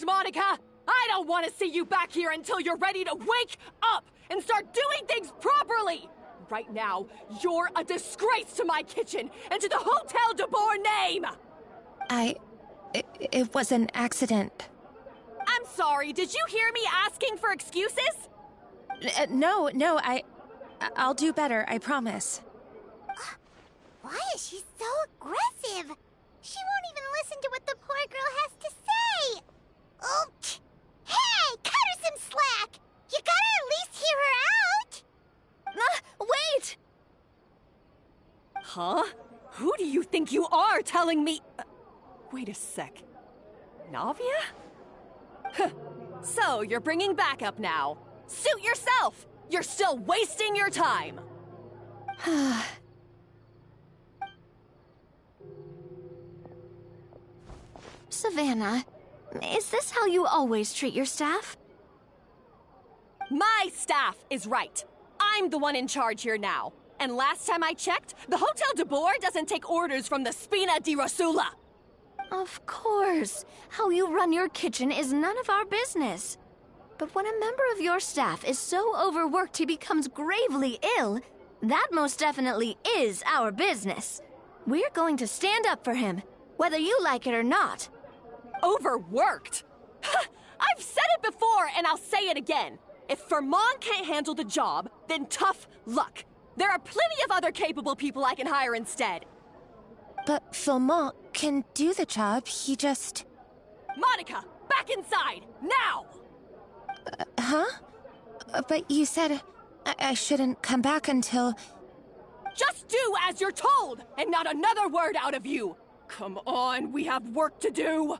Monica! I don't want to see you back here until you're ready to wake up and start doing things properly! Right now, you're a disgrace to my kitchen and to the Hotel de Boer name! It was an accident. I'm sorry, did you hear me asking for excuses? No, I'll do better, I promise. Why is she so aggressive? She won't even listen to what the poor girl has to say. Oh, hey, cut her some slack. You gotta at least hear her out. Wait! Huh? Who do you think you are telling me? Wait a sec. Navia? Huh. So, you're bringing backup now. Suit yourself! You're still wasting your time! Savannah, is this how you always treat your staff? My staff is right. I'm the one in charge here now. And last time I checked, the Hotel de Boer doesn't take orders from the Spina di Rosula. Of course. How you run your kitchen is none of our business. But when a member of your staff is so overworked he becomes gravely ill, that most definitely is our business. We're going to stand up for him, whether you like it or not. Overworked? I've said it before and I'll say it again. If Fermont can't handle the job, then tough luck. There are plenty of other capable people I can hire instead. But Philmont can do the job, he just... Monica, back inside, now! Huh? But you said I shouldn't come back until... Just do as you're told, and not another word out of you! Come on, we have work to do!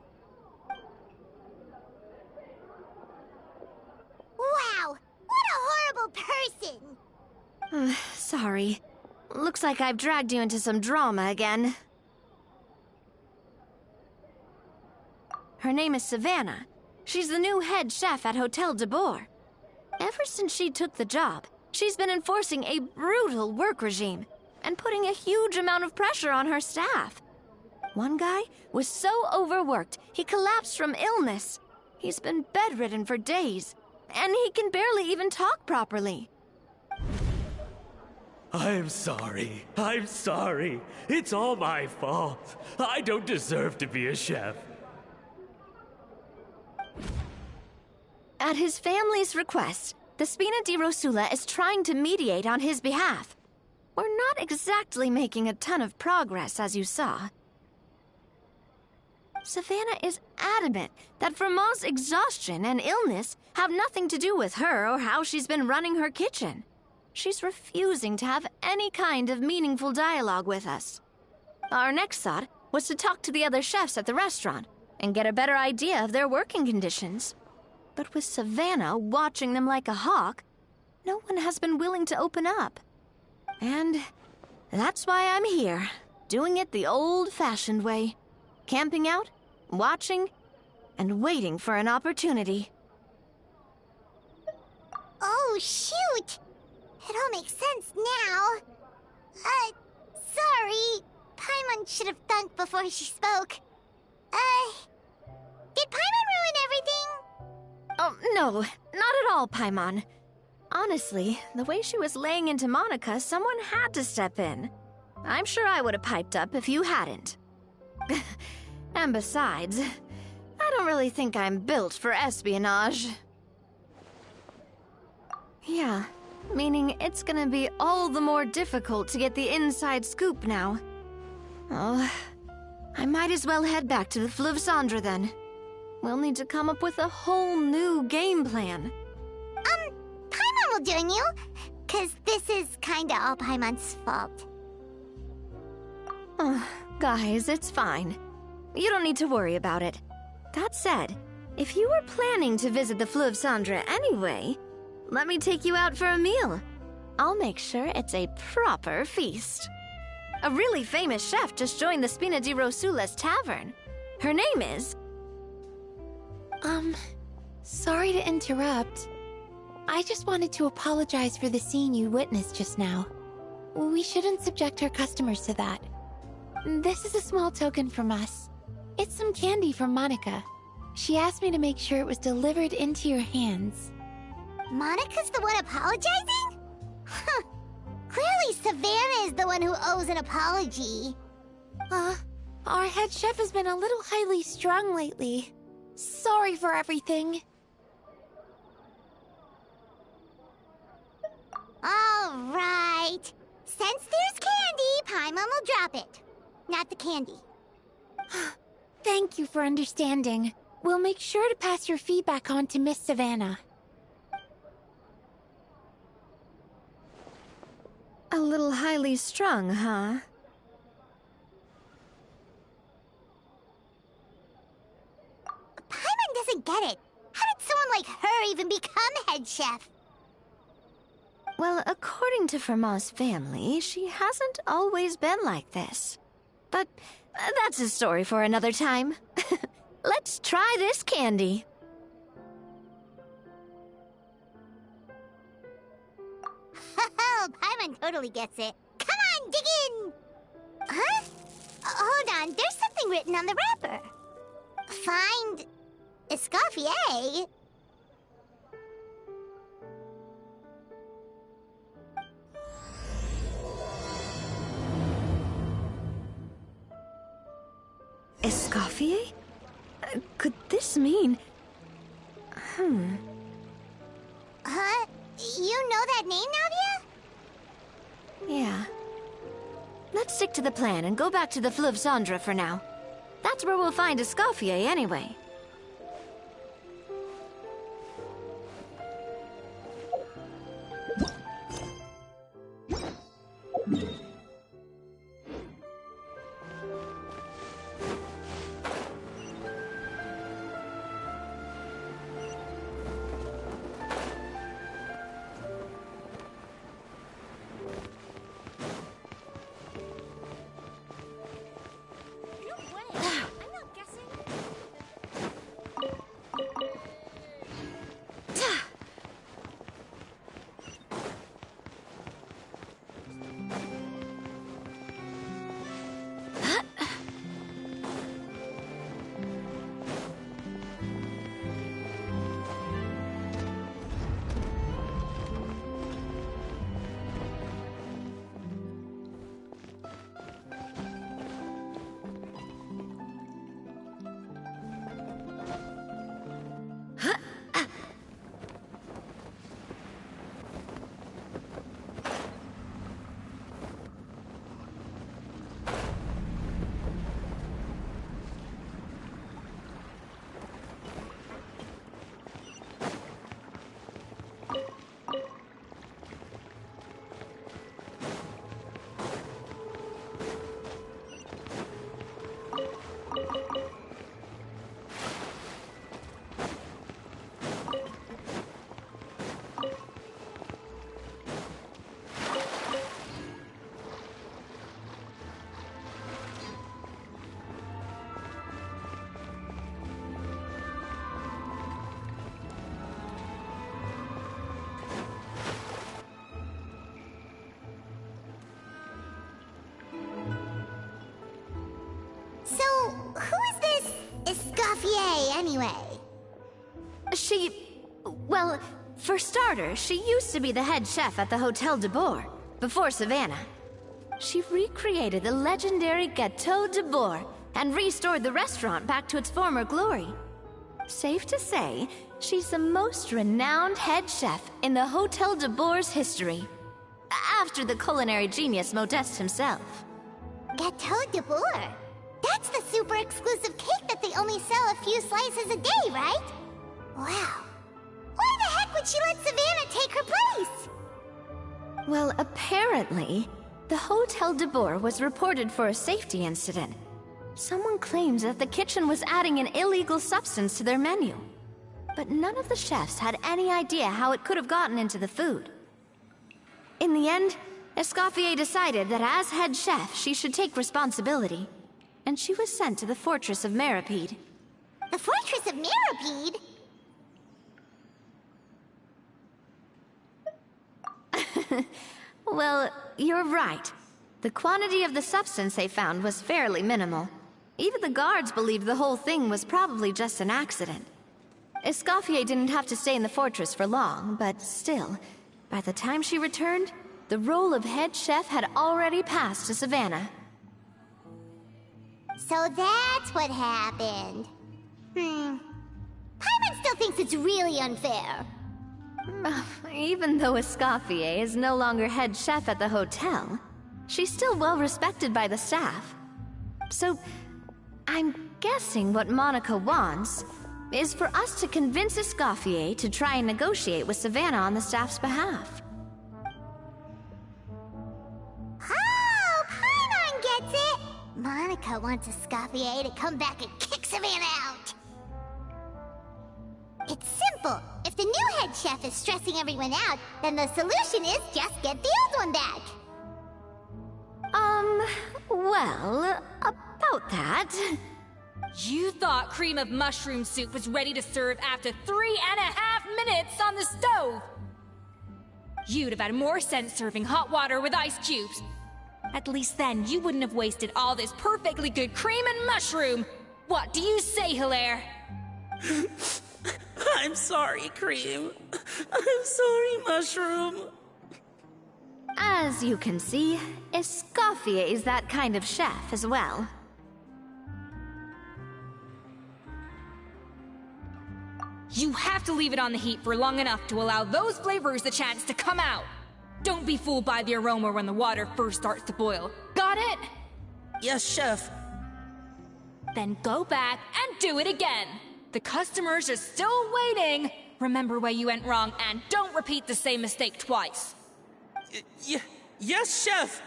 Wow, what a horrible person! Sorry. Looks like I've dragged you into some drama again. Her name is Savannah. She's the new head chef at Hotel de Boer. Ever since she took the job, she's been enforcing a brutal work regime and putting a huge amount of pressure on her staff. One guy was so overworked, he collapsed from illness. He's been bedridden for days, and he can barely even talk properly. I'm sorry. It's all my fault. I don't deserve to be a chef. At his family's request, the Spina di Rosula is trying to mediate on his behalf. We're not exactly making a ton of progress, as you saw. Savannah is adamant that Vermont's exhaustion and illness have nothing to do with her or how she's been running her kitchen. She's refusing to have any kind of meaningful dialogue with us. Our next thought was to talk to the other chefs at the restaurant and get a better idea of their working conditions. But with Savannah watching them like a hawk, no one has been willing to open up. And that's why I'm here, doing it the old-fashioned way. Camping out, watching, and waiting for an opportunity. Oh, shoot! It all makes sense now. Sorry. Paimon should have thunked before she spoke. Did Paimon ruin everything? Oh, no, not at all, Paimon. Honestly, the way she was laying into Monica, someone had to step in. I'm sure I would have piped up if you hadn't. And besides, I don't really think I'm built for espionage. Yeah, meaning it's gonna be all the more difficult to get the inside scoop now. Oh, I might as well head back to the Fleuve Cendre then. We'll need to come up with a whole new game plan. Paimon will join you, 'cause this is kinda all Paimon's fault. Oh, guys, it's fine. You don't need to worry about it. That said, if you were planning to visit the Fleuve Cendre anyway, let me take you out for a meal. I'll make sure it's a proper feast. A really famous chef just joined the Spina di Rosula's tavern. Her name is... Sorry to interrupt. I just wanted to apologize for the scene you witnessed just now. We shouldn't subject our customers to that. This is a small token from us. It's some candy from Monica. She asked me to make sure it was delivered into your hands. Monica's the one apologizing? Huh. Clearly Savannah is the one who owes an apology. Our head chef has been a little highly strung lately. Sorry for everything. All right. Since there's candy, Paimon will drop it. Not the candy. Thank you for understanding. We'll make sure to pass your feedback on to Miss Savannah. A little highly strung, huh? Paimon doesn't get it. How did someone like her even become head chef? Well, according to Fermat's family, she hasn't always been like this. But that's a story for another time. Let's try this candy. Oh, Paimon totally gets it. Come on, dig in! Huh? Hold on, there's something written on the wrapper. Find Escoffier? Escoffier? Could this mean... Huh? You know that name, Navia? Yeah. Let's stick to the plan and go back to the Fleuve Cendre for now. That's where we'll find Escoffier anyway. So, who is this Escoffier, anyway? Well, for starters, she used to be the head chef at the Hotel de Bourg, before Savannah. She recreated the legendary Gâteau de Bourg and restored the restaurant back to its former glory. Safe to say, she's the most renowned head chef in the Hotel de Bourg's history. After the culinary genius Modeste himself. Gâteau de Bourg? That's the super exclusive cake that they only sell a few slices a day, right? Wow. Why the heck would she let Savannah take her place? Well, apparently, the Hotel de Bourg was reported for a safety incident. Someone claims that the kitchen was adding an illegal substance to their menu. But none of the chefs had any idea how it could have gotten into the food. In the end, Escoffier decided that as head chef, she should take responsibility. And she was sent to the Fortress of Meripede. The Fortress of Meripede? Well, you're right. The quantity of the substance they found was fairly minimal. Even the guards believed the whole thing was probably just an accident. Escoffier didn't have to stay in the fortress for long, but still, by the time she returned, the role of head chef had already passed to Savannah. So that's what happened. Paimon still thinks it's really unfair. Even though Escoffier is no longer head chef at the hotel, she's still well respected by the staff. So, I'm guessing what Monica wants is for us to convince Escoffier to try and negotiate with Savannah on the staff's behalf. Oh, Paimon gets it! Monica wants Escoffier to come back and kick Savannah out. It's simple. If the new head chef is stressing everyone out, then the solution is just get the old one back. Well, about that... You thought cream of mushroom soup was ready to serve after 3.5 minutes on the stove! You'd have had more sense serving hot water with ice cubes. At least then you wouldn't have wasted all this perfectly good cream and mushroom! What do you say, Hilaire? I'm sorry, Cream. I'm sorry, Mushroom. As you can see, Escoffier is that kind of chef as well. You have to leave it on the heat for long enough to allow those flavors the chance to come out. Don't be fooled by the aroma when the water first starts to boil. Got it? Yes, Chef. Then go back and do it again. The customers are still waiting. Remember where you went wrong and don't repeat the same mistake twice. Yes, Chef!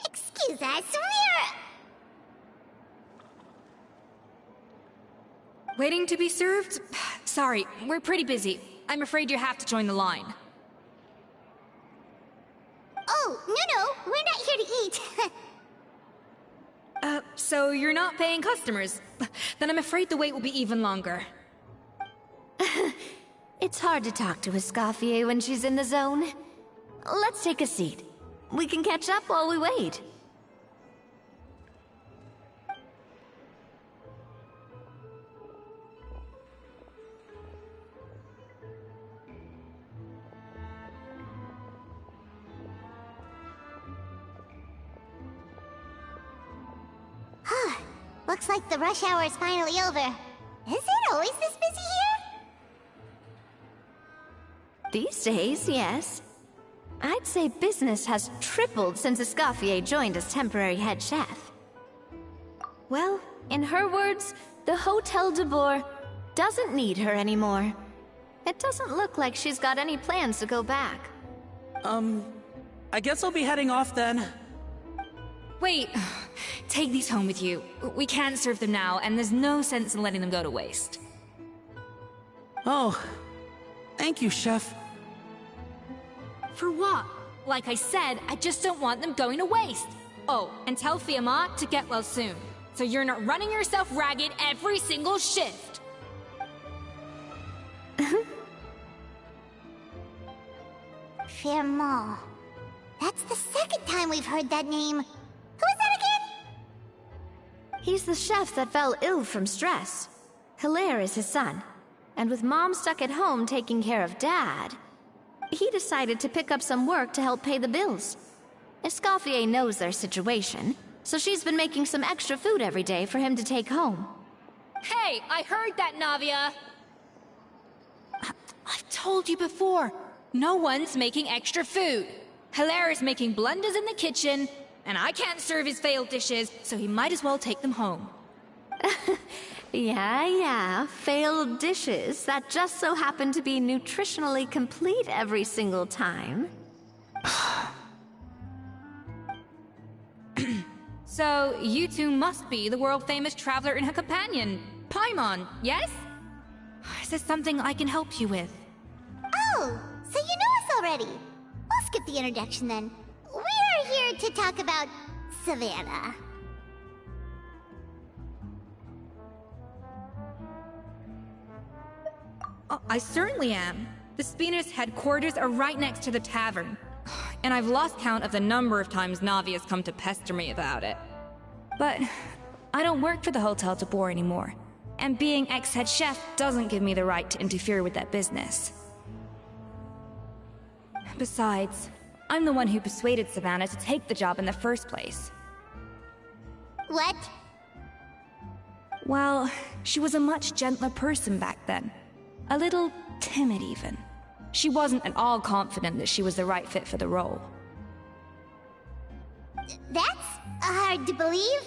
Excuse us, Waiting to be served? Sorry, we're pretty busy. I'm afraid you have to join the line. Oh, no, we're not here to eat. So you're not paying customers? Then I'm afraid the wait will be even longer. It's hard to talk to Escoffier when she's in the zone. Let's take a seat. We can catch up while we wait. Looks like the rush hour is finally over. Is it always this busy here? These days, yes. I'd say business has tripled since Escoffier joined as temporary head chef. Well, in her words, the Hotel de Boer doesn't need her anymore. It doesn't look like she's got any plans to go back. I guess I'll be heading off then. Wait, take these home with you. We can't serve them now, and there's no sense in letting them go to waste. Oh, thank you, Chef. For what? Like I said, I just don't want them going to waste. Oh, and tell Fiamma to get well soon, so you're not running yourself ragged every single shift. Fiamma. That's the second time we've heard that name. Who is that again? He's the chef that fell ill from stress. Hilaire is his son. And with Mom stuck at home taking care of Dad, he decided to pick up some work to help pay the bills. Escoffier knows their situation, so she's been making some extra food every day for him to take home. Hey, I heard that, Navia! I've told you before, no one's making extra food. Hilaire is making blunders in the kitchen, and I can't serve his failed dishes, so he might as well take them home. Yeah, failed dishes that just so happen to be nutritionally complete every single time. So, you two must be the world-famous traveler and her companion, Paimon, yes? Is there something I can help you with? Oh, so you know us already. We'll skip the introduction then. We're here to talk about Savannah. I certainly am. The Spina's headquarters are right next to the tavern. And I've lost count of the number of times Navia's come to pester me about it. But I don't work for the Hotel de Boer anymore. And being ex-head chef doesn't give me the right to interfere with that business. Besides, I'm the one who persuaded Savannah to take the job in the first place. What? Well, she was a much gentler person back then. A little timid, even. She wasn't at all confident that she was the right fit for the role. That's hard to believe.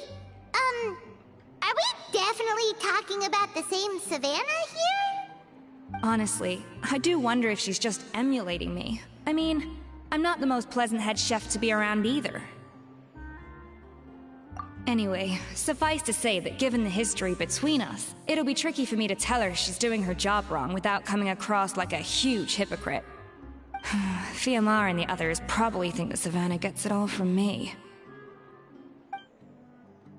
Are we definitely talking about the same Savannah here? Honestly, I do wonder if she's just emulating me. I mean, I'm not the most pleasant head chef to be around either. Anyway, suffice to say that given the history between us, it'll be tricky for me to tell her she's doing her job wrong without coming across like a huge hypocrite. Fiamar and the others probably think that Savannah gets it all from me.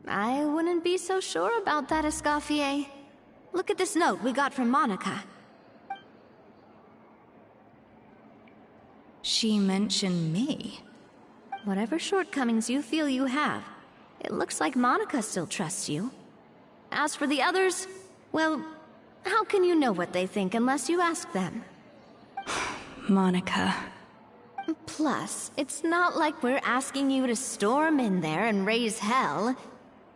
I wouldn't be so sure about that, Escoffier. Look at this note we got from Monica. She mentioned me. Whatever shortcomings you feel you have, it looks like Monica still trusts you. As for the others, well, how can you know what they think unless you ask them? Monica. Plus, it's not like we're asking you to storm in there and raise hell.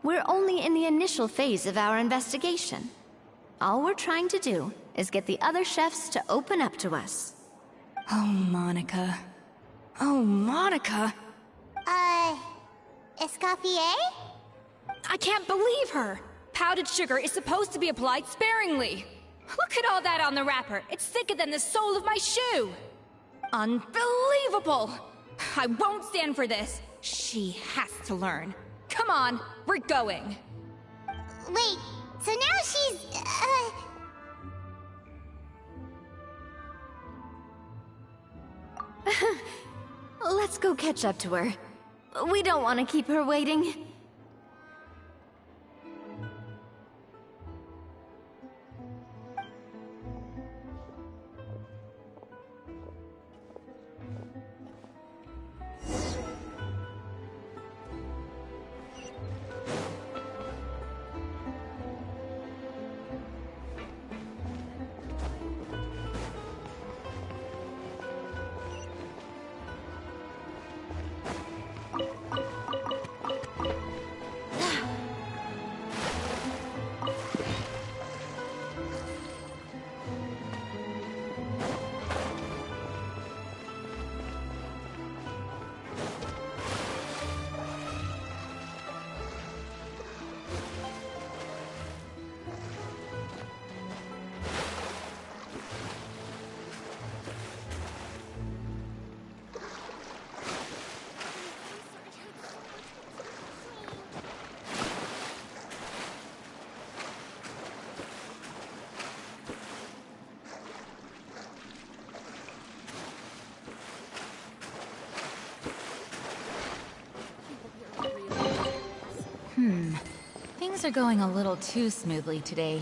We're only in the initial phase of our investigation. All we're trying to do is get the other chefs to open up to us. Oh, Monica. Oh, Monica! Escoffier? I can't believe her! Powdered sugar is supposed to be applied sparingly. Look at all that on the wrapper. It's thicker than the sole of my shoe. Unbelievable! I won't stand for this. She has to learn. Come on, we're going. Wait, so now she's, Let's go catch up to her. We don't want to keep her waiting. Things are going a little too smoothly today.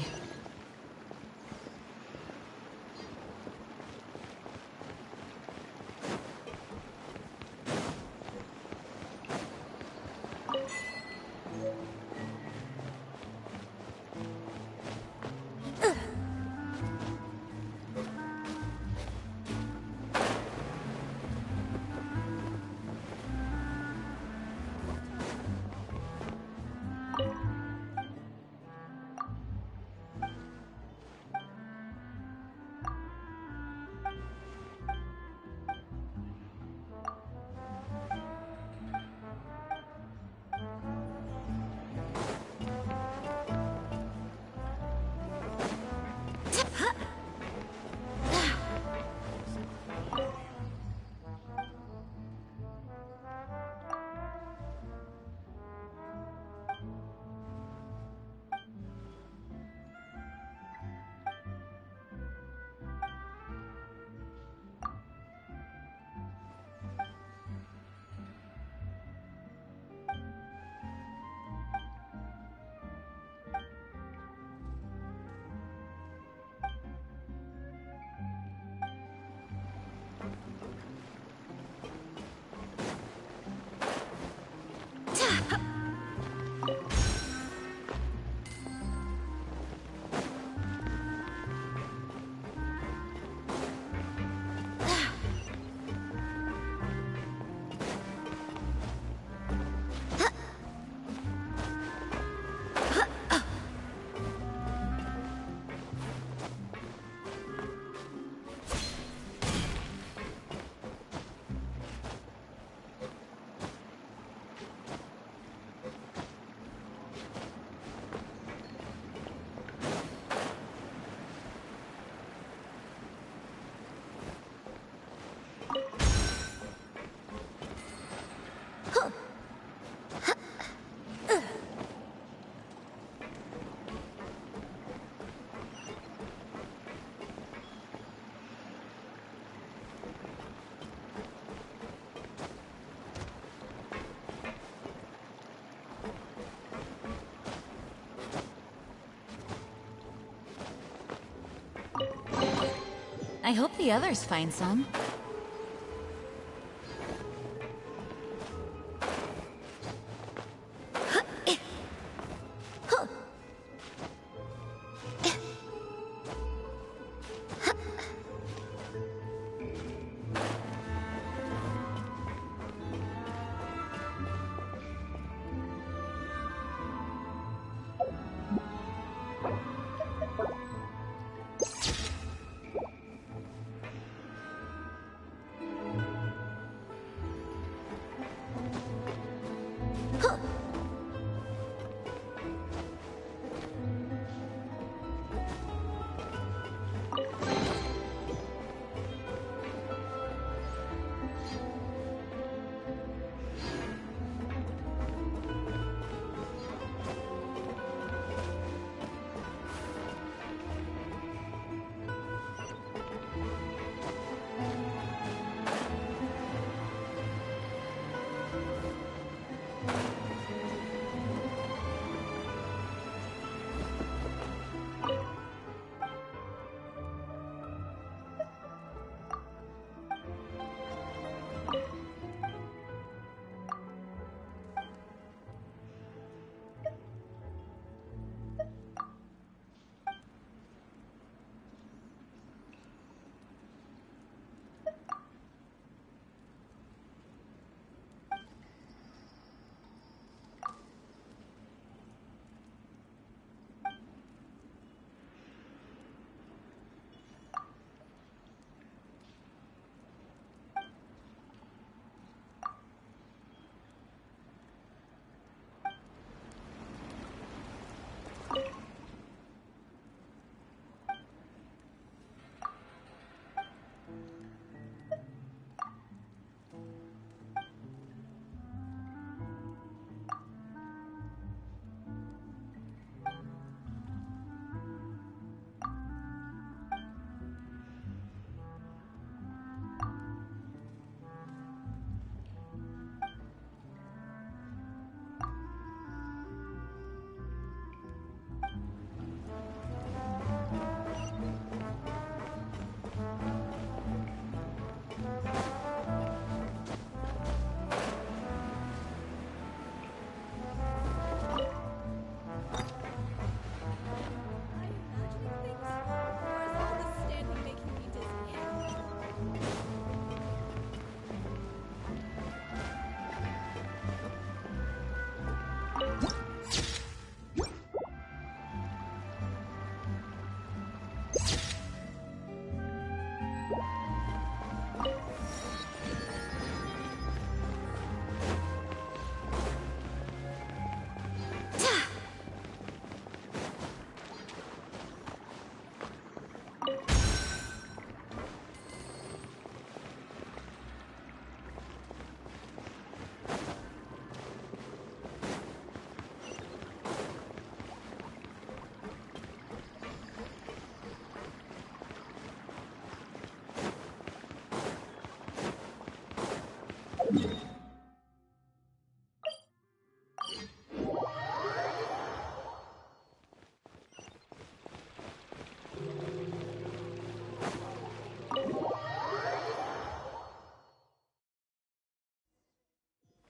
I hope the others find some.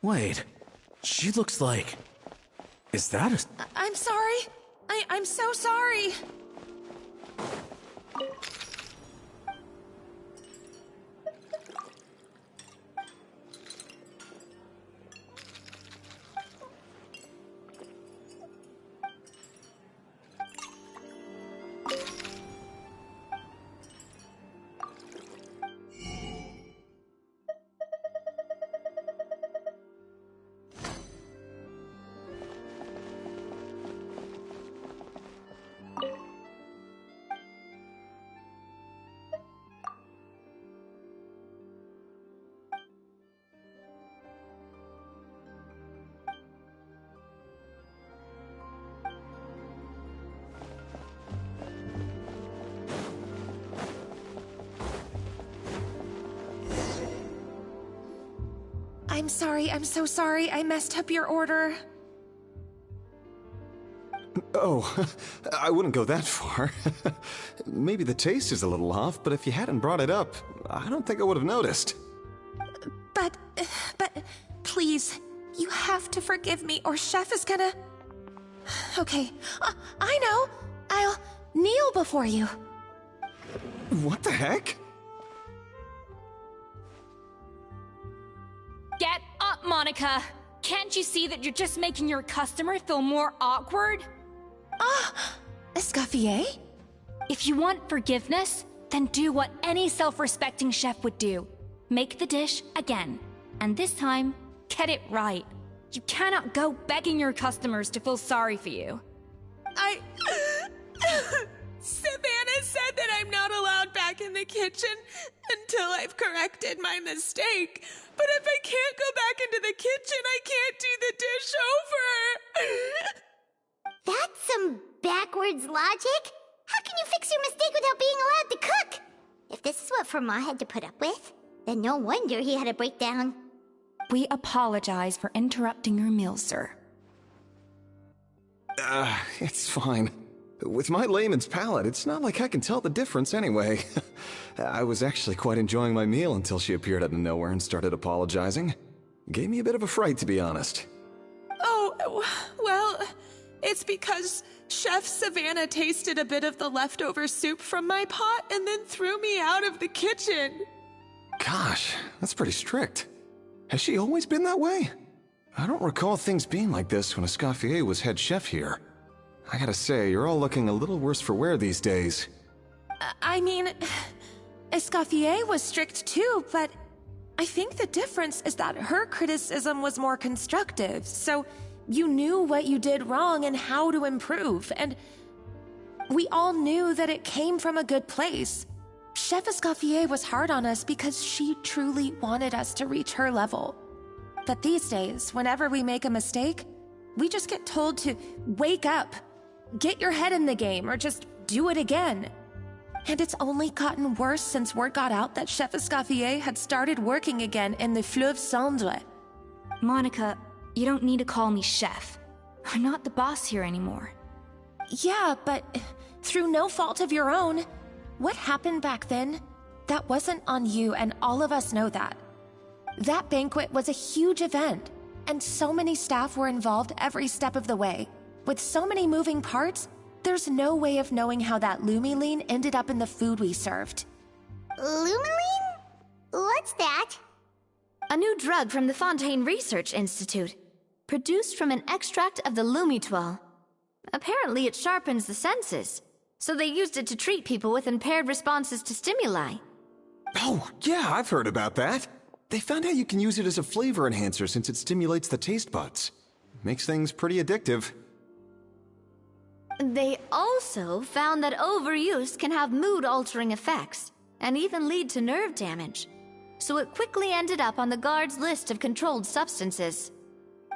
Wait, she looks like... Is that a... I'm sorry. I'm so sorry. I'm sorry, I'm so sorry. I messed up your order. Oh, I wouldn't go that far. Maybe the taste is a little off, but if you hadn't brought it up, I don't think I would have noticed. But, please, you have to forgive me or Chef is gonna... Okay, I know. I'll kneel before you. What the heck? Get up, Monica! Can't you see that you're just making your customer feel more awkward? Escoffier? If you want forgiveness, then do what any self-respecting chef would do. Make the dish again. And this time, get it right. You cannot go begging your customers to feel sorry for you. Savannah said that I'm not allowed back in the kitchen until I've corrected my mistake. But if I can't go back into the kitchen, I can't do the dish over. That's some backwards logic. How can you fix your mistake without being allowed to cook? If this is what Fermat had to put up with, then no wonder he had a breakdown. We apologize for interrupting your meal, sir. It's fine. With my layman's palate, it's not like I can tell the difference anyway. I was actually quite enjoying my meal until she appeared out of nowhere and started apologizing. Gave me a bit of a fright, to be honest. Oh, well, it's because Chef Savannah tasted a bit of the leftover soup from my pot and then threw me out of the kitchen. Gosh, that's pretty strict. Has she always been that way? I don't recall things being like this when Escoffier was head chef here. I gotta say, you're all looking a little worse for wear these days. I mean, Escoffier was strict too, but I think the difference is that her criticism was more constructive, so you knew what you did wrong and how to improve, and we all knew that it came from a good place. Chef Escoffier was hard on us because she truly wanted us to reach her level. But these days, whenever we make a mistake, we just get told to wake up, get your head in the game, or just do it again. And it's only gotten worse since word got out that Chef Escoffier had started working again in the Fleuve Cendre. Monica, you don't need to call me chef. I'm not the boss here anymore. Yeah, but through no fault of your own, what happened back then, that wasn't on you, and all of us know that. That banquet was a huge event, and so many staff were involved every step of the way. With so many moving parts, there's no way of knowing how that Lumiline ended up in the food we served. Lumiline? What's that? A new drug from the Fontaine Research Institute, produced from an extract of the Lumitoile. Apparently it sharpens the senses, so they used it to treat people with impaired responses to stimuli. Oh, yeah, I've heard about that. They found out you can use it as a flavor enhancer since it stimulates the taste buds. Makes things pretty addictive. They also found that overuse can have mood-altering effects, and even lead to nerve damage. So it quickly ended up on the guards' list of controlled substances.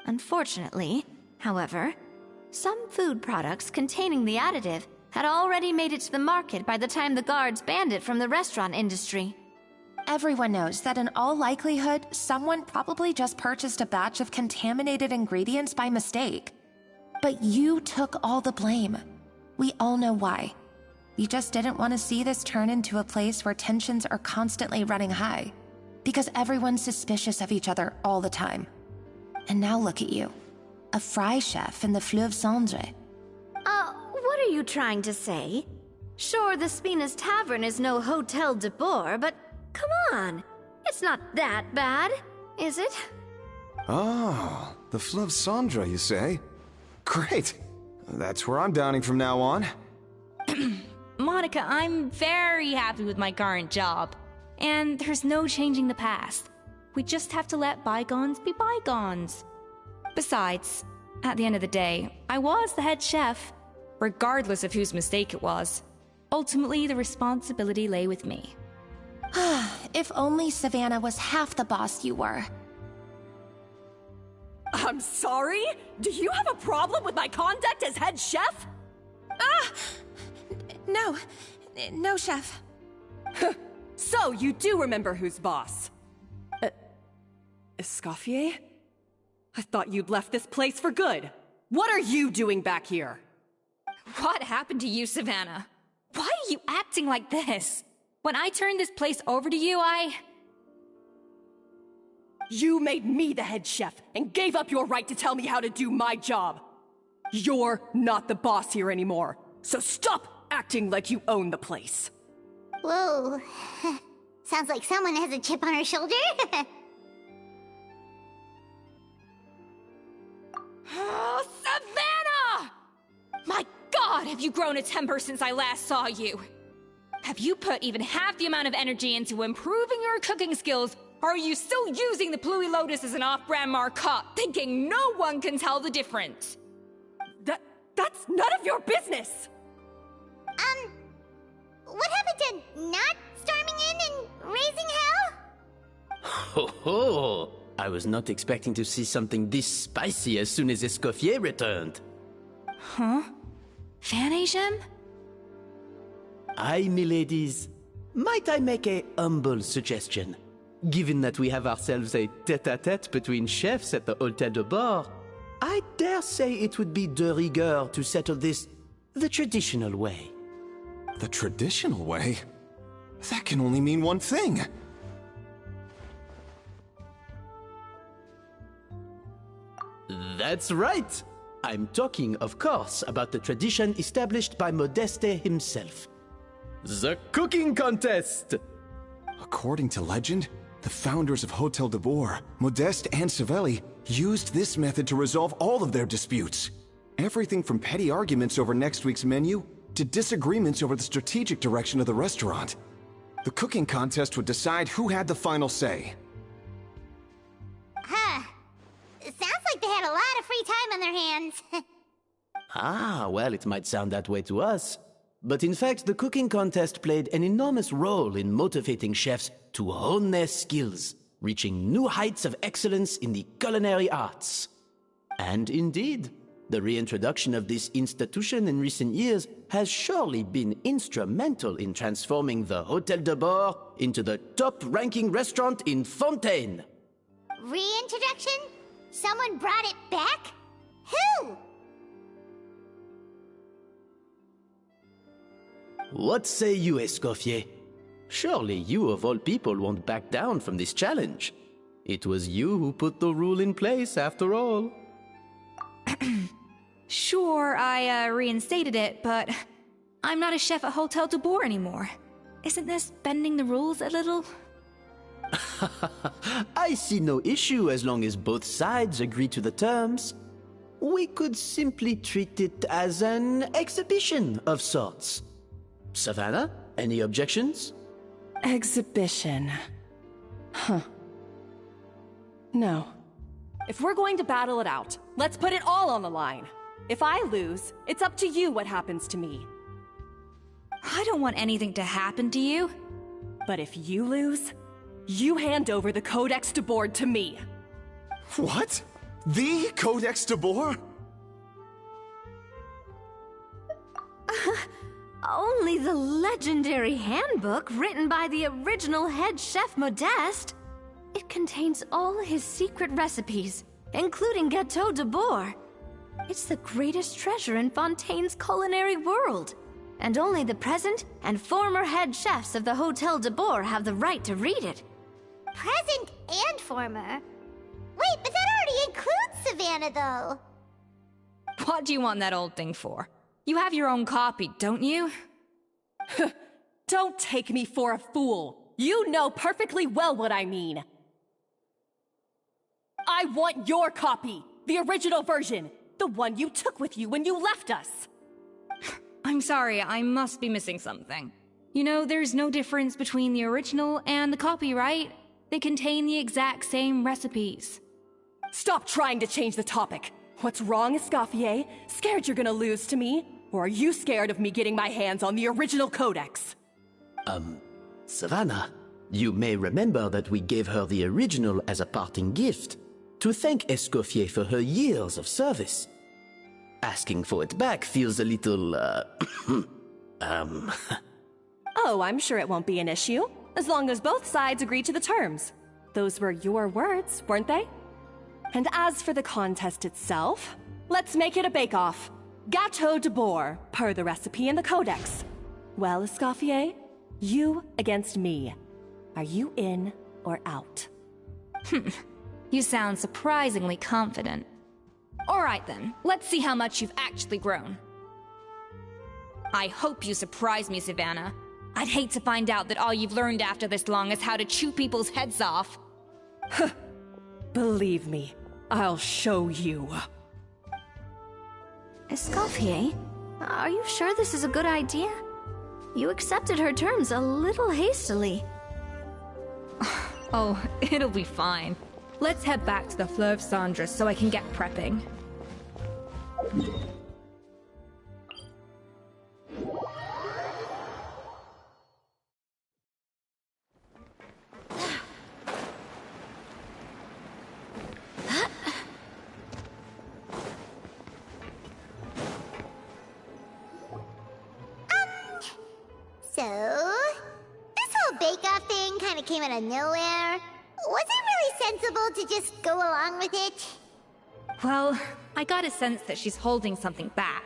Unfortunately, however, some food products containing the additive had already made it to the market by the time the guards banned it from the restaurant industry. Everyone knows that in all likelihood, someone probably just purchased a batch of contaminated ingredients by mistake. But you took all the blame. We all know why. You just didn't want to see this turn into a place where tensions are constantly running high, because everyone's suspicious of each other all the time. And now look at you, a fry chef in the Fleuve Cendre. What are you trying to say? Sure, the Spina's Tavern is no Hotel de Boer, but come on, it's not that bad, is it? Oh, the Fleuve Cendre, you say? Great. That's where I'm dining from now on. Monica, I'm very happy with my current job. And there's no changing the past. We just have to let bygones be bygones. Besides, at the end of the day, I was the head chef, regardless of whose mistake it was. Ultimately, the responsibility lay with me. If only Savannah was half the boss you were. I'm sorry? Do you have a problem with my conduct as head chef? No, chef. So, you do remember who's boss? Escoffier? I thought you'd left this place for good. What are you doing back here? What happened to you, Savannah? Why are you acting like this? When I turned this place over to you, You made me the head chef and gave up your right to tell me how to do my job. You're not the boss here anymore, so stop acting like you own the place. Whoa. Sounds like someone has a chip on her shoulder. Oh, Savannah! My God, have you grown a temper since I last saw you? Have you put even half the amount of energy into improving your cooking skills, or are you still using the Pluie Lotus as an off-brand marcotte, thinking no one can tell the difference? That's none of your business! What happened to not storming in and raising hell? Ho ho! I was not expecting to see something this spicy as soon as Escoffier returned. Huh? Fanasium? Aye, miladies. Might I make a humble suggestion? Given that we have ourselves a tête-à-tête between chefs at the Hôtel de Bord, I dare say it would be de rigueur to settle this the traditional way. The traditional way? That can only mean one thing. That's right. I'm talking, of course, about the tradition established by Modeste himself. The cooking contest! According to legend, the founders of Hôtel de Bord, Modeste and Savelli, used this method to resolve all of their disputes. Everything from petty arguments over next week's menu to disagreements over the strategic direction of the restaurant. The cooking contest would decide who had the final say. Huh. It sounds like they had a lot of free time on their hands. Ah, well, it might sound that way to us. But in fact, the cooking contest played an enormous role in motivating chefs to hone their skills, reaching new heights of excellence in the culinary arts. And indeed, the reintroduction of this institution in recent years has surely been instrumental in transforming the Hôtel de Bord into the top-ranking restaurant in Fontaine. Reintroduction? Someone brought it back? Who? What say you, Escoffier? Surely you of all people won't back down from this challenge. It was you who put the rule in place, after all. Sure, I reinstated it, but I'm not a chef at Hôtel de Bord anymore. Isn't this bending the rules a little? I see no issue as long as both sides agree to the terms. We could simply treat it as an exhibition of sorts. Savannah, any objections? Exhibition. Huh. No. If we're going to battle it out, let's put it all on the line. If I lose, it's up to you what happens to me. I don't want anything to happen to you. But if you lose, you hand over the Codex de Bord to me. What? The Codex de Bord? Only the legendary handbook written by the original head chef Modeste. It contains all his secret recipes, including Gâteau de Bord. It's the greatest treasure in Fontaine's culinary world, and only the present and former head chefs of the Hôtel de Bord have the right to read it. Present and former? Wait, but that already includes Savannah, though. What do you want that old thing for? You have your own copy, don't you? Don't take me for a fool. You know perfectly well what I mean. I want your copy, the original version, the one you took with you when you left us. I'm sorry, I must be missing something. You know, there's no difference between the original and the copy, right? They contain the exact same recipes. Stop trying to change the topic. What's wrong, Escoffier? Scared you're gonna lose to me? Or are you scared of me getting my hands on the original codex? Savannah, you may remember that we gave her the original as a parting gift, to thank Escoffier for her years of service. Asking for it back feels a little, Oh, I'm sure it won't be an issue, as long as both sides agree to the terms. Those were your words, weren't they? And as for the contest itself, let's make it a bake-off. Gâteau de boar, per the recipe in the codex. Well, Escoffier, you against me. Are you in or out? You sound surprisingly confident. Alright then, let's see how much you've actually grown. I hope you surprise me, Savannah. I'd hate to find out that all you've learned after this long is how to chew people's heads off. Believe me, I'll show you. Escoffier, are you sure this is a good idea? You accepted her terms a little hastily. Oh, it'll be fine. Let's head back to the Fleuve Cendres so I can get prepping. So, this whole bake-off thing kind of came out of nowhere. Was it really sensible to just go along with it? Well, I got a sense that she's holding something back.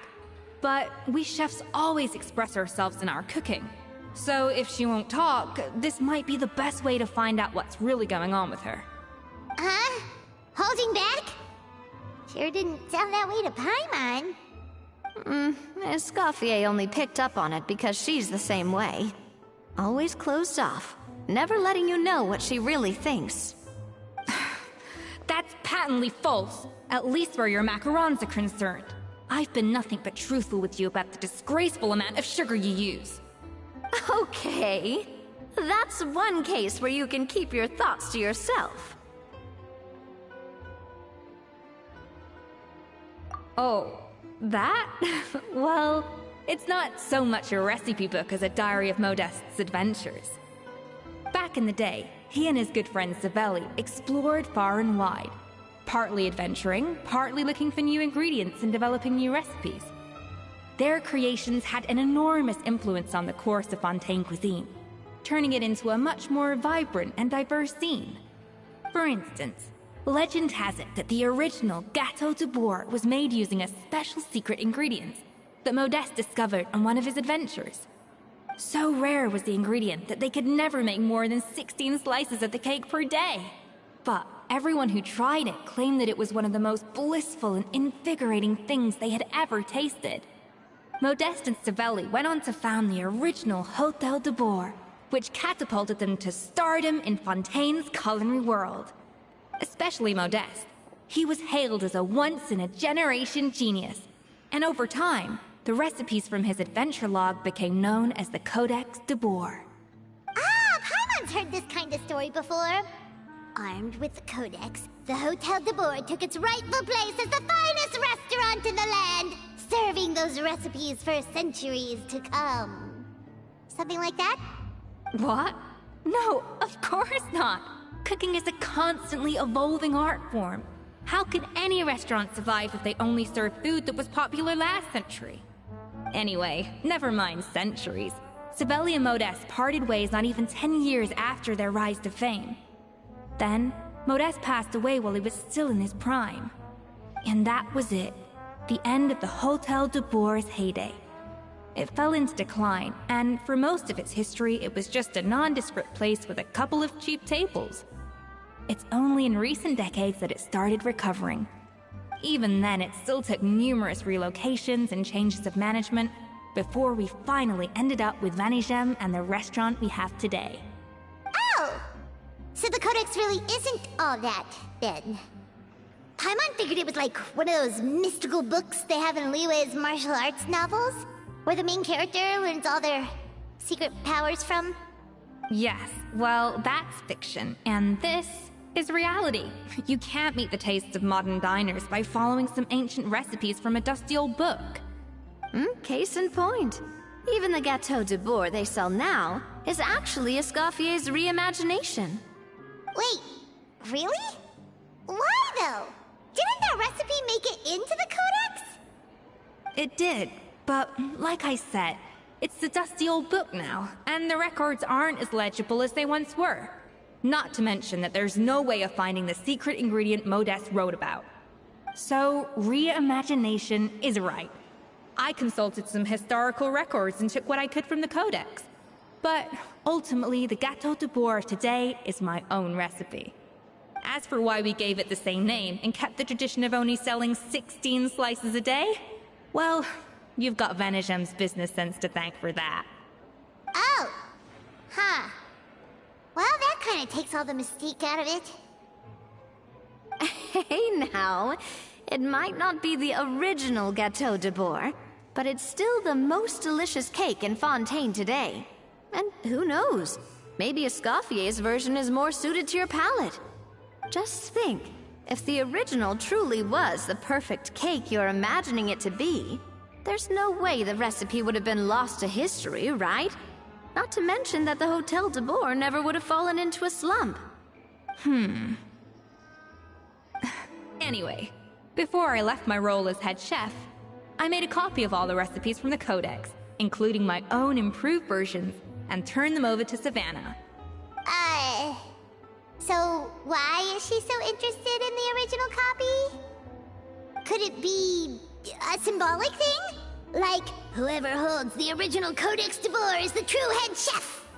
But we chefs always express ourselves in our cooking. So if she won't talk, this might be the best way to find out what's really going on with her. Huh? Holding back? Sure didn't sound that way to Paimon. Escoffier only picked up on it because she's the same way. Always closed off, never letting you know what she really thinks. That's patently false, at least where your macarons are concerned. I've been nothing but truthful with you about the disgraceful amount of sugar you use. Okay, that's one case where you can keep your thoughts to yourself. Oh, that? Well, it's not so much a recipe book as a diary of Modeste's adventures. Back in the day, he and his good friend Savelli explored far and wide, partly adventuring, partly looking for new ingredients and developing new recipes. Their creations had an enormous influence on the course of Fontaine cuisine, turning it into a much more vibrant and diverse scene. For instance, legend has it that the original Gâteau de boar was made using a special secret ingredient that Modeste discovered on one of his adventures. So rare was the ingredient that they could never make more than 16 slices of the cake per day. But everyone who tried it claimed that it was one of the most blissful and invigorating things they had ever tasted. Modeste and Savelli went on to found the original Hôtel de Bourg, which catapulted them to stardom in Fontaine's culinary world. Especially Modeste. He was hailed as a once-in-a-generation genius, and over time, the recipes from his adventure log became known as the Codex de Bourg. Ah, Paimon's heard this kind of story before. Armed with the Codex, the Hôtel de Bourg took its rightful place as the finest restaurant in the land, serving those recipes for centuries to come. Something like that? What? No, of course not. Cooking is a constantly evolving art form. How could any restaurant survive if they only served food that was popular last century? Anyway, never mind centuries. Savelli and Modeste parted ways not even 10 years after their rise to fame. Then, Modeste passed away while he was still in his prime. And that was it. The end of the Hôtel de Bourg's heyday. It fell into decline, and for most of its history, it was just a nondescript place with a couple of cheap tables. It's only in recent decades that it started recovering. Even then, it still took numerous relocations and changes of management before we finally ended up with Vanigem and the restaurant we have today. Oh! So the Codex really isn't all that, then. Paimon figured it was like one of those mystical books they have in Liyue's martial arts novels, where the main character learns all their secret powers from. Yes, well, that's fiction, and this is reality. You can't meet the tastes of modern diners by following some ancient recipes from a dusty old book. Case in point. Even the Gâteau de Bourg they sell now is actually Escoffier's reimagination. Wait, really? Why, though? Didn't that recipe make it into the Codex? It did, but like I said, it's the dusty old book now, and the records aren't as legible as they once were. Not to mention that there's no way of finding the secret ingredient Modeste wrote about. So, reimagination is right. I consulted some historical records and took what I could from the codex. But ultimately, the Gâteau de Bourg today is my own recipe. As for why we gave it the same name and kept the tradition of only selling 16 slices a day, well, you've got Venegem's business sense to thank for that. Oh! Huh. Well, that kind of takes all the mystique out of it. Hey now, it might not be the original Gâteau de Bourg, but it's still the most delicious cake in Fontaine today. And who knows, maybe Escoffier's version is more suited to your palate. Just think, if the original truly was the perfect cake you're imagining it to be, there's no way the recipe would have been lost to history, right? Not to mention that the Hotel de Bourg never would have fallen into a slump. Anyway, before I left my role as head chef, I made a copy of all the recipes from the codex, including my own improved versions, and turned them over to Savannah. So why is she so interested in the original copy? Could it be a symbolic thing? Like, whoever holds the original Codex de Bourg is the true head chef?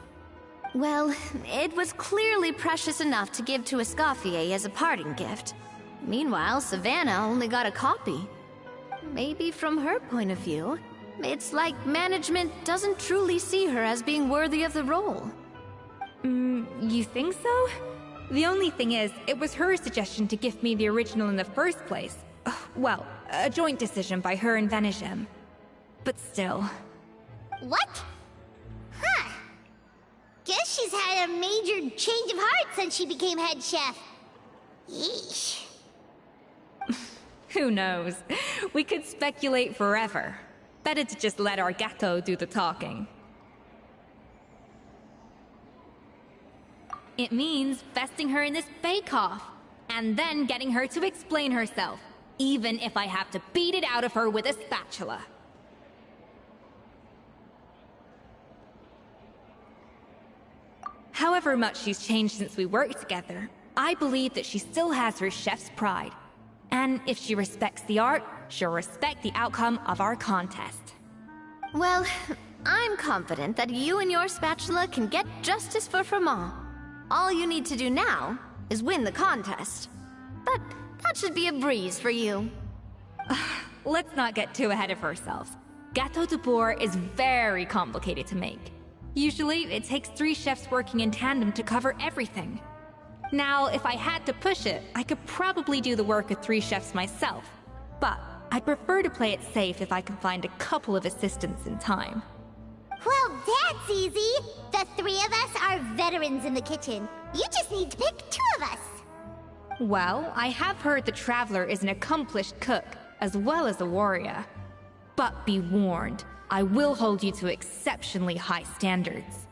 Well, it was clearly precious enough to give to Escoffier as a parting gift. Meanwhile, Savannah only got a copy. Maybe from her point of view, it's like management doesn't truly see her as being worthy of the role. You think so? The only thing is, it was her suggestion to gift me the original in the first place. Well, a joint decision by her and Venegem. But still. What? Huh. Guess she's had a major change of heart since she became head chef. Yeesh. Who knows? We could speculate forever. Better to just let our Gâteau do the talking. It means besting her in this bake-off, and then getting her to explain herself, even if I have to beat it out of her with a spatula. However much she's changed since we worked together, I believe that she still has her chef's pride. And if she respects the art, she'll respect the outcome of our contest. Well, I'm confident that you and your spatula can get justice for Froment. All you need to do now is win the contest. But that should be a breeze for you. Let's not get too ahead of ourselves. Gâteau de Bourg is very complicated to make. Usually, it takes 3 chefs working in tandem to cover everything. Now, if I had to push it, I could probably do the work of 3 chefs myself. But I'd prefer to play it safe if I can find a couple of assistants in time. Well, that's easy. The 3 of us are veterans in the kitchen. You just need to pick 2 of us. Well, I have heard the Traveler is an accomplished cook, as well as a warrior. But be warned, I will hold you to exceptionally high standards.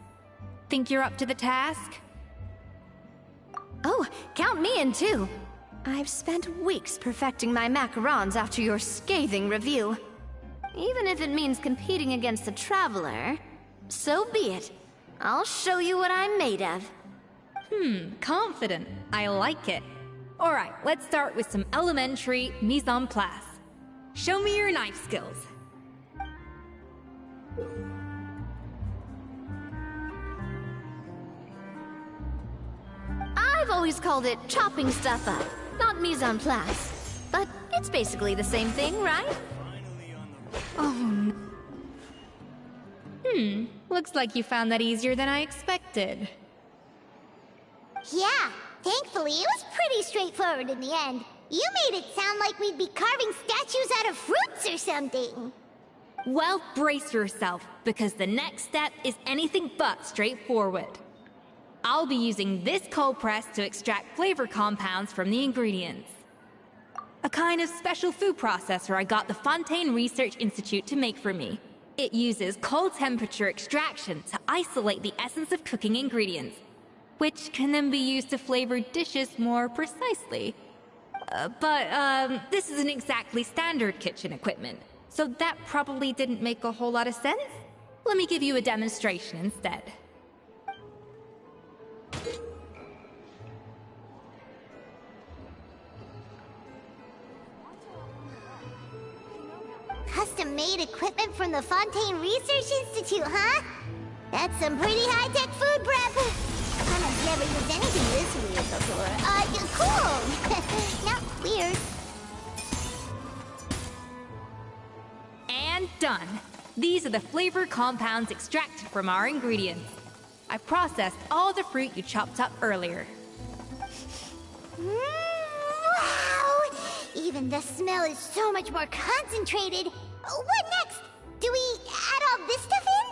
Think you're up to the task? Oh, count me in too. I've spent weeks perfecting my macarons after your scathing review. Even if it means competing against the Traveler, so be it. I'll show you what I'm made of. Confident. I like it. Alright, let's start with some elementary mise en place. Show me your knife skills. I've always called it chopping stuff up, not mise en place. But it's basically the same thing, right? Oh. Looks like you found that easier than I expected. Yeah, thankfully it was pretty straightforward in the end. You made it sound like we'd be carving statues out of fruits or something. Well, brace yourself, because the next step is anything but straightforward. I'll be using this cold press to extract flavor compounds from the ingredients. A kind of special food processor I got the Fontaine Research Institute to make for me. It uses cold temperature extraction to isolate the essence of cooking ingredients, which can then be used to flavor dishes more precisely. But this isn't exactly standard kitchen equipment, so that probably didn't make a whole lot of sense. Let me give you a demonstration instead. custom-made equipment from the Fontaine Research Institute, huh? That's some pretty high-tech food prep. I've never used anything this weird before. Cool! Not weird. And done. These are the flavor compounds extracted from our ingredients. I processed all the fruit you chopped up earlier. Wow! Even the smell is so much more concentrated. What next? Do we add all this stuff in?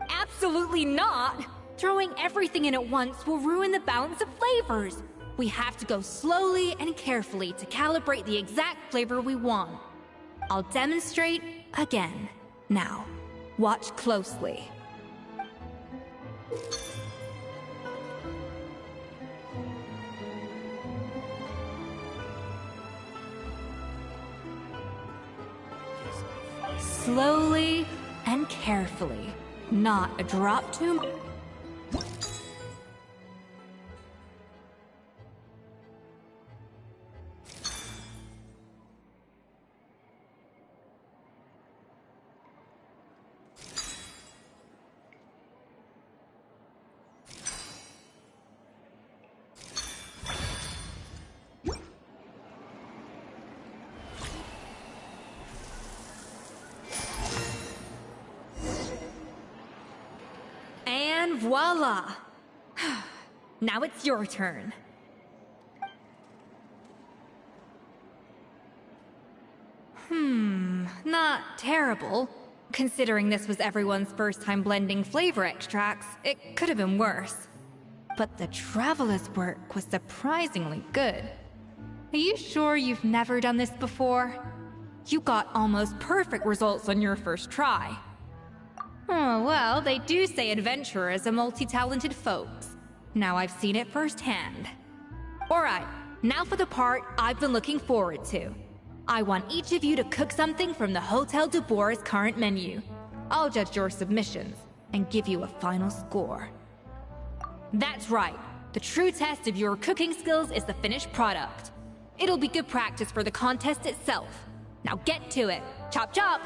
Absolutely not! Throwing everything in at once will ruin the balance of flavors. We have to go slowly and carefully to calibrate the exact flavor we want. I'll demonstrate again. Now, watch closely. Slowly and carefully. Not a drop too much. And voila! Now it's your turn. Not terrible. Considering this was everyone's first time blending flavor extracts, it could have been worse. But the Traveler's work was surprisingly good. Are you sure you've never done this before? You got almost perfect results on your first try. Oh, well, they do say adventurers are multi-talented folks. Now I've seen it firsthand. Alright, now for the part I've been looking forward to. I want each of you to cook something from the Hotel du Bois' current menu. I'll judge your submissions and give you a final score. That's right. The true test of your cooking skills is the finished product. It'll be good practice for the contest itself. Now get to it. Chop chop!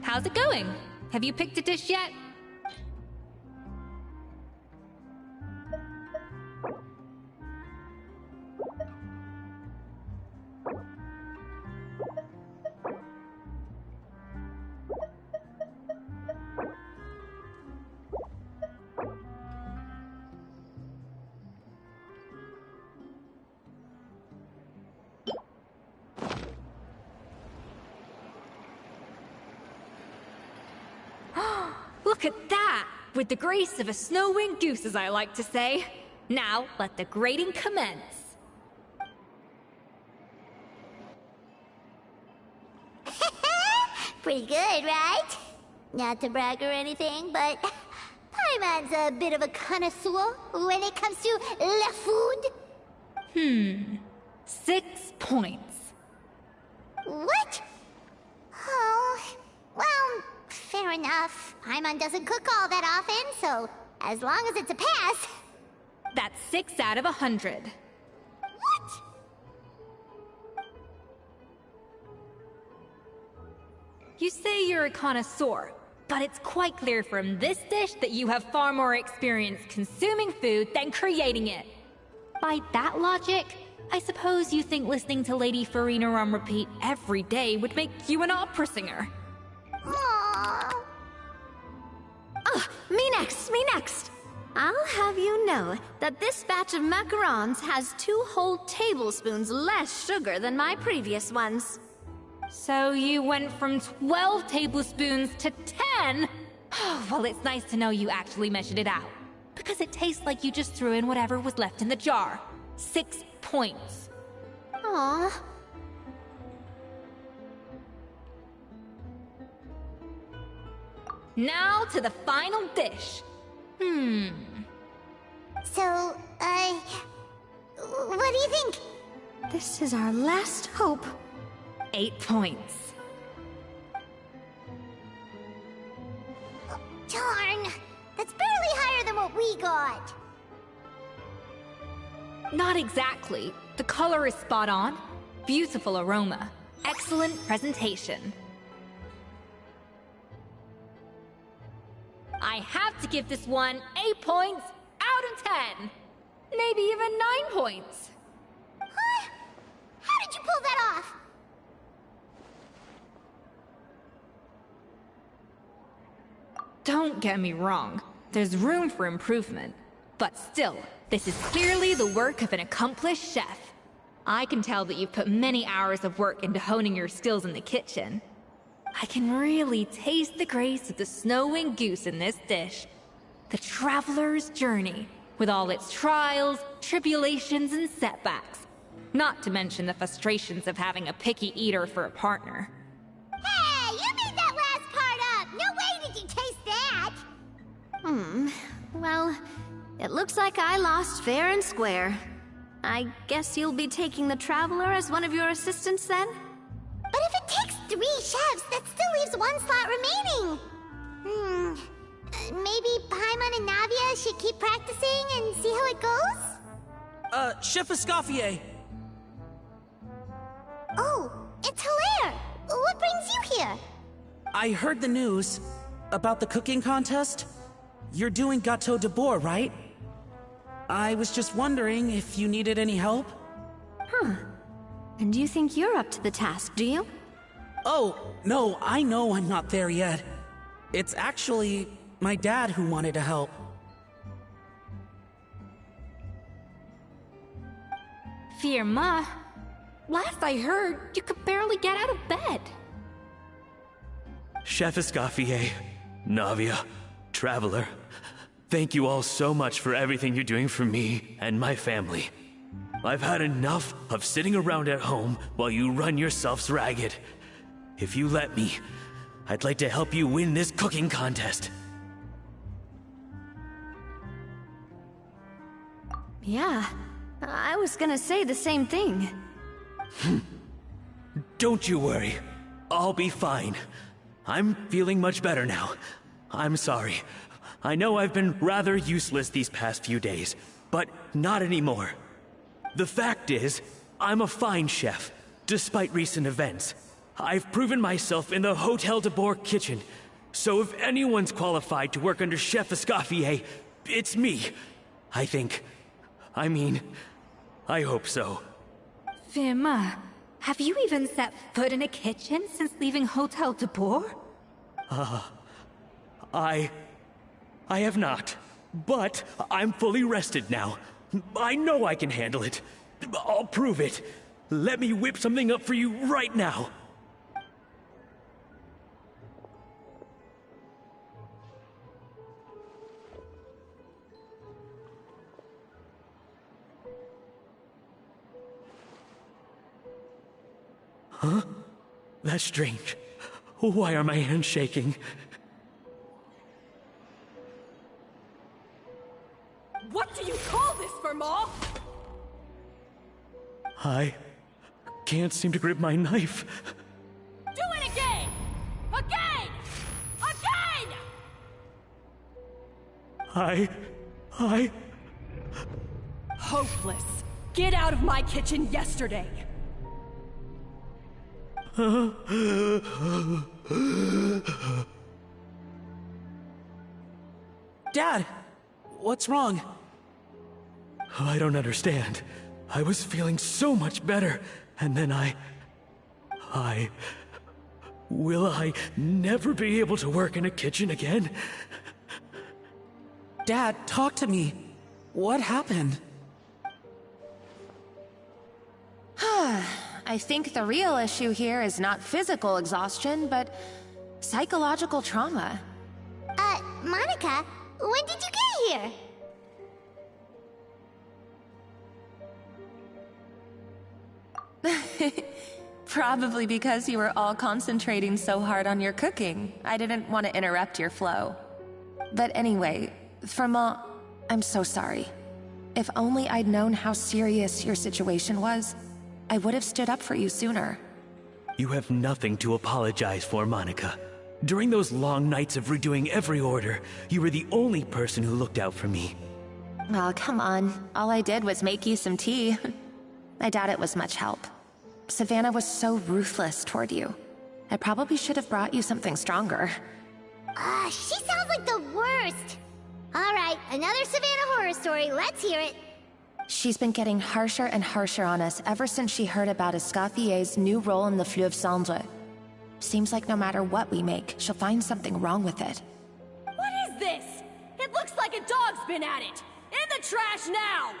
How's it going? Have you picked a dish yet? Look at that! With the grace of a snow-winged goose, as I like to say. Now, let the grating commence. Pretty good, right? Not to brag or anything, but Paimon's a bit of a connoisseur when it comes to la food. 6 points. What? Oh, well, fair enough. Paimon doesn't cook all that often, so as long as it's a pass. That's 6 out of 100. What? You say you're a connoisseur, but it's quite clear from this dish that you have far more experience consuming food than creating it. By that logic, I suppose you think listening to Lady Farina on repeat every day would make you an opera singer. Aww. Me next, me next! I'll have you know that this batch of macarons has 2 whole tablespoons less sugar than my previous ones. So you went from 12 tablespoons to 10? Well, it's nice to know you actually measured it out. Because it tastes like you just threw in whatever was left in the jar. 6 points. Aw. Now to the final dish. So, what do you think? This is our last hope. 8 points. Darn! That's barely higher than what we got. Not exactly. The color is spot on. Beautiful aroma. Excellent presentation. I have to give this one 8 points out of 10. Maybe even 9 points. Huh? How did you pull that off? Don't get me wrong. There's room for improvement. But still, this is clearly the work of an accomplished chef. I can tell that you've put many hours of work into honing your skills in the kitchen. I can really taste the grace of the snow-winged goose in this dish. The traveler's journey, with all its trials, tribulations, and setbacks. Not to mention the frustrations of having a picky eater for a partner. Hey, you made that last part up! No way did you taste that! Well, it looks like I lost fair and square. I guess you'll be taking the Traveler as one of your assistants then? But if it takes 3 chefs, that still leaves 1 slot remaining. Maybe Paimon and Navia should keep practicing and see how it goes? Chef Escoffier! Oh, it's Hilaire! What brings you here? I heard the news about the cooking contest. You're doing Gâteau de Bois, right? I was just wondering if you needed any help? And you think you're up to the task, do you? Oh, no, I know I'm not there yet. It's actually my dad who wanted to help. Firma, last I heard, you could barely get out of bed. Chef Escoffier, Navia, Traveler, thank you all so much for everything you're doing for me and my family. I've had enough of sitting around at home while you run yourselves ragged. If you let me, I'd like to help you win this cooking contest. Yeah, I was gonna say the same thing. Don't you worry. I'll be fine. I'm feeling much better now. I'm sorry. I know I've been rather useless these past few days, but not anymore. The fact is, I'm a fine chef, despite recent events. I've proven myself in the Hotel de Bois kitchen, so if anyone's qualified to work under Chef Escoffier, it's me. I think. I mean, I hope so. Firma, have you even set foot in a kitchen since leaving Hotel de Bois? I have not, but I'm fully rested now. I know I can handle it. I'll prove it. Let me whip something up for you right now. Huh? That's strange. Why are my hands shaking? What do you call this, Firma? I can't seem to grip my knife. Do it again! Again! Again! I... Hopeless. Get out of my kitchen yesterday. Dad, what's wrong? I don't understand. I was feeling so much better, and then Will I never be able to work in a kitchen again? Dad, talk to me. What happened? I think the real issue here is not physical exhaustion, but psychological trauma. Monica, when did you get here? Probably because you were all concentrating so hard on your cooking. I didn't want to interrupt your flow. But anyway, Firma, I'm so sorry. If only I'd known how serious your situation was, I would have stood up for you sooner. You have nothing to apologize for, Monica. During those long nights of redoing every order, you were the only person who looked out for me. Oh, come on. All I did was make you some tea. I doubt it was much help. Savannah was so ruthless toward you. I probably should have brought you something stronger. She sounds like the worst. All right, another Savannah horror story. Let's hear it. She's been getting harsher and harsher on us ever since she heard about Escaffier's new role in the Fleuve Cendre. Seems like no matter what we make, she'll find something wrong with it. What is this? It looks like a dog's been at it! In the trash now!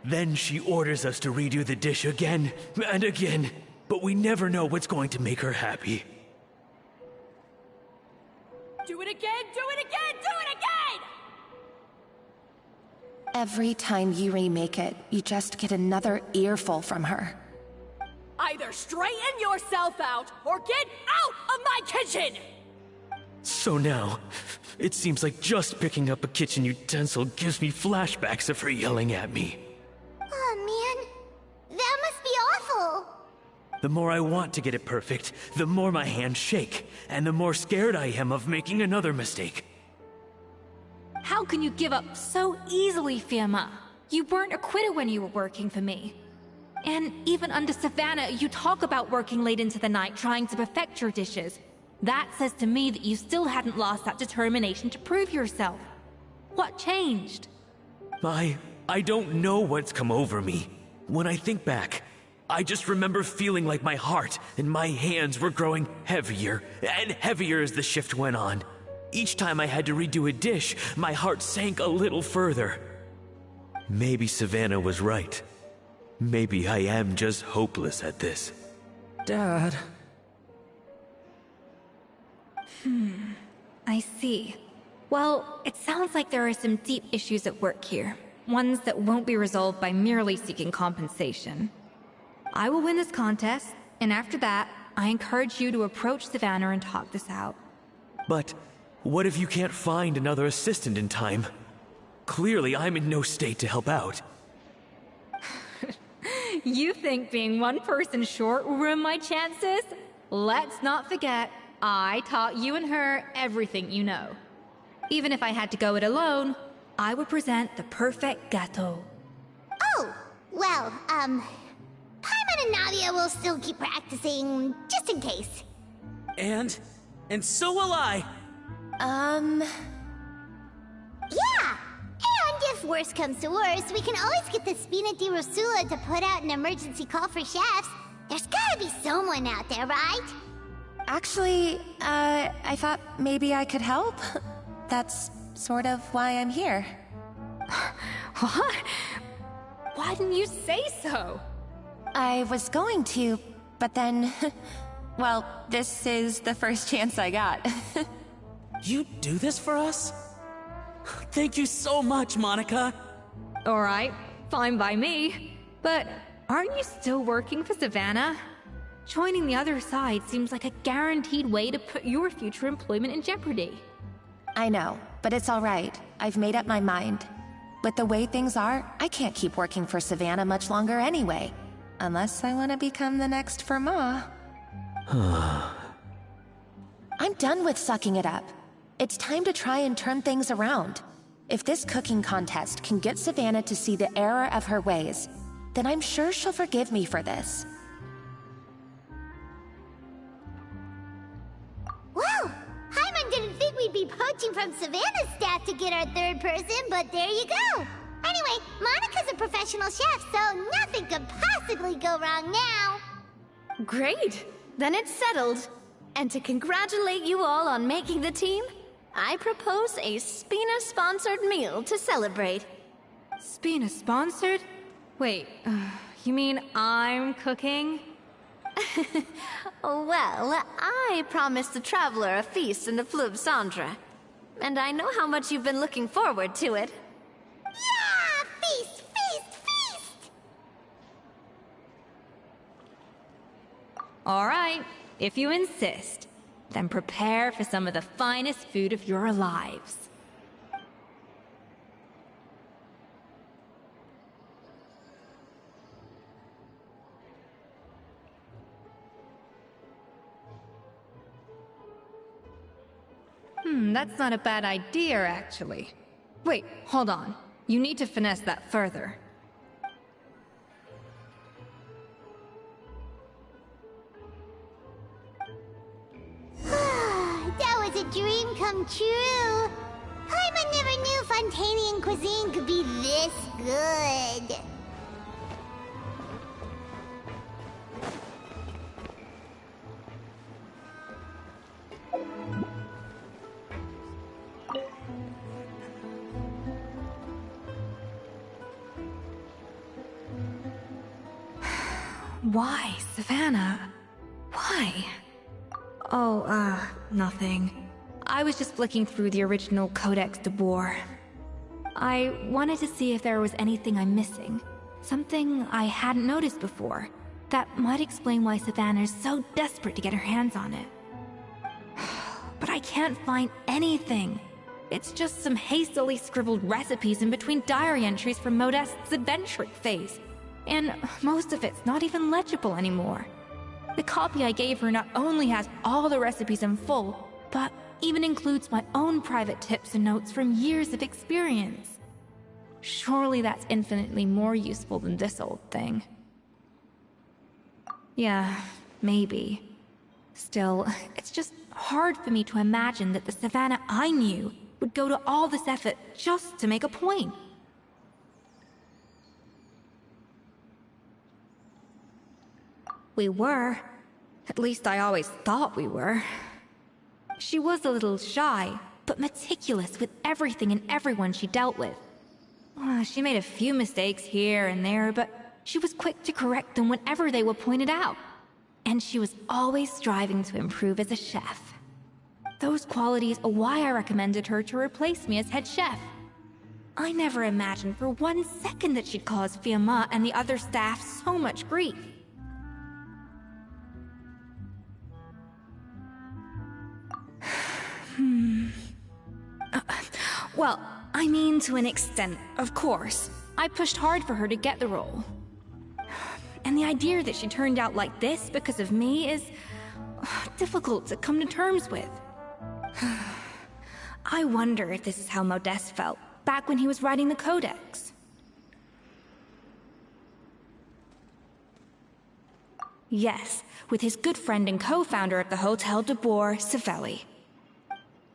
Then she orders us to redo the dish again and again, but we never know what's going to make her happy. Do it again, do it again, do it again! Every time you remake it, you just get another earful from her. Either straighten yourself out, or get out of my kitchen! So now, it seems like just picking up a kitchen utensil gives me flashbacks of her yelling at me. Oh man, that must be awful. The more I want to get it perfect, the more my hands shake, and the more scared I am of making another mistake. How can you give up so easily, Firma? You weren't a quitter when you were working for me. And even under Savannah, you talk about working late into the night trying to perfect your dishes. That says to me that you still hadn't lost that determination to prove yourself. What changed? I don't know what's come over me. When I think back, I just remember feeling like my heart and my hands were growing heavier and heavier as the shift went on. Each time I had to redo a dish, my heart sank a little further. Maybe Savannah was right. Maybe I am just hopeless at this. Dad. I see. Well, it sounds like there are some deep issues at work here. Ones that won't be resolved by merely seeking compensation. I will win this contest, and after that, I encourage you to approach Savannah and talk this out. But what if you can't find another assistant in time? Clearly, I'm in no state to help out. You think being one person short will ruin my chances? Let's not forget, I taught you and her everything you know. Even if I had to go it alone, I would present the perfect gâteau. Oh, well, Paimon and Navia will still keep practicing, just in case. And so will I. Yeah! And if worse comes to worse, we can always get the Spina di Rosula to put out an emergency call for chefs. There's gotta be someone out there, right? Actually, I thought maybe I could help. That's sort of why I'm here. What? Why didn't you say so? I was going to, but then... well, this is the first chance I got. You do this for us? Thank you so much, Monica. Alright, fine by me. But aren't you still working for Savannah? Joining the other side seems like a guaranteed way to put your future employment in jeopardy. I know, but it's alright. I've made up my mind. With the way things are, I can't keep working for Savannah much longer anyway. Unless I want to become the next Firma. I'm done with sucking it up. It's time to try and turn things around. If this cooking contest can get Savannah to see the error of her ways, then I'm sure she'll forgive me for this. Well, Paimon didn't think we'd be poaching from Savannah's staff to get our third person, but there you go. Anyway, Monica's a professional chef, so nothing could possibly go wrong now. Great! Then it's settled. And to congratulate you all on making the team, I propose a Spina-sponsored meal to celebrate. Spina-sponsored? Wait, you mean I'm cooking? Well, I promised the traveler a feast in the Fleuve Cendre. And I know how much you've been looking forward to it. Yeah! Feast, feast, feast! All right, if you insist, then prepare for some of the finest food of your lives. That's not a bad idea, actually. Wait, hold on. You need to finesse that further. That was a dream come true. Paimon never knew Fontanian cuisine could be this good. Why, Savannah? Why? Oh, nothing. I was just flicking through the original Codex de Boer. I wanted to see if there was anything I'm missing. Something I hadn't noticed before. That might explain why Savannah's so desperate to get her hands on it. But I can't find anything. It's just some hastily scribbled recipes in between diary entries from Modeste's adventuring phase. And most of it's not even legible anymore. The copy I gave her not only has all the recipes in full, but even includes my own private tips and notes from years of experience. Surely that's infinitely more useful than this old thing. Yeah, maybe. Still, it's just hard for me to imagine that the Savannah I knew would go to all this effort just to make a point. We were. At least I always thought we were. She was a little shy, but meticulous with everything and everyone she dealt with. She made a few mistakes here and there, but she was quick to correct them whenever they were pointed out. And she was always striving to improve as a chef. Those qualities are why I recommended her to replace me as head chef. I never imagined for 1 second that she'd cause Fiamma and the other staff so much grief. Well, I mean to an extent, of course. I pushed hard for her to get the role. And the idea that she turned out like this because of me is difficult to come to terms with. I wonder if this is how Modeste felt back when he was writing the Codex. Yes, with his good friend and co-founder of the Hotel de Boer, Savelli.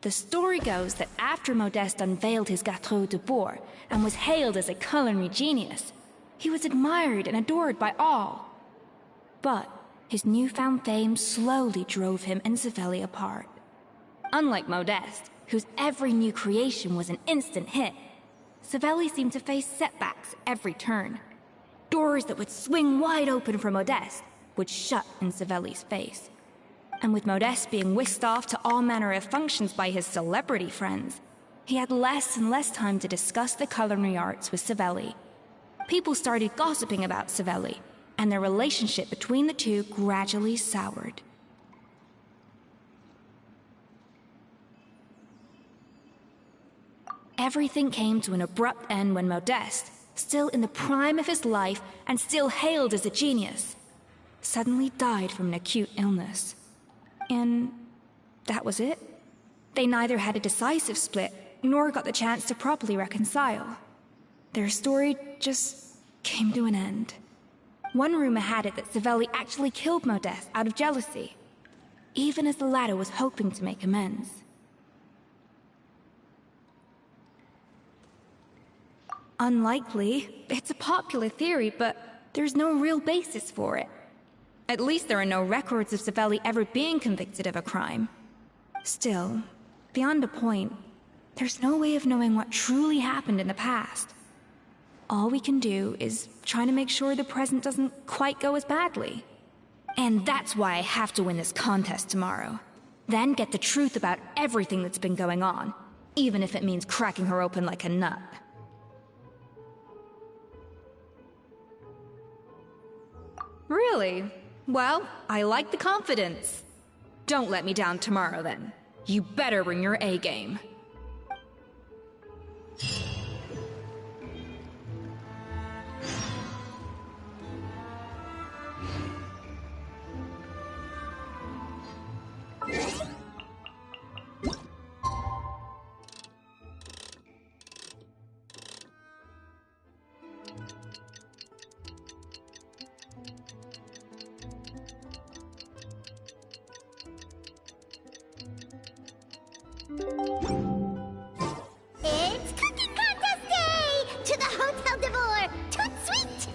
The story goes that after Modeste unveiled his Gâteau de Boer and was hailed as a culinary genius, he was admired and adored by all. But his newfound fame slowly drove him and Savelli apart. Unlike Modeste, whose every new creation was an instant hit, Savelli seemed to face setbacks every turn. Doors that would swing wide open for Modeste would shut in Savelli's face. And with Modeste being whisked off to all manner of functions by his celebrity friends, he had less and less time to discuss the culinary arts with Savelli. People started gossiping about Savelli, and their relationship between the two gradually soured. Everything came to an abrupt end when Modeste, still in the prime of his life and still hailed as a genius, suddenly died from an acute illness. And that was it. They neither had a decisive split, nor got the chance to properly reconcile. Their story just came to an end. One rumor had it that Savelli actually killed Modeste out of jealousy, even as the latter was hoping to make amends. Unlikely. It's a popular theory, but there's no real basis for it. At least there are no records of Savelli ever being convicted of a crime. Still, beyond a point, there's no way of knowing what truly happened in the past. All we can do is try to make sure the present doesn't quite go as badly. And that's why I have to win this contest tomorrow. Then get the truth about everything that's been going on, even if it means cracking her open like a nut. Really? Well, I like the confidence. Don't let me down tomorrow, then. You better bring your A game. It's Cooking Contest Day! To the Hotel d'Amour! Toot sweet!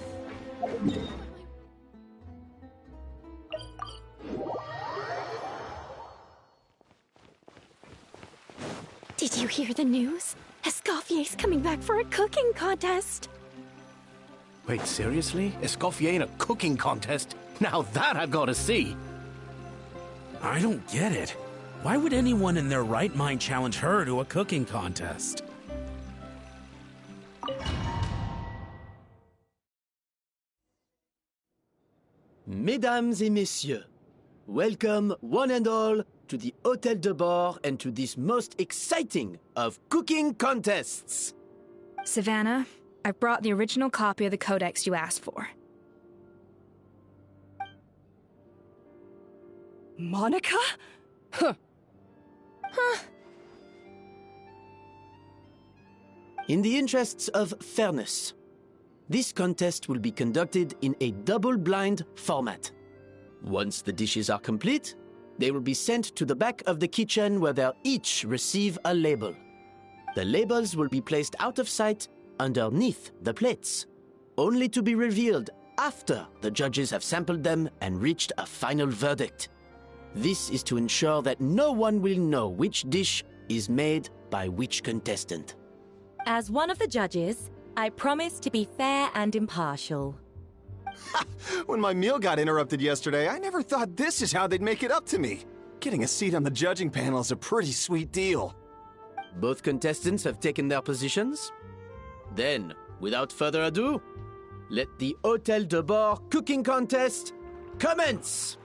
Did you hear the news? Escoffier's coming back for a cooking contest. Wait, seriously? Escoffier in a cooking contest? Now that I've got to see! I don't get it. Why would anyone in their right mind challenge her to a cooking contest? Mesdames et messieurs, welcome one and all to the Hôtel de Bord and to this most exciting of cooking contests. Savannah, I brought the original copy of the codex you asked for. Monica? Huh. In the interests of fairness, this contest will be conducted in a double-blind format. Once the dishes are complete, they will be sent to the back of the kitchen where they'll each receive a label. The labels will be placed out of sight underneath the plates, only to be revealed after the judges have sampled them and reached a final verdict. This is to ensure that no one will know which dish is made by which contestant. As one of the judges, I promise to be fair and impartial. When my meal got interrupted yesterday, I never thought this is how they'd make it up to me. Getting a seat on the judging panel is a pretty sweet deal. Both contestants have taken their positions. Then, without further ado, let the Hôtel de Bord cooking contest commence!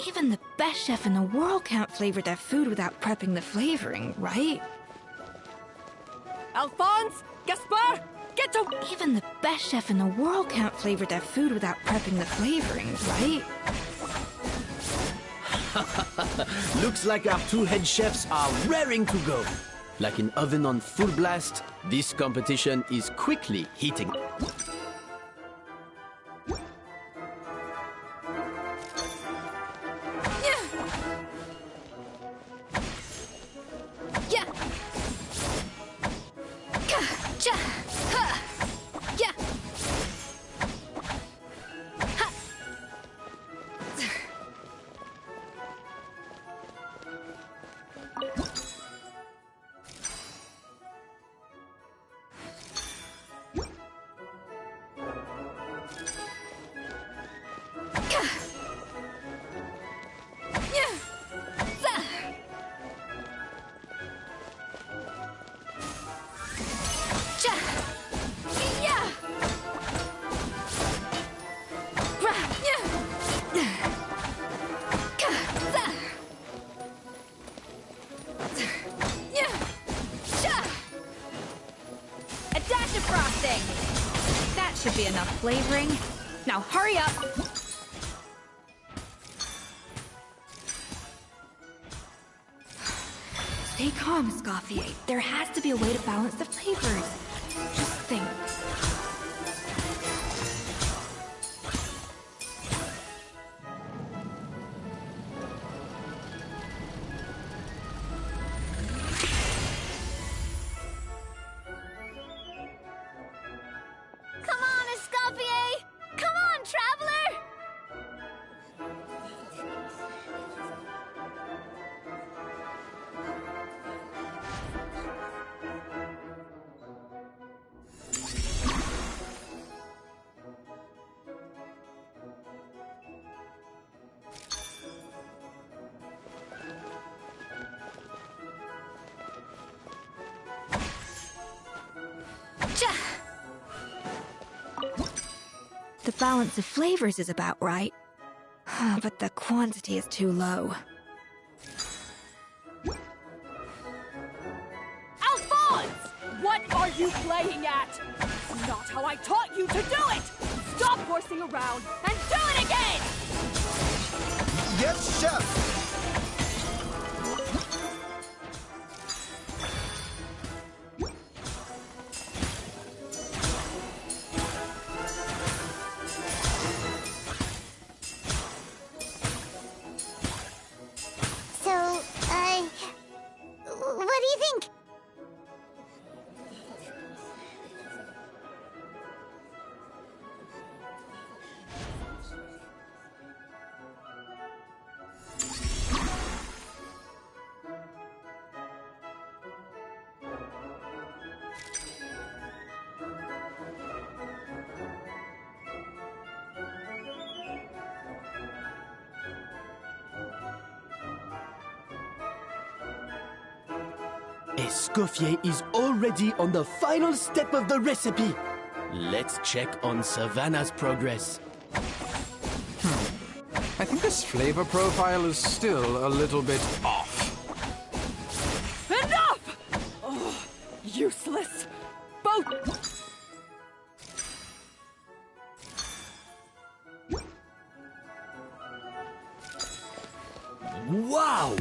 Even the best chef in the world can't flavor their food without prepping the flavoring, right? Alphonse? Gaspar? Get to... Even the best chef in the world can't flavor their food without prepping the flavoring, right? Looks like our two head chefs are raring to go. Like an oven on full blast, this competition is quickly heating. Should be enough flavoring. Now hurry up! Stay calm, Escoffier. There has to be a way to balance the flavors. Just think. the balance of flavors is about right. But the quantity is too low. Alphonse! What are you playing at? It's not how I taught you to do it! Stop horsing around and do it again! Yes, chef! What do you think? Escoffier is already on the final step of the recipe. Let's check on Savannah's progress. I think this flavor profile is still a little bit off. Enough! Oh, useless. Both. Wow!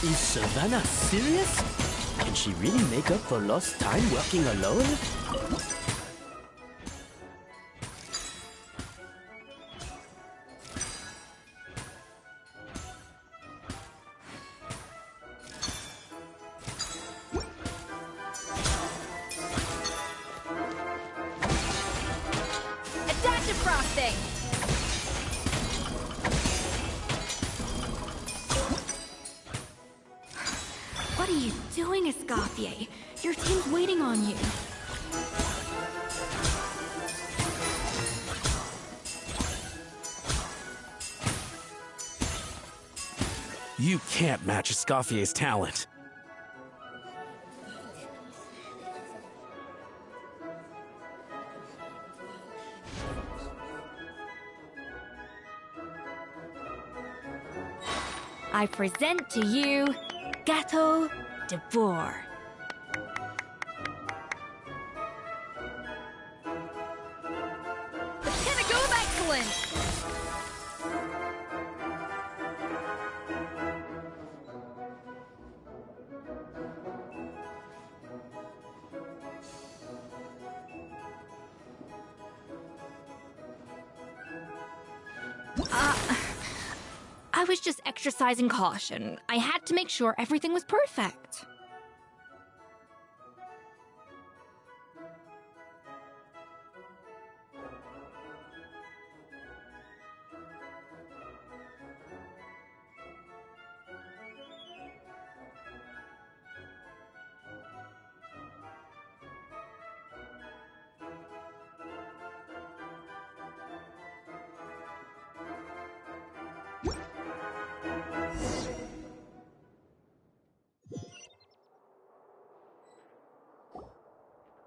Is Savannah serious? Can she really make up for lost time working alone? Adaptive frosting! What are you doing, Escoffier? Your team's waiting on you. You can't match Escoffier's talent. I present to you Gâteau de Bourg. The pinnacle of excellence! I was just exercising caution. I had to make sure everything was perfect.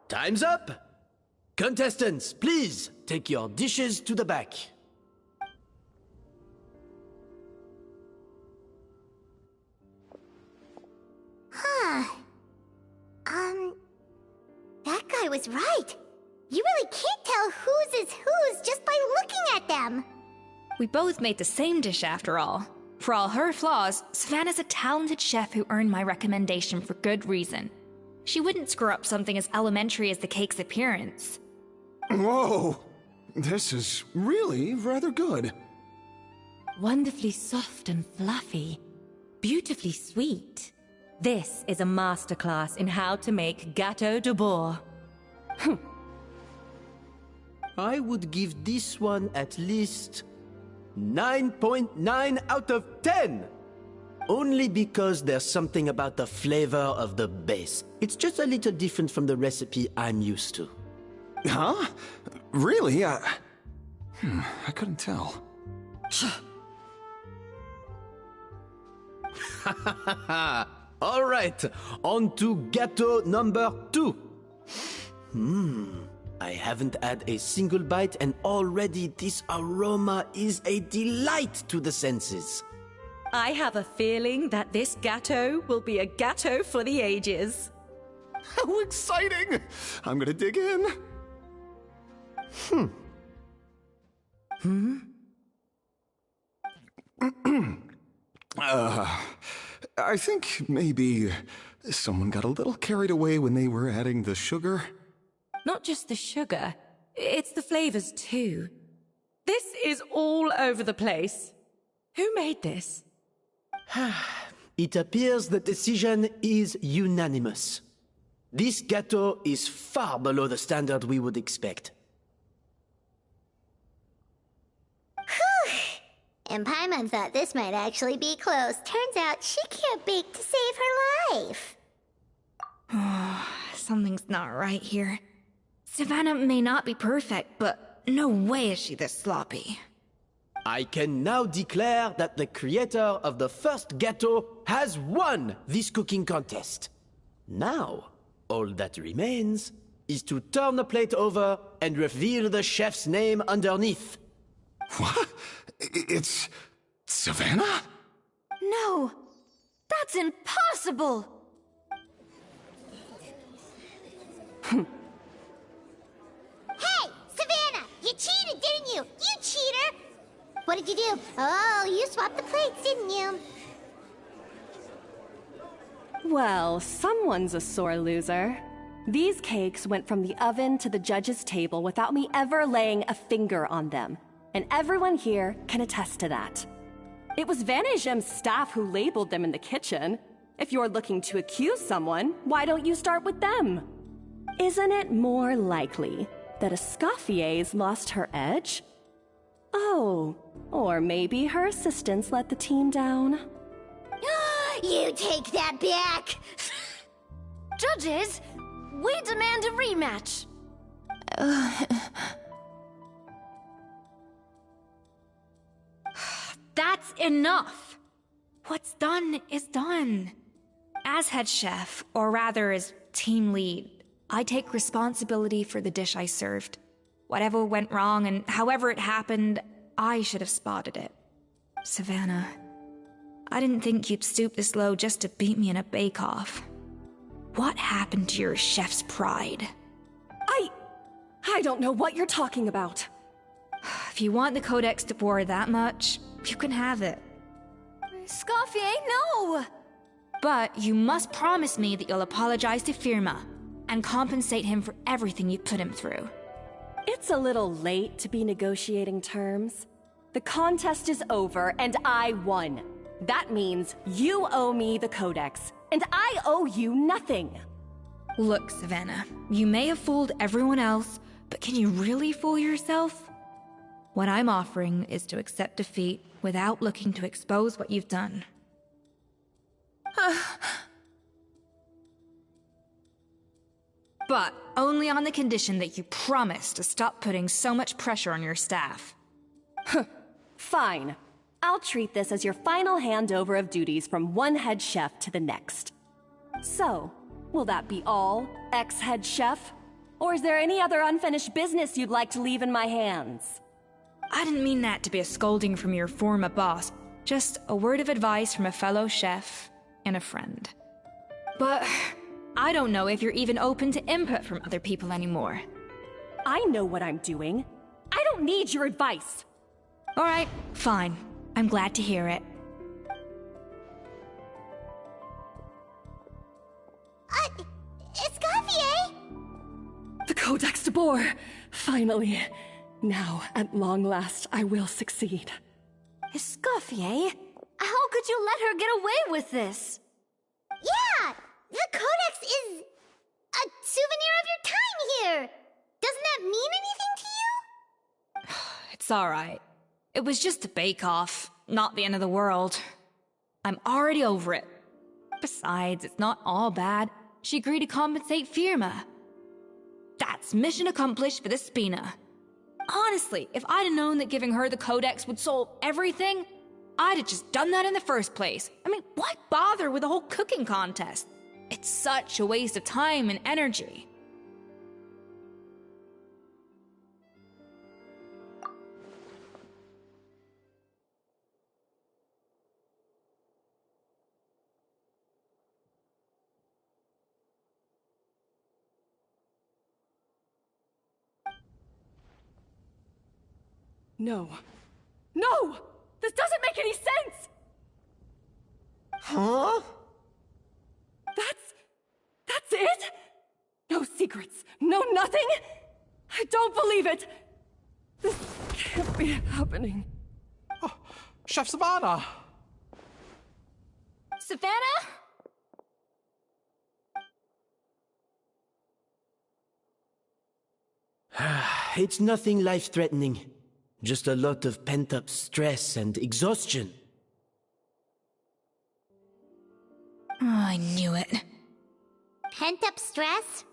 Time's up! Contestants, please take your dishes to the back. That guy was right. You really can't tell whose is whose just by looking at them. We both made the same dish after all. For all her flaws, Savannah's a talented chef who earned my recommendation for good reason. She wouldn't screw up something as elementary as the cake's appearance. Whoa! This is really rather good. Wonderfully soft and fluffy. Beautifully sweet. This is a masterclass in how to make Gâteau de Bourg. I would give this one at least 9.9 out of 10! Only because there's something about the flavor of the base. It's just a little different from the recipe I'm used to. Huh? Really? I couldn't tell. All right, on to gâteau number 2. I haven't had a single bite, and already this aroma is a delight to the senses. I have a feeling that this gâteau will be a gâteau for the ages. How exciting! I'm gonna dig in. I think maybe someone got a little carried away when they were adding the sugar. Not just the sugar, it's the flavors too. This is all over the place. Who made this? It appears the decision is unanimous. This gâteau is far below the standard we would expect. And Paimon thought this might actually be close. Turns out she can't bake to save her life. Something's not right here. Savannah may not be perfect, but no way is she this sloppy. I can now declare that the creator of the first gâteau has won this cooking contest. Now, all that remains is to turn the plate over and reveal the chef's name underneath. What? It's Savannah? No, that's impossible! Hey, Savannah! You cheated, didn't you? You cheater! What did you do? Oh, you swapped the plates, didn't you? Well, someone's a sore loser. These cakes went from the oven to the judge's table without me ever laying a finger on them. And everyone here can attest to that. It was Vanejem's staff who labeled them in the kitchen. If you're looking to accuse someone, why don't you start with them? Isn't it more likely that Escoffier's lost her edge? Oh, or maybe her assistants let the team down. You take that back! Judges, we demand a rematch. That's enough! What's done is done. As head chef, or rather as team lead, I take responsibility for the dish I served. Whatever went wrong and however it happened, I should have spotted it. Savannah, I didn't think you'd stoop this low just to beat me in a bake-off. What happened to your chef's pride? I don't know what you're talking about. If you want the Codex de Boer that much, you can have it. Escoffier, no! But you must promise me that you'll apologize to Firma and compensate him for everything you put him through. It's a little late to be negotiating terms. The contest is over and I won. That means you owe me the Codex, and I owe you nothing. Look, Savannah, you may have fooled everyone else, but can you really fool yourself? What I'm offering is to accept defeat without looking to expose what you've done. But only on the condition that you promise to stop putting so much pressure on your staff. Fine. I'll treat this as your final handover of duties from one head chef to the next. So, will that be all, ex-head chef? Or is there any other unfinished business you'd like to leave in my hands? I didn't mean that to be a scolding from your former boss, just a word of advice from a fellow chef and a friend. But I don't know if you're even open to input from other people anymore. I know what I'm doing. I don't need your advice. All right, fine. I'm glad to hear it. Escoffier? The Codex de Boer! Finally. Now, at long last, I will succeed. Escoffier? How could you let her get away with this? Yeah! The Codex is a souvenir of your time here! Doesn't that mean anything to you? It's alright. It was just a bake-off, not the end of the world. I'm already over it. Besides, it's not all bad. She agreed to compensate Firma. That's mission accomplished for the Spina. Honestly, if I'd have known that giving her the Codex would solve everything, I'd have just done that in the first place. I mean, why bother with the whole cooking contest? It's such a waste of time and energy. No. No! This doesn't make any sense! Huh? That's it? No secrets, no nothing? I don't believe it! This can't be happening. Oh, Chef Savannah! Savannah? It's nothing life-threatening. Just a lot of pent-up stress and exhaustion. Oh, I knew it. Pent-up stress?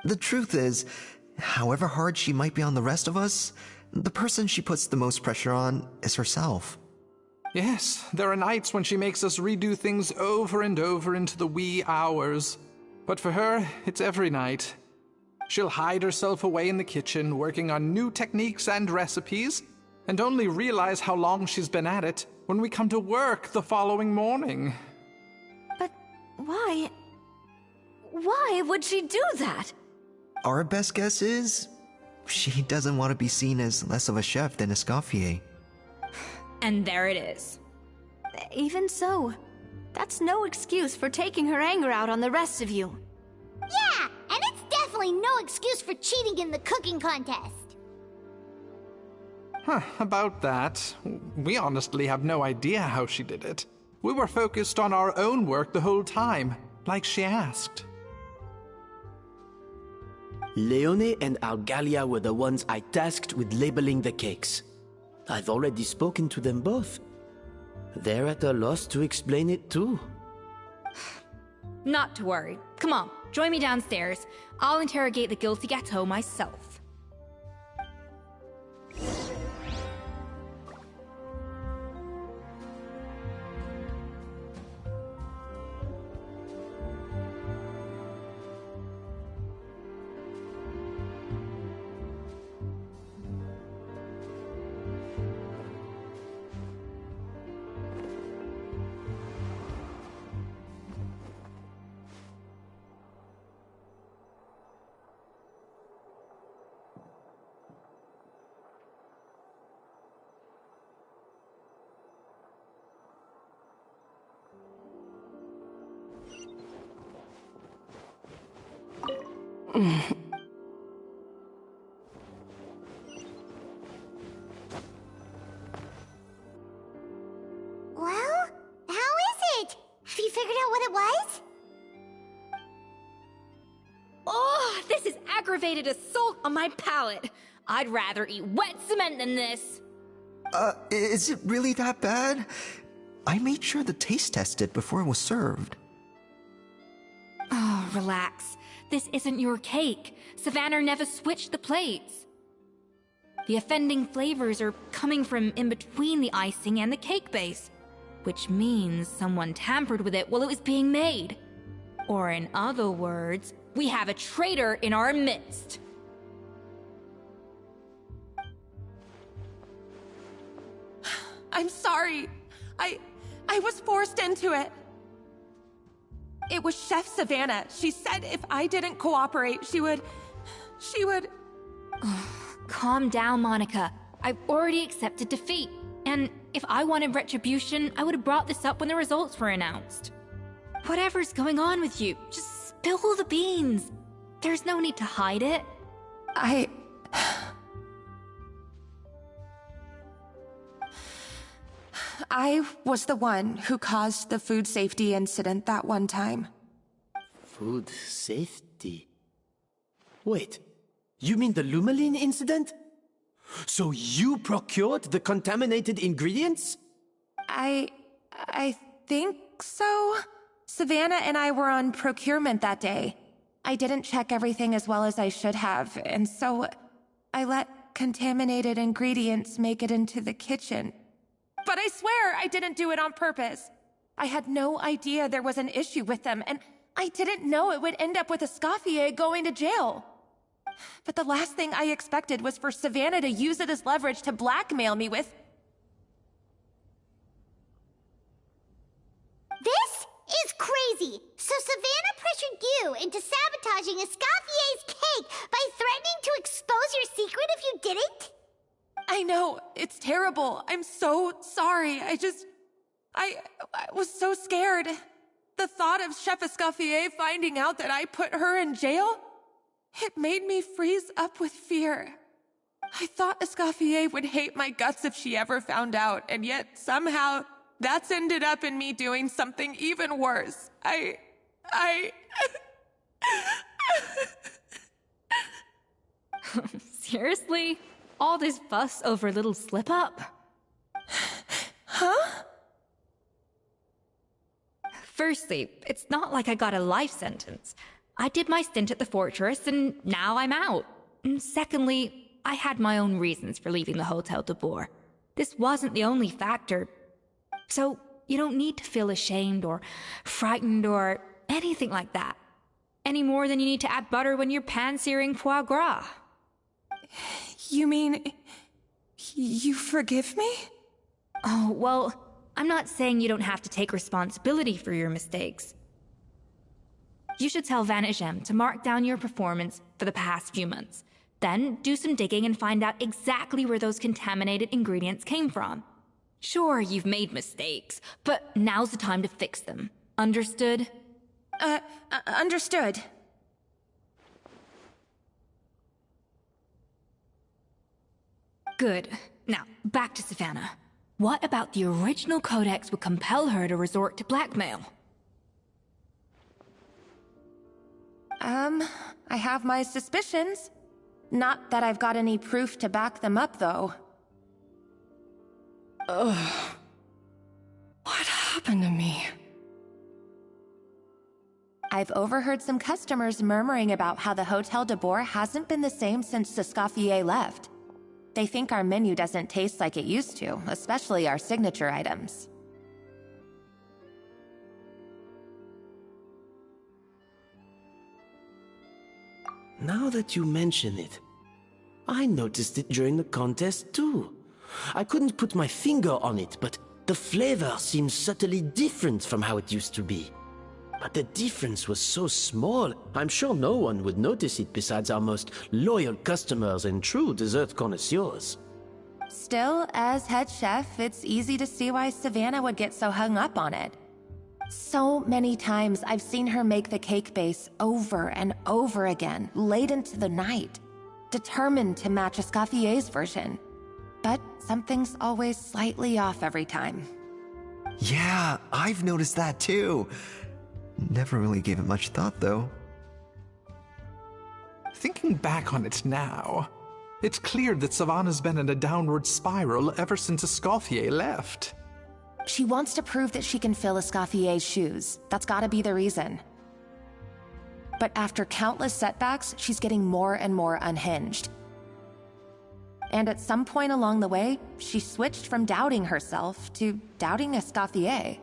The truth is, however hard she might be on the rest of us, the person she puts the most pressure on is herself. Yes, there are nights when she makes us redo things over and over into the wee hours. But for her, it's every night. She'll hide herself away in the kitchen, working on new techniques and recipes, and only realize how long she's been at it when we come to work the following morning. But why? Why would she do that? Our best guess is, she doesn't want to be seen as less of a chef than Escoffier. And there it is. Even so, that's no excuse for taking her anger out on the rest of you. Yeah, and it's definitely no excuse for cheating in the cooking contest. About that, we honestly have no idea how she did it. We were focused on our own work the whole time, like she asked. Leone and Algalia were the ones I tasked with labeling the cakes. I've already spoken to them both. They're at a loss to explain it too. Not to worry. Come on, join me downstairs. I'll interrogate the guilty gâteau myself. Well, how is it? Have you figured out what it was? Oh, this is aggravated assault on my palate. I'd rather eat wet cement than this. Is it really that bad? I made sure the taste tested before it was served. Oh, relax. This isn't your cake. Savannah never switched the plates. The offending flavors are coming from in between the icing and the cake base, which means someone tampered with it while it was being made. Or in other words, we have a traitor in our midst. I'm sorry. I was forced into it. It was Chef Savannah. She said if I didn't cooperate, she would... Calm down, Monica. I've already accepted defeat. And if I wanted retribution, I would have brought this up when the results were announced. Whatever's going on with you, just spill the beans. There's no need to hide it. I was the one who caused the food safety incident that one time. Food safety? Wait, you mean the Lumaline incident? So you procured the contaminated ingredients? I think so. Savannah and I were on procurement that day. I didn't check everything as well as I should have, and so I let contaminated ingredients make it into the kitchen. But I swear I didn't do it on purpose. I had no idea there was an issue with them, and I didn't know it would end up with Escoffier going to jail. But the last thing I expected was for Savannah to use it as leverage to blackmail me with... This is crazy! So Savannah pressured you into sabotaging Escoffier's cake by threatening to expose your secret if I know, it's terrible. I'm so sorry. I was so scared. The thought of Chef Escoffier finding out that I put her in jail, it made me freeze up with fear. I thought Escoffier would hate my guts if she ever found out, and yet somehow that's ended up in me doing something even worse. Seriously? All this fuss over a little slip-up? Huh? Firstly, it's not like I got a life sentence. I did my stint at the fortress, and now I'm out. And secondly, I had my own reasons for leaving the Hotel de Boer. This wasn't the only factor. So, you don't need to feel ashamed or frightened or anything like that. Any more than you need to add butter when you're pan-searing foie gras. You mean... you forgive me? Oh, well, I'm not saying you don't have to take responsibility for your mistakes. You should tell Vanagem to mark down your performance for the past few months. Then do some digging and find out exactly where those contaminated ingredients came from. Sure, you've made mistakes, but now's the time to fix them. Understood? Understood. Good. Now, back to Savannah. What about the original codex would compel her to resort to blackmail? I have my suspicions. Not that I've got any proof to back them up, though. Ugh. What happened to me? I've overheard some customers murmuring about how the Hotel de Boer hasn't been the same since Escoffier left. They think our menu doesn't taste like it used to, especially our signature items. Now that you mention it, I noticed it during the contest too. I couldn't put my finger on it, but the flavor seems subtly different from how it used to be. But the difference was so small, I'm sure no one would notice it besides our most loyal customers and true dessert connoisseurs. Still, as head chef, it's easy to see why Savannah would get so hung up on it. So many times I've seen her make the cake base over and over again, late into the night, determined to match Escoffier's version. But something's always slightly off every time. Yeah, I've noticed that too. Never really gave it much thought, though. Thinking back on it now, it's clear that Savannah's been in a downward spiral ever since Escoffier left. She wants to prove that she can fill Escoffier's shoes. That's gotta be the reason. But after countless setbacks, she's getting more and more unhinged. And at some point along the way, she switched from doubting herself to doubting Escoffier.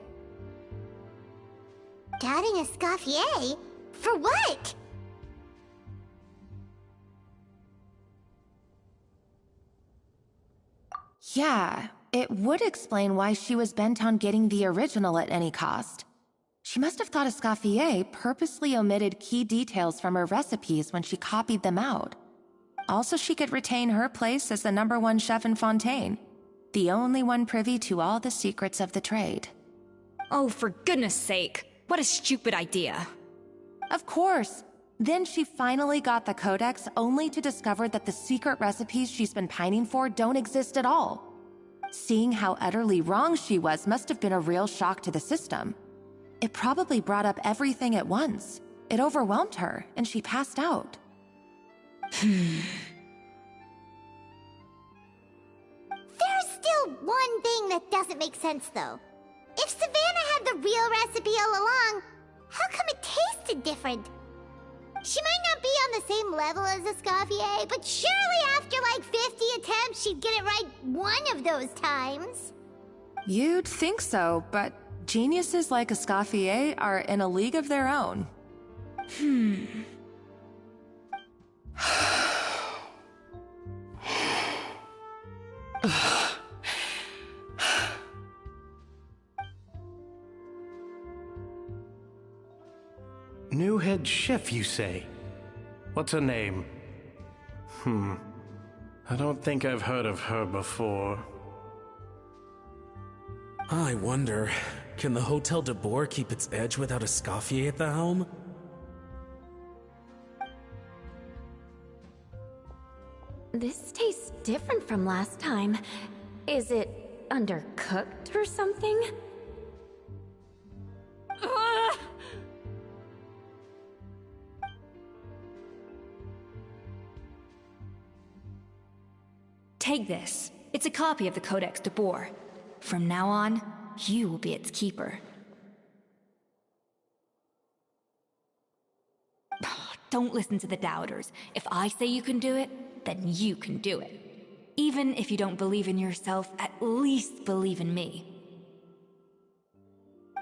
Doubting Escoffier? For what? Yeah, it would explain why she was bent on getting the original at any cost. She must have thought Escoffier purposely omitted key details from her recipes when she copied them out. Also, she could retain her place as the #1 chef in Fontaine, the only one privy to all the secrets of the trade. Oh, for goodness sake. What a stupid idea. Of course. Then she finally got the codex only to discover that the secret recipes she's been pining for don't exist at all. Seeing how utterly wrong she was must have been a real shock to the system. It probably brought up everything at once. It overwhelmed her, and she passed out. There's still one thing that doesn't make sense, though. If Savannah had the real recipe all along, how come it tasted different? She might not be on the same level as Escoffier, but surely after like 50 attempts, she'd get it right one of those times. You'd think so, but geniuses like Escoffier are in a league of their own. New head chef, you say? What's her name? I don't think I've heard of her before. I wonder, can the Hotel de Boer keep its edge without Escoffier at the helm? This tastes different from last time. Is it undercooked or something? Take this. It's a copy of the Codex de Boer. From now on, you will be its keeper. Don't listen to the doubters. If I say you can do it, then you can do it. Even if you don't believe in yourself, at least believe in me.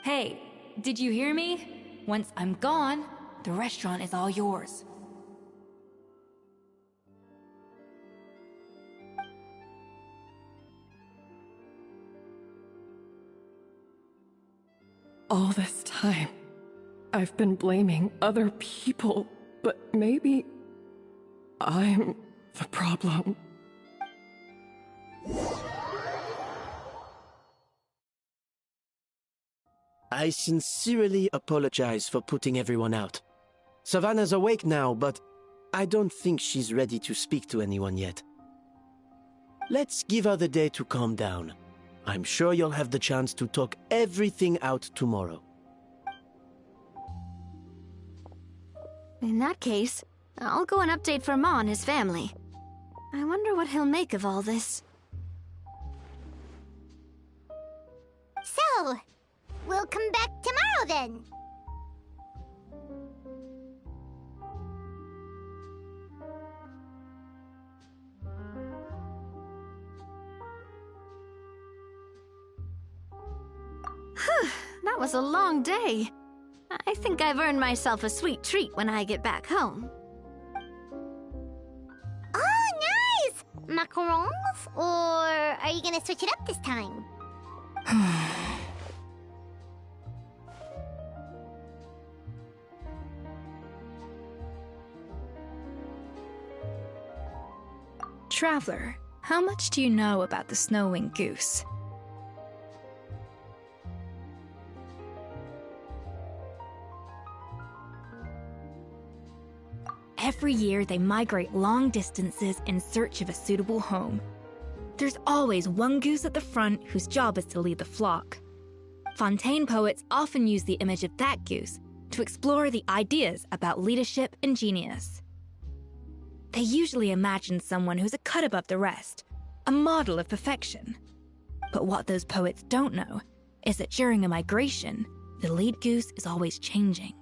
Hey, did you hear me? Once I'm gone, the restaurant is all yours. All this time, I've been blaming other people, but maybe I'm the problem. I sincerely apologize for putting everyone out. Savannah's awake now, but I don't think she's ready to speak to anyone yet. Let's give her the day to calm down. I'm sure you'll have the chance to talk everything out tomorrow. In that case, I'll go and update Verma and his family. I wonder what he'll make of all this. So, we'll come back tomorrow then. That was a long day. I think I've earned myself a sweet treat when I get back home. Oh, nice! Macarons? Or are you gonna switch it up this time? Traveler, how much do you know about the snow-winged goose? Every year, they migrate long distances in search of a suitable home. There's always one goose at the front whose job is to lead the flock. Fontaine poets often use the image of that goose to explore the ideas about leadership and genius. They usually imagine someone who's a cut above the rest, a model of perfection. But what those poets don't know is that during a migration, the lead goose is always changing.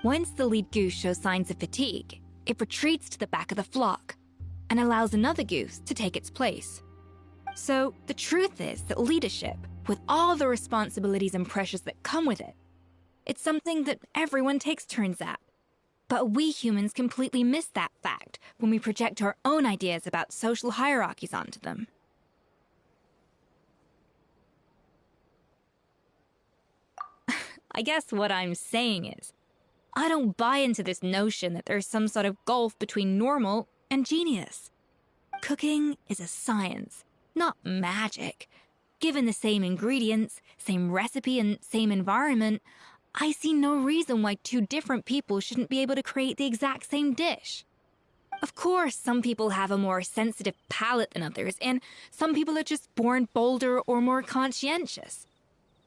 Once the lead goose shows signs of fatigue, it retreats to the back of the flock and allows another goose to take its place. So the truth is that leadership, with all the responsibilities and pressures that come with it, it's something that everyone takes turns at. But we humans completely miss that fact when we project our own ideas about social hierarchies onto them. I guess what I'm saying is, I don't buy into this notion that there's some sort of gulf between normal and genius. Cooking is a science, not magic. Given the same ingredients, same recipe, and same environment, I see no reason why two different people shouldn't be able to create the exact same dish. Of course, some people have a more sensitive palate than others, and some people are just born bolder or more conscientious.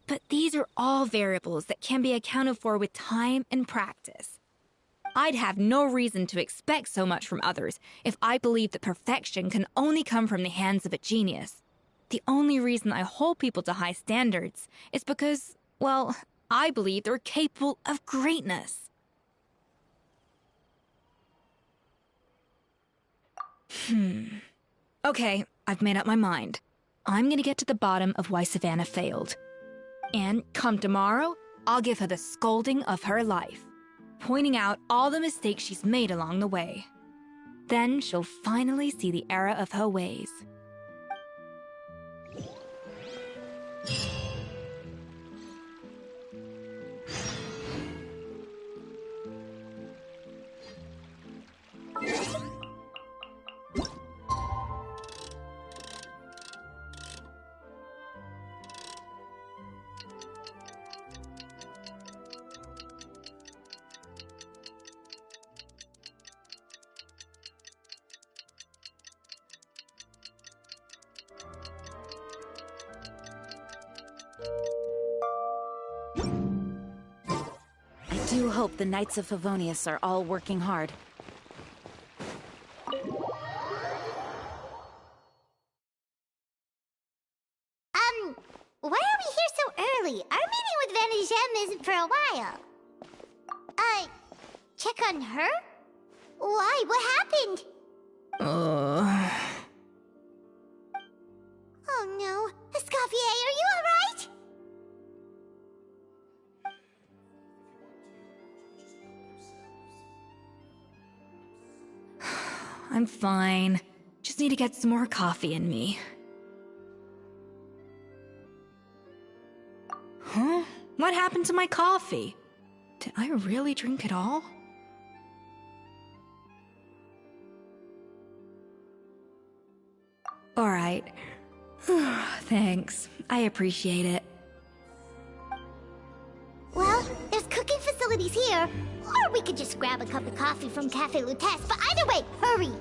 But these are all variables that can be accounted for with time and practice. I'd have no reason to expect so much from others if I believed that perfection can only come from the hands of a genius. The only reason I hold people to high standards is because, well, I believe they're capable of greatness. Okay, I've made up my mind. I'm gonna get to the bottom of why Savannah failed. And come tomorrow, I'll give her the scolding of her life, pointing out all the mistakes she's made along the way. Then she'll finally see the error of her ways. hope the Knights of Favonius are all working hard. Why are we here so early? Our meeting with Van de Gem isn't for a while. Check on her? Why? What happened? Oh no. Escoffier, are you alright? I'm fine. Just need to get some more coffee in me. Huh? What happened to my coffee? Did I really drink it all? Alright. Thanks. I appreciate it. Well, there's cooking facilities here. Or we could just grab a cup of coffee from Cafe Lutece. But either way, hurry!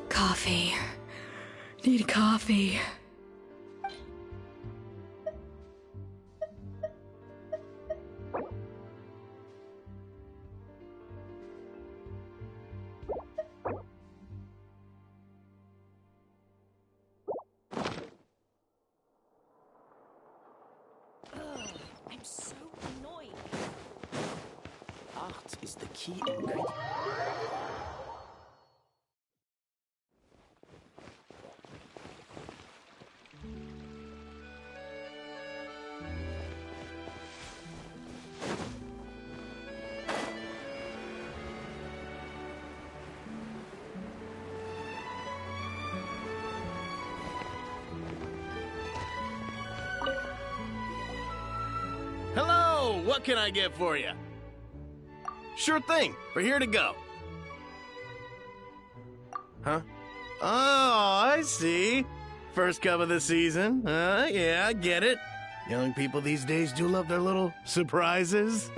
Coffee. Need coffee. I'm so annoyed. Art is the key ingredient. Hello! What can I get for you? Sure thing. We're here to go. Huh? Oh, I see. First cup of the season. Yeah, I get it. Young people these days do love their little surprises.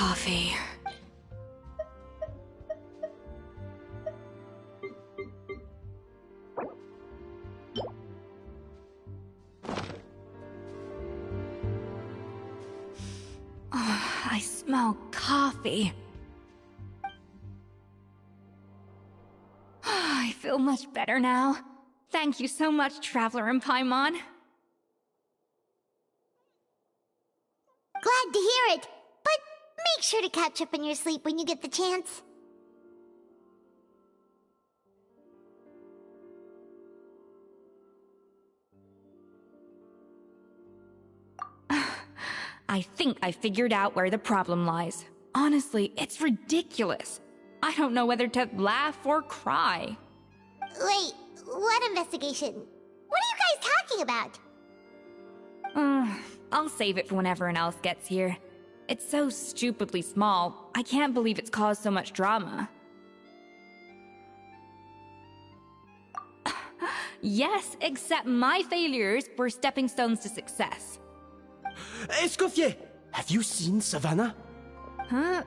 coffee. I smell coffee. I feel much better now. Thank you so much, Traveler and Paimon. Glad to hear it, but make sure to catch up in your sleep when you get the chance. I think I figured out where the problem lies. Honestly, it's ridiculous. I don't know whether to laugh or cry. Wait, what investigation? What are you guys talking about? I'll save it for when everyone else gets here. It's so stupidly small, I can't believe it's caused so much drama. Yes, except my failures were stepping stones to success. Escoffier! Have you seen Savannah? Huh?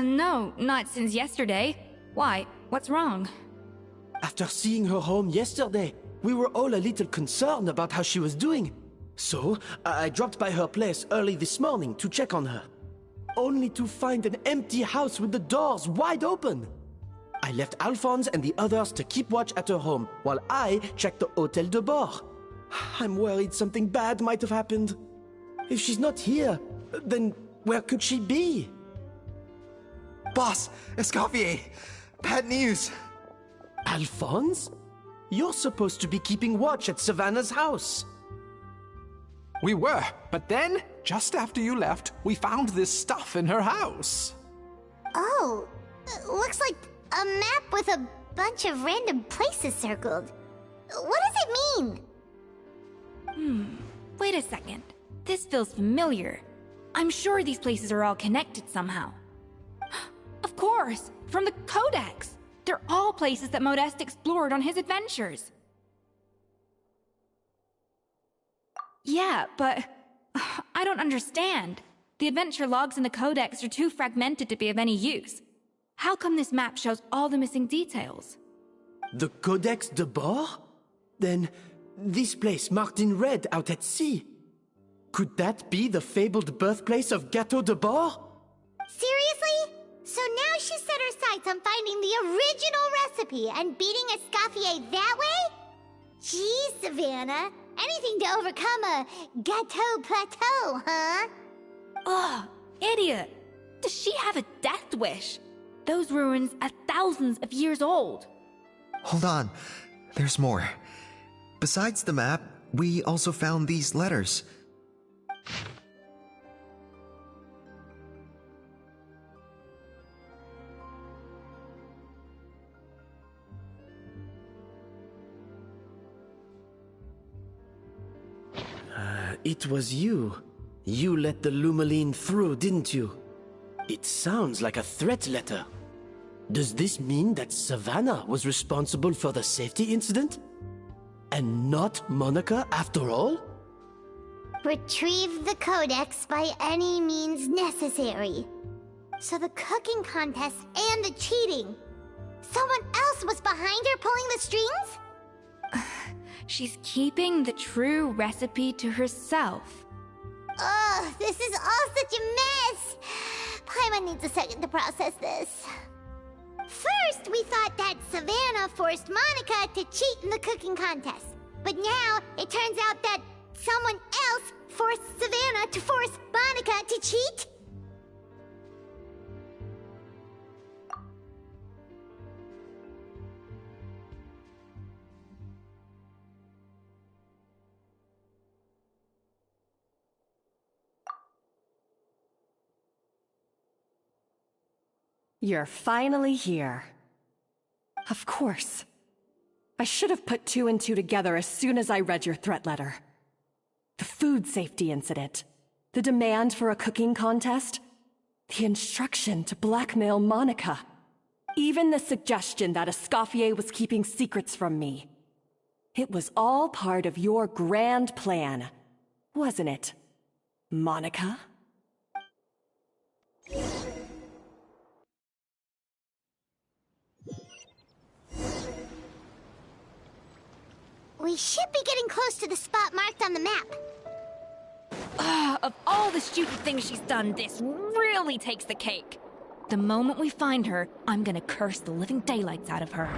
No, not since yesterday. Why? What's wrong? After seeing her home yesterday, we were all a little concerned about how she was doing. So, I dropped by her place early this morning to check on her. Only to find an empty house with the doors wide open. I left Alphonse and the others to keep watch at her home, while I checked the Hôtel de Bord. I'm worried something bad might have happened. If she's not here, then where could she be? Boss, Escoffier, bad news. Alphonse? You're supposed to be keeping watch at Savannah's house. We were, but then, just after you left, we found this stuff in her house. Oh, looks like a map with a bunch of random places circled. What does it mean? Wait a second. This feels familiar. I'm sure these places are all connected somehow. Of course! From the Codex! They're all places that Modeste explored on his adventures. Yeah, but I don't understand. The adventure logs in the Codex are too fragmented to be of any use. How come this map shows all the missing details? The Codex de Bord? Then, this place marked in red out at sea. Could that be the fabled birthplace of Gâteau de Bord? Seriously? So now she set her sights on finding the original recipe and beating Escoffier that way? Geez, Savannah. Anything to overcome a Gâteau plateau, huh? Ugh, idiot! Does she have a death wish? Those ruins are thousands of years old. Hold on, there's more. Besides the map, we also found these letters. It was you. You let the Lumaline through, didn't you? It sounds like a threat letter. Does this mean that Savannah was responsible for the safety incident? And not Monica after all? Retrieve the Codex by any means necessary. So the cooking contest and the cheating. Someone else was behind her pulling the strings? She's keeping the true recipe to herself. Ugh, this is all such a mess. Paimon needs a second to process this. First, we thought that Savannah forced Monica to cheat in the cooking contest. But now, it turns out that someone else forced Savannah to force Monica to cheat? You're finally here. Of course. I should have put two and two together as soon as I read your threat letter. The food safety incident, the demand for a cooking contest, the instruction to blackmail Monica, even the suggestion that Escoffier was keeping secrets from me. It was all part of your grand plan, wasn't it, Monica? We should be getting close to the spot marked on the map. Of all the stupid things she's done, this really takes the cake. The moment we find her, I'm gonna curse the living daylights out of her.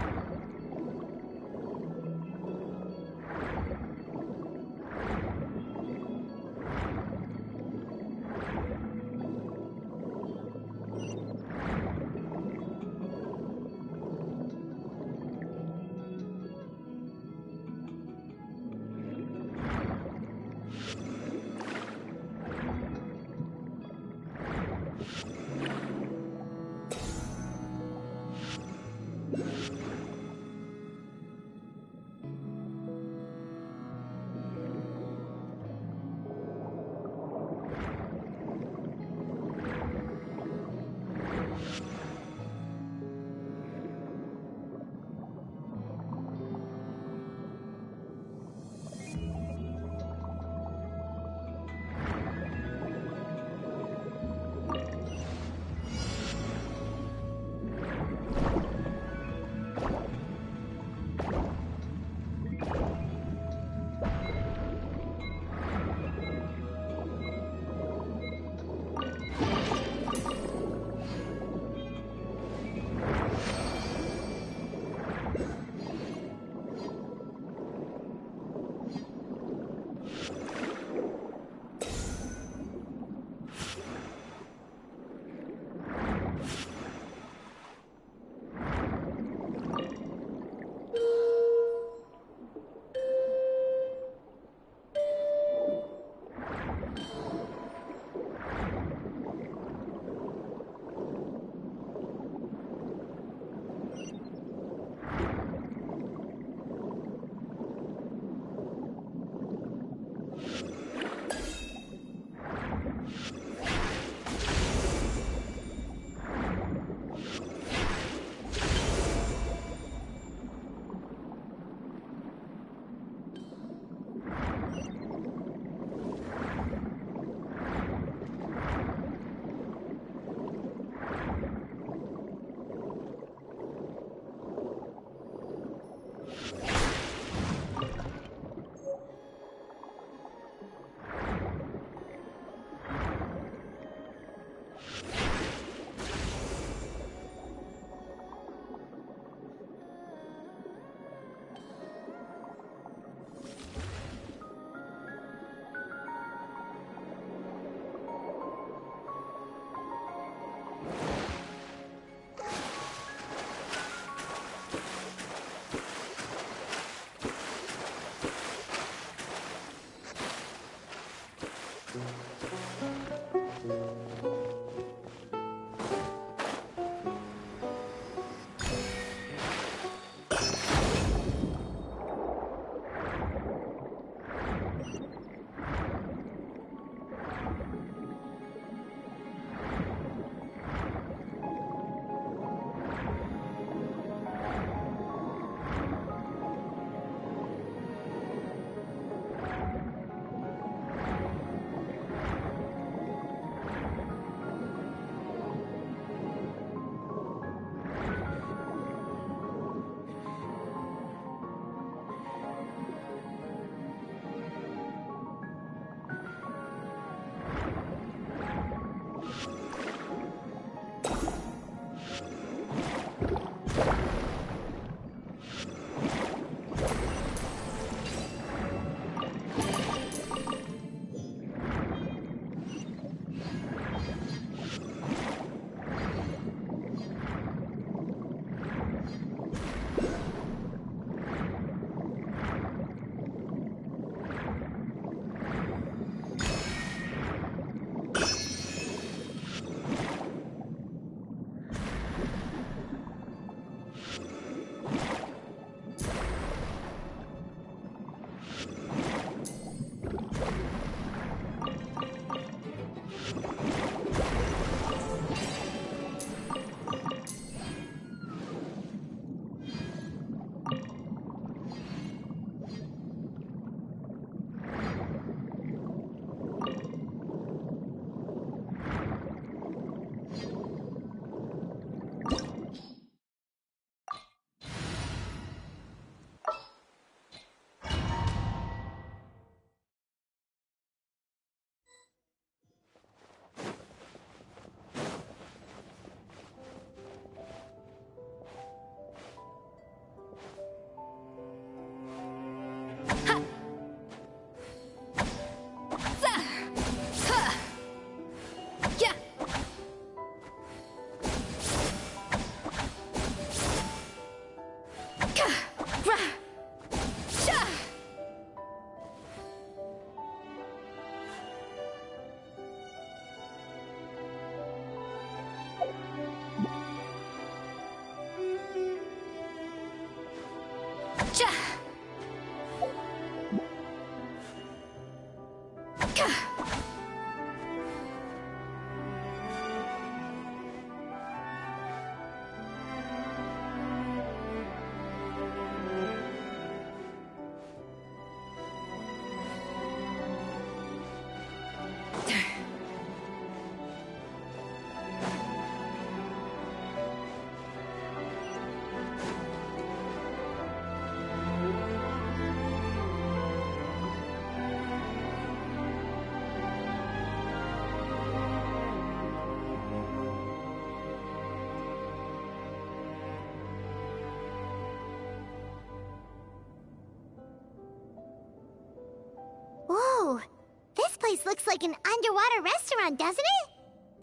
place looks like an underwater restaurant, doesn't it?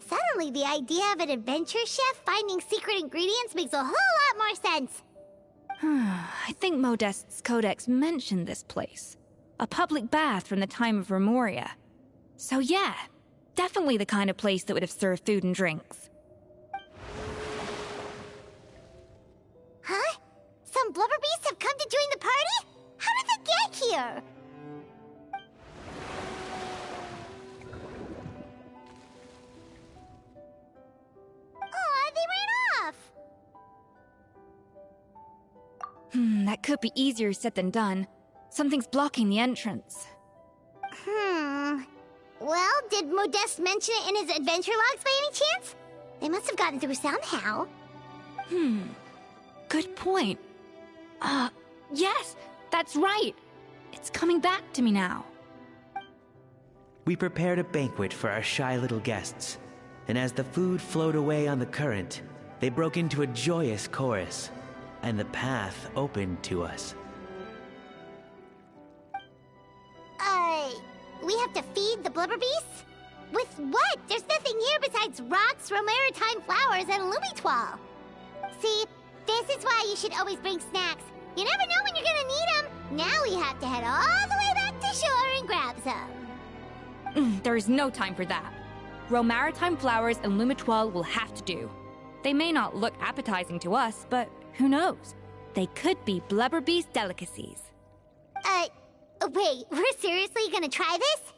Suddenly, the idea of an adventure chef finding secret ingredients makes a whole lot more sense. I think Modest's codex mentioned this place. A public bath from the time of Remoria. So yeah, definitely the kind of place that would have served food and drinks. Huh? Some blubber beasts have come to join the party? How did they get here? Aw, they ran off! That could be easier said than done. Something's blocking the entrance. Well, did Modeste mention it in his adventure logs by any chance? They must have gotten through somehow. Good point. Yes, that's right. It's coming back to me now. We prepared a banquet for our shy little guests, and as the food flowed away on the current, they broke into a joyous chorus, and the path opened to us. We have to feed the blubber beasts? With what? There's nothing here besides rocks, romaritime flowers, and lumitoile. See, this is why you should always bring snacks. You never know when you're gonna need them. Now we have to head all the way back to shore and grab some. There is no time for that. Romaritime flowers and lumitoile will have to do. They may not look appetizing to us, but who knows? They could be blubber beast delicacies. Wait, we're seriously gonna try this?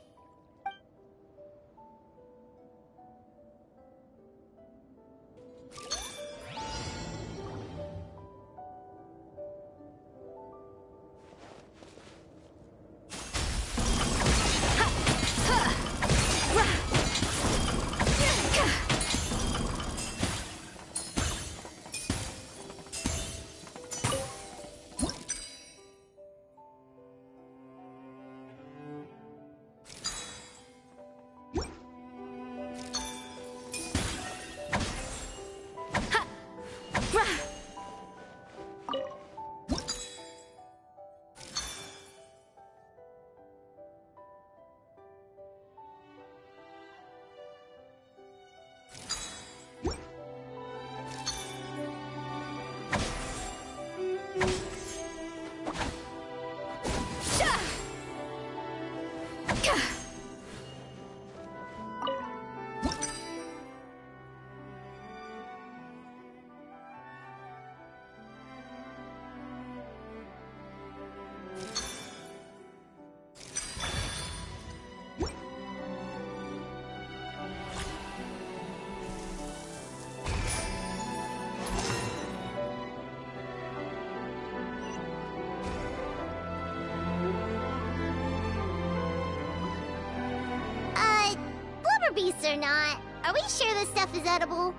Beasts or not, are we sure this stuff is edible?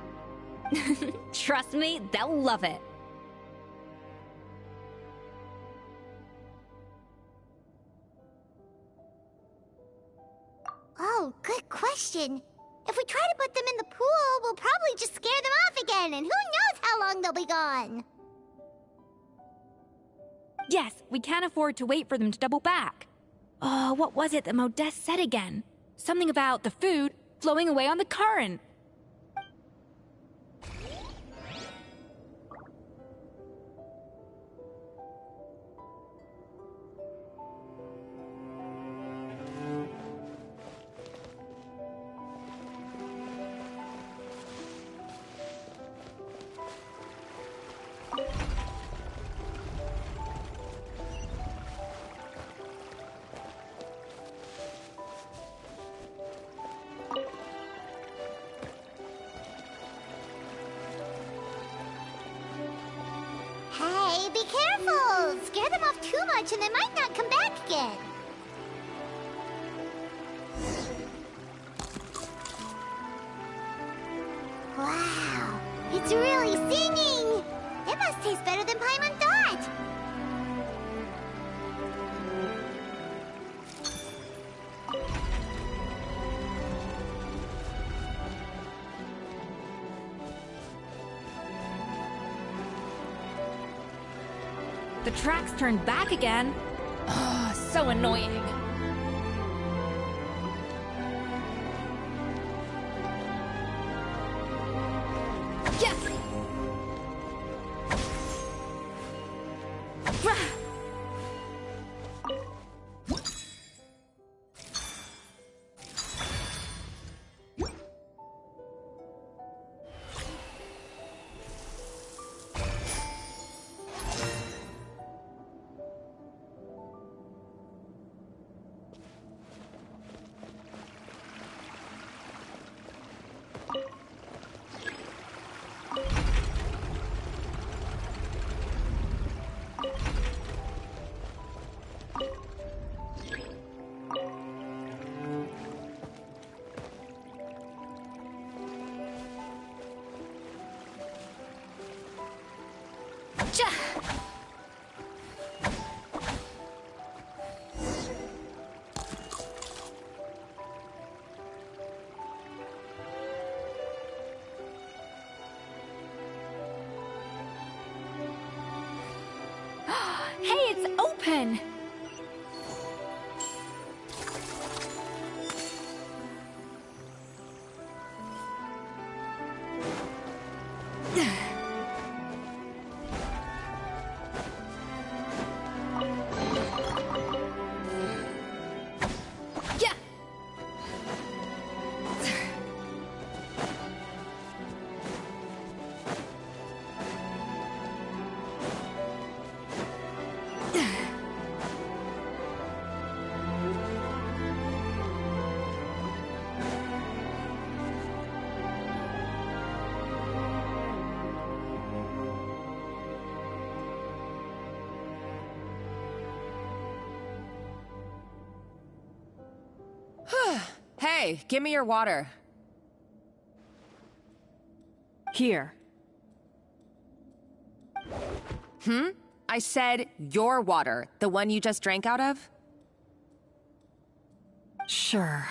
Trust me, they'll love it. Oh, good question. If we try to put them in the pool, we'll probably just scare them off again, and who knows how long they'll be gone. Yes, we can't afford to wait for them to double back. What was it that Modeste said again? Something about the food flowing away on the current. Hey, be careful! Scare them off too much and they might not come back again. Wow, it's really singing! It must taste better than Paimon thought! The tracks turned back again. Oh, so annoying. Yeah. Hey, it's open! Hey, give me your water. Here. I said your water, the one you just drank out of? Sure.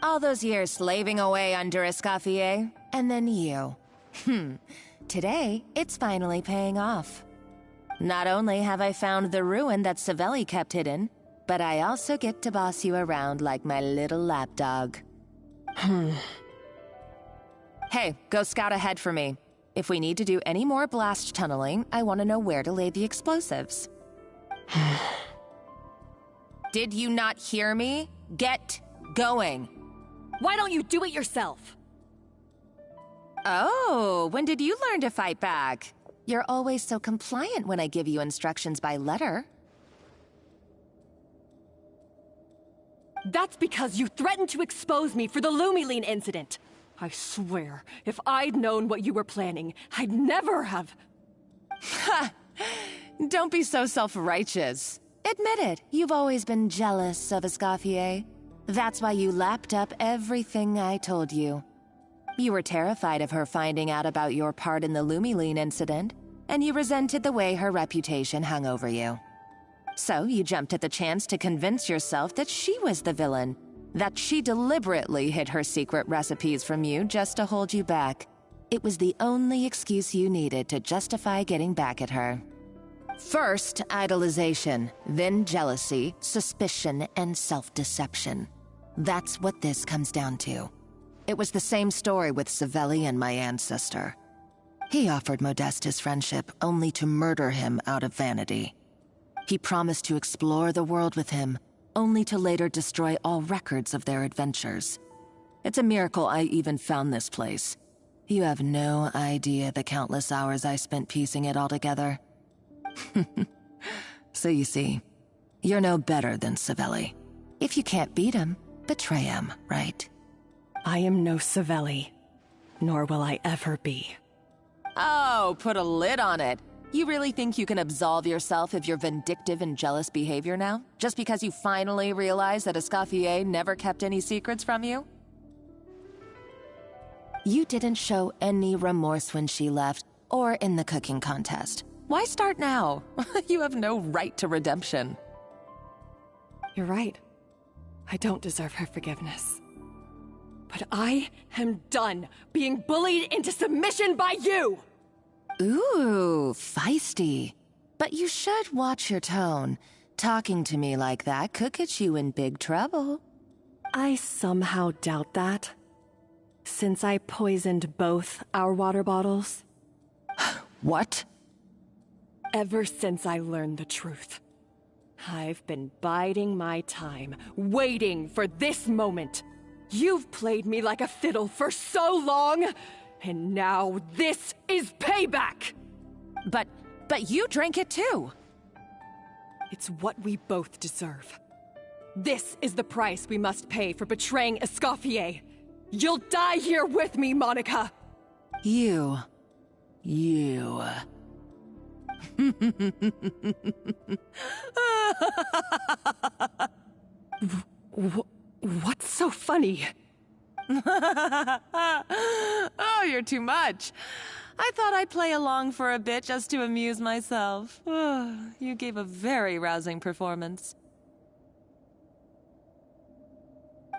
All those years slaving away under Escoffier, and then you. Today, it's finally paying off. Not only have I found the ruin that Savelli kept hidden, but I also get to boss you around like my little lapdog. Hey, go scout ahead for me. If we need to do any more blast tunneling, I want to know where to lay the explosives. Did you not hear me? Get going. Why don't you do it yourself? Oh, when did you learn to fight back? You're always so compliant when I give you instructions by letter. That's because you threatened to expose me for the Lumiline incident. I swear, if I'd known what you were planning, I'd never have... Ha! Don't be so self-righteous. Admit it, you've always been jealous of Escoffier. That's why you lapped up everything I told you. You were terrified of her finding out about your part in the Lumiline incident, and you resented the way her reputation hung over you. So you jumped at the chance to convince yourself that she was the villain, that she deliberately hid her secret recipes from you just to hold you back. It was the only excuse you needed to justify getting back at her. First, idolization, then jealousy, suspicion, and self-deception. That's what this comes down to. It was the same story with Savelli and my ancestor. He offered Modeste his friendship only to murder him out of vanity. He promised to explore the world with him, only to later destroy all records of their adventures. It's a miracle I even found this place. You have no idea the countless hours I spent piecing it all together. So you see, you're no better than Savelli. If you can't beat him, betray him, right? I am no Savelli, nor will I ever be. Oh, put a lid on it. You really think you can absolve yourself of your vindictive and jealous behavior now? Just because you finally realized that Escoffier never kept any secrets from you? You didn't show any remorse when she left, or in the cooking contest. Why start now? You have no right to redemption. You're right. I don't deserve her forgiveness. But I am done being bullied into submission by you! Ooh, feisty. But you should watch your tone. Talking to me like that could get you in big trouble. I somehow doubt that. Since I poisoned both our water bottles. What? Ever since I learned the truth, I've been biding my time, waiting for this moment. You've played me like a fiddle for so long, and now this is payback! But you drank it too! It's what we both deserve. This is the price we must pay for betraying Escoffier. You'll die here with me, Monica! You. What's so funny? Oh, you're too much. I thought I'd play along for a bit just to amuse myself. You gave a very rousing performance.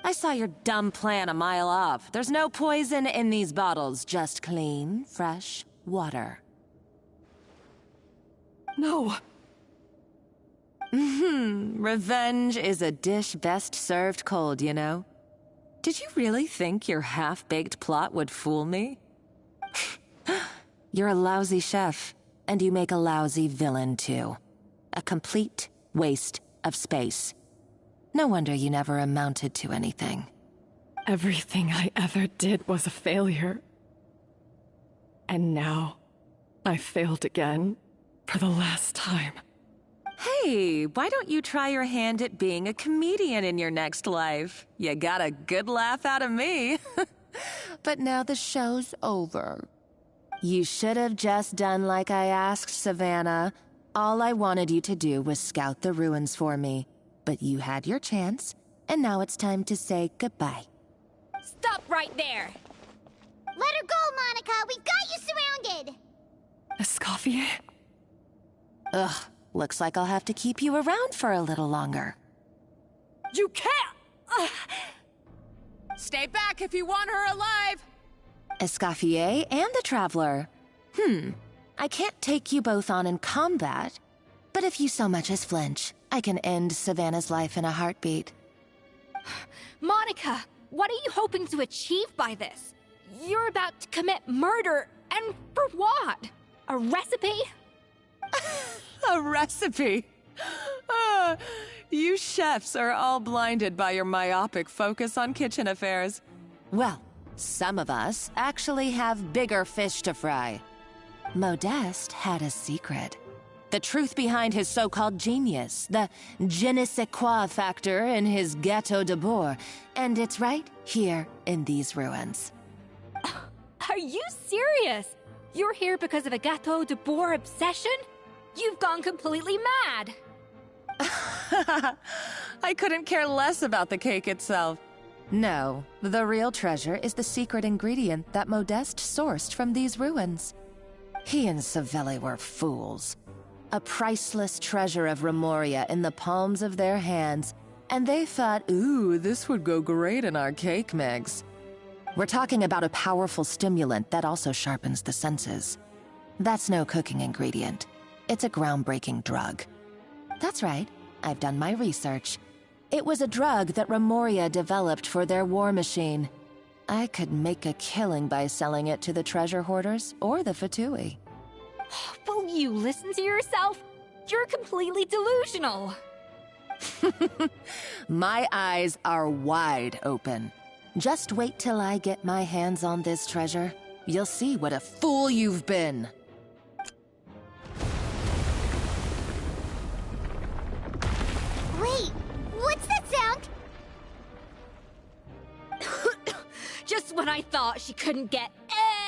I saw your dumb plan a mile off. There's no poison in these bottles, just clean, fresh water. No. Revenge is a dish best served cold, you know? Did you really think your half-baked plot would fool me? You're a lousy chef, and you make a lousy villain, too. A complete waste of space. No wonder you never amounted to anything. Everything I ever did was a failure. And now, I failed again, for the last time. Hey, why don't you try your hand at being a comedian in your next life? You got a good laugh out of me. But now the show's over. You should have just done like I asked, Savannah. All I wanted you to do was scout the ruins for me. But you had your chance, and now it's time to say goodbye. Stop right there! Let her go, Monica! We've got you surrounded! Escoffier? Ugh, looks like I'll have to keep you around for a little longer. You can't! Stay back if you want her alive! Escoffier and the Traveler. I can't take you both on in combat, but if you so much as flinch, I can end Savannah's life in a heartbeat. Monica, what are you hoping to achieve by this? You're about to commit murder, and for what? A recipe? A recipe? You chefs are all blinded by your myopic focus on kitchen affairs. Well, some of us actually have bigger fish to fry. Modeste had a secret. The truth behind his so-called genius, the je ne sais quoi factor in his Gâteau de Bourg, and it's right here in these ruins. Are you serious? You're here because of a Gâteau de Bourg obsession? You've gone completely mad! I couldn't care less about the cake itself. No, the real treasure is the secret ingredient that Modeste sourced from these ruins. He and Savelli were fools. A priceless treasure of Remoria in the palms of their hands, and they thought, ooh, this would go great in our cake mix. We're talking about a powerful stimulant that also sharpens the senses. That's no cooking ingredient. It's a groundbreaking drug. That's right, I've done my research. It was a drug that Remoria developed for their war machine. I could make a killing by selling it to the treasure hoarders or the Fatui. Will you listen to yourself? You're completely delusional. My eyes are wide open. Just wait till I get my hands on this treasure. You'll see what a fool you've been. Wait, what's that sound? Just when I thought she couldn't get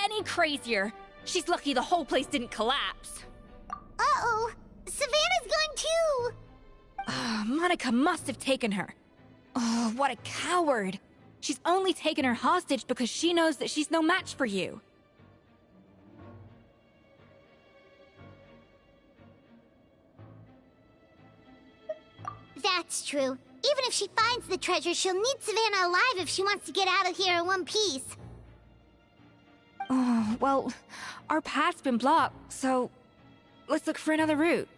any crazier. She's lucky the whole place didn't collapse. Uh-oh, Savannah's gone too! Monica must have taken her. Oh, what a coward. She's only taken her hostage because she knows that she's no match for you. That's true. Even if she finds the treasure, she'll need Savannah alive if she wants to get out of here in one piece. Oh, well, our path's been blocked, so let's look for another route.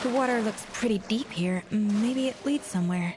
The water looks pretty deep here. Maybe it leads somewhere.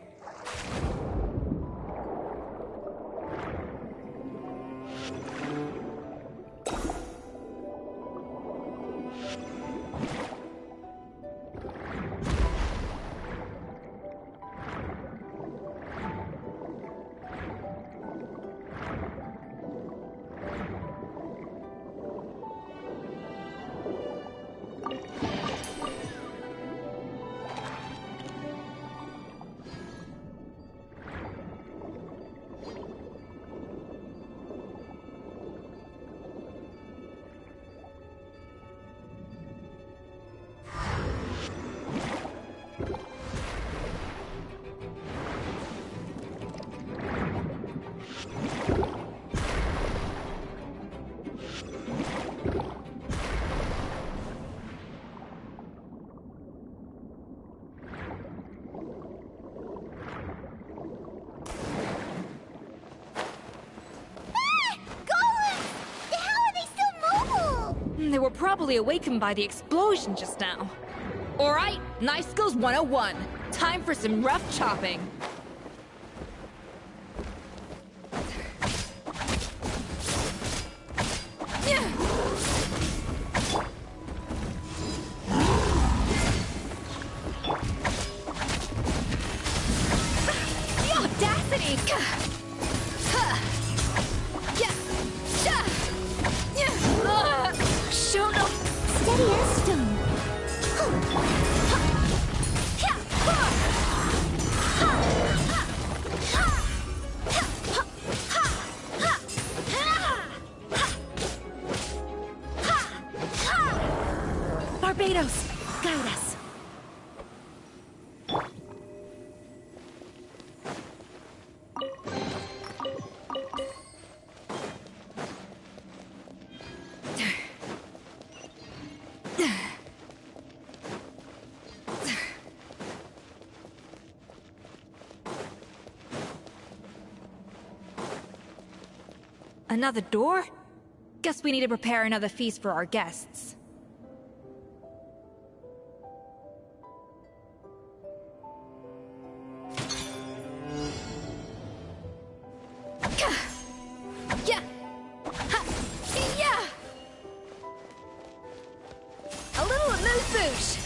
They were probably awakened by the explosion just now. Alright, Knife Skills 101. Time for some rough chopping. The audacity! Show no Steady as stone. Barbados, guide us. Another door? Guess we need to prepare another feast for our guests. A little amuse-bouche!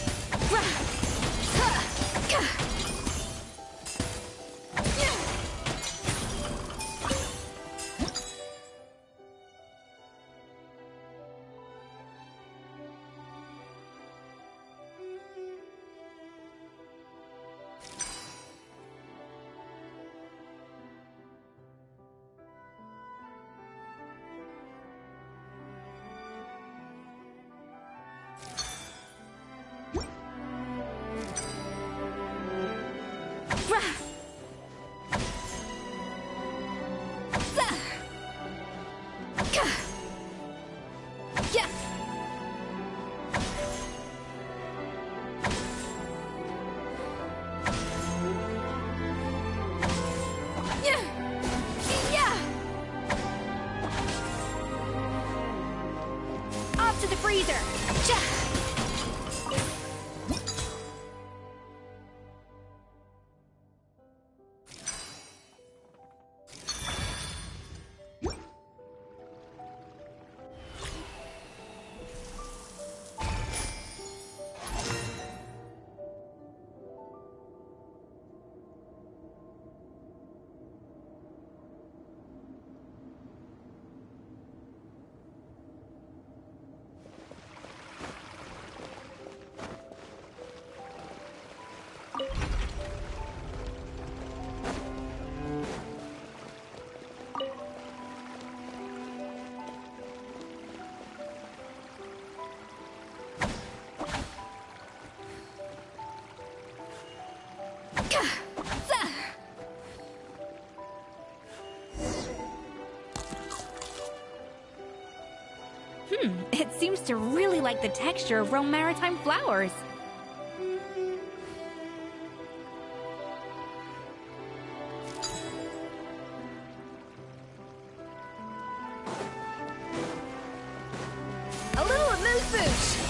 Off to the freezer! It seems to really like the texture of Rome Maritime flowers. A little amuse-bouche!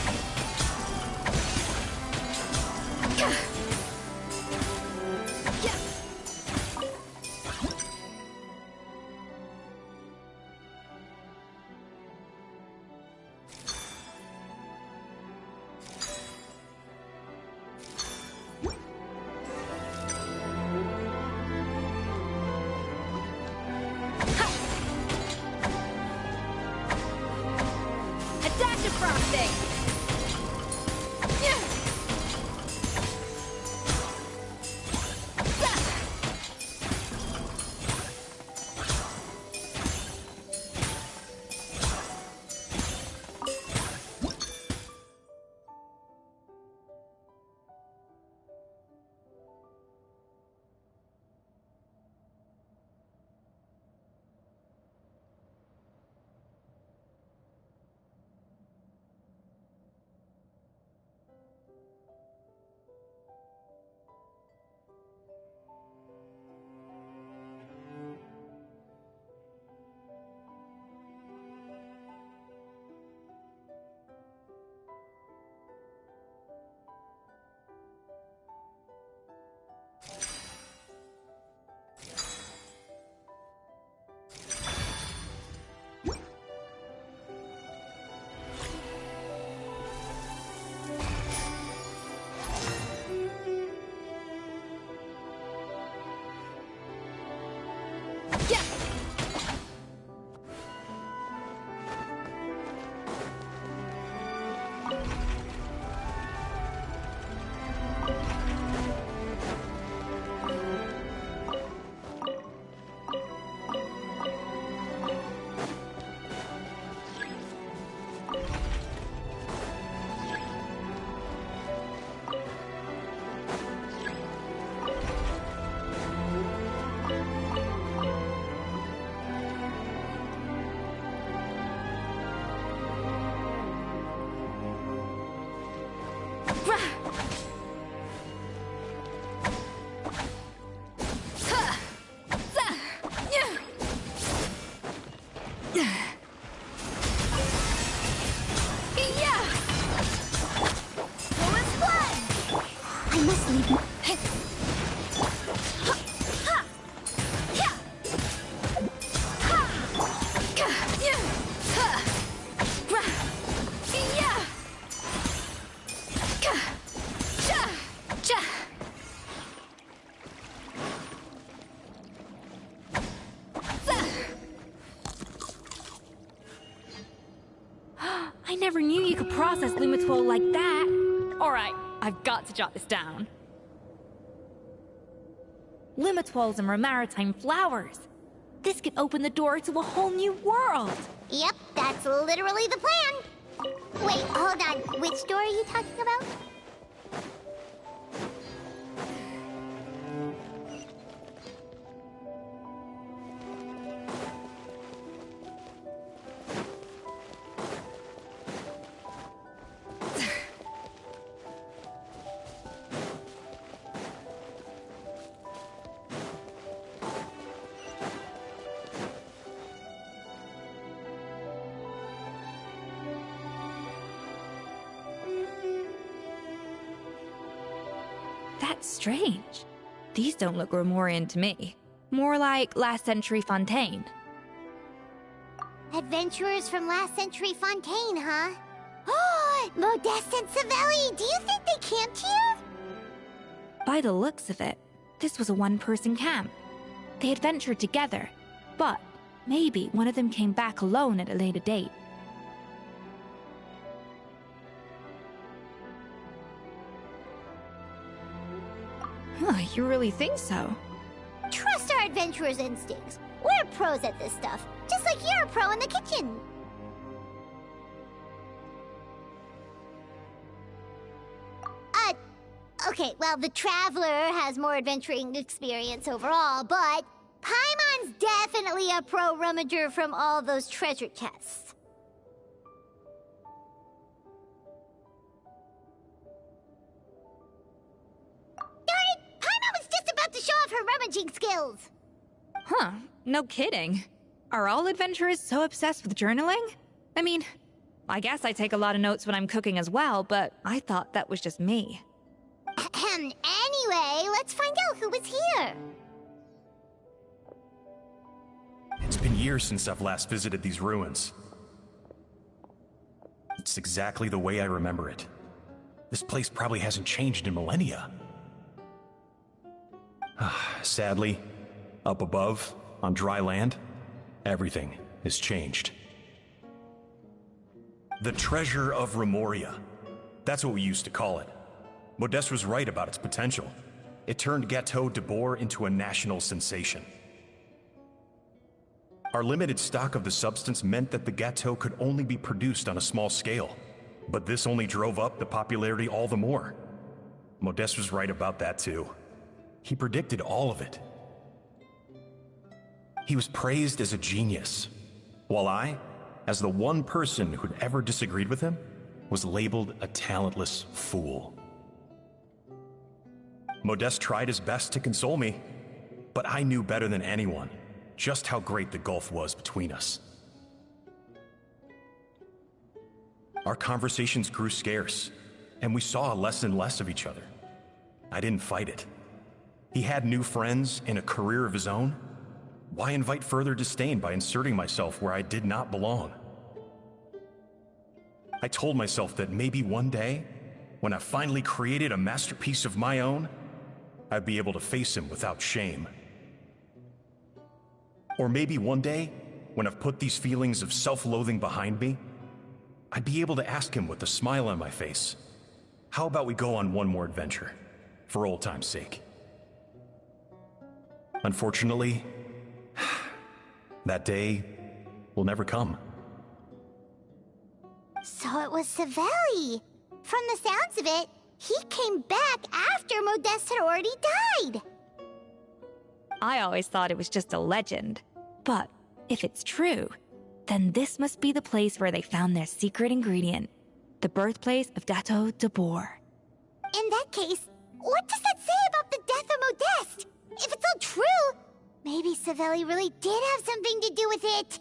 Adaptive frosting! I never knew you could process Lumitwol like that. Alright, I've got to jot this down. Lumitwols and maritime flowers. This could open the door to a whole new world. Yep, that's literally the plan. Wait, hold on. Which door are you talking about? That's strange. These don't look Grimoirian to me. More like last century Fontaine. Adventurers from last century Fontaine, huh? Oh, Modeste and Savelli, do you think they camped here? By the looks of it, this was a one-person camp. They adventured together, but maybe one of them came back alone at a later date. Huh, you really think so? Trust our adventurers' instincts. We're pros at this stuff, just like you're a pro in the kitchen. Okay, well, the Traveler has more adventuring experience overall, but Paimon's definitely a pro rummager from all those treasure chests. Darn it! Paimon was just about to show off her rummaging skills! Huh, no kidding. Are all adventurers so obsessed with journaling? I mean, I guess I take a lot of notes when I'm cooking as well, but I thought that was just me. Anyway, let's find out who was here. It's been years since I've last visited these ruins. It's exactly the way I remember it. This place probably hasn't changed in millennia. Sadly, up above, on dry land, everything has changed. The treasure of Remoria. That's what we used to call it. Modeste was right about its potential. It turned Gâteau de Bourg into a national sensation. Our limited stock of the substance meant that the gâteau could only be produced on a small scale, but this only drove up the popularity all the more. Modeste was right about that too. He predicted all of it. He was praised as a genius, while I, as the one person who'd ever disagreed with him, was labeled a talentless fool. Modeste tried his best to console me, but I knew better than anyone just how great the gulf was between us. Our conversations grew scarce, and we saw less and less of each other. I didn't fight it. He had new friends and a career of his own. Why invite further disdain by inserting myself where I did not belong? I told myself that maybe one day, when I finally created a masterpiece of my own, I'd be able to face him without shame. Or maybe one day, when I've put these feelings of self-loathing behind me, I'd be able to ask him with a smile on my face, how about we go on one more adventure, for old time's sake? Unfortunately, that day will never come. So it was Savelli. From the sounds of it, he came back after Modeste had already died. I always thought it was just a legend. But if it's true, then this must be the place where they found their secret ingredient, the birthplace of Gâteau de Bourg. In that case, what does that say about the death of Modeste? If it's all true, maybe Savelli really did have something to do with it.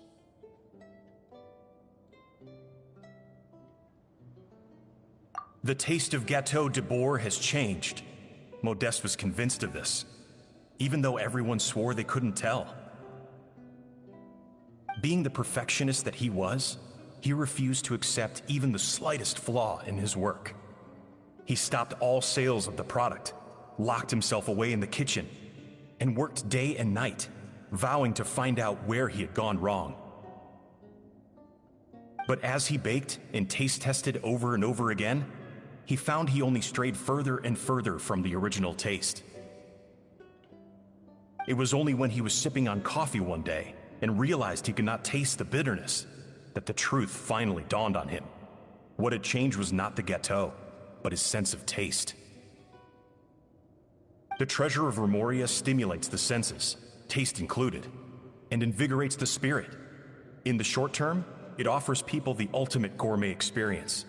The taste of Gâteau de Bourg has changed. Modeste was convinced of this, even though everyone swore they couldn't tell. Being the perfectionist that he was, he refused to accept even the slightest flaw in his work. He stopped all sales of the product, locked himself away in the kitchen, and worked day and night, vowing to find out where he had gone wrong. But as he baked and taste tested over and over again, he found he only strayed further and further from the original taste. It was only when he was sipping on coffee one day and realized he could not taste the bitterness that the truth finally dawned on him. What had changed was not the gâteau, but his sense of taste. The treasure of Remoria stimulates the senses, taste included, and invigorates the spirit. In the short term, it offers people the ultimate gourmet experience,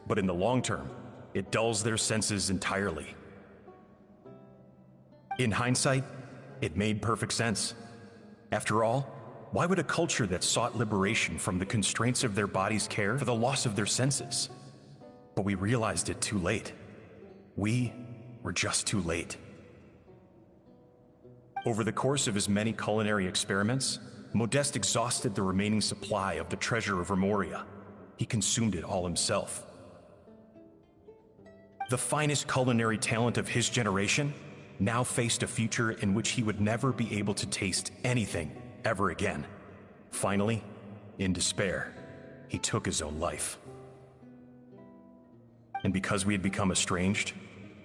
but in the long term, it dulls their senses entirely. In hindsight, it made perfect sense. After all, why would a culture that sought liberation from the constraints of their bodies care for the loss of their senses? But we realized it too late. We were just too late. Over the course of his many culinary experiments, Modeste exhausted the remaining supply of the treasure of Remoria. He consumed it all himself. The finest culinary talent of his generation now faced a future in which he would never be able to taste anything ever again. Finally, in despair, he took his own life. And because we had become estranged,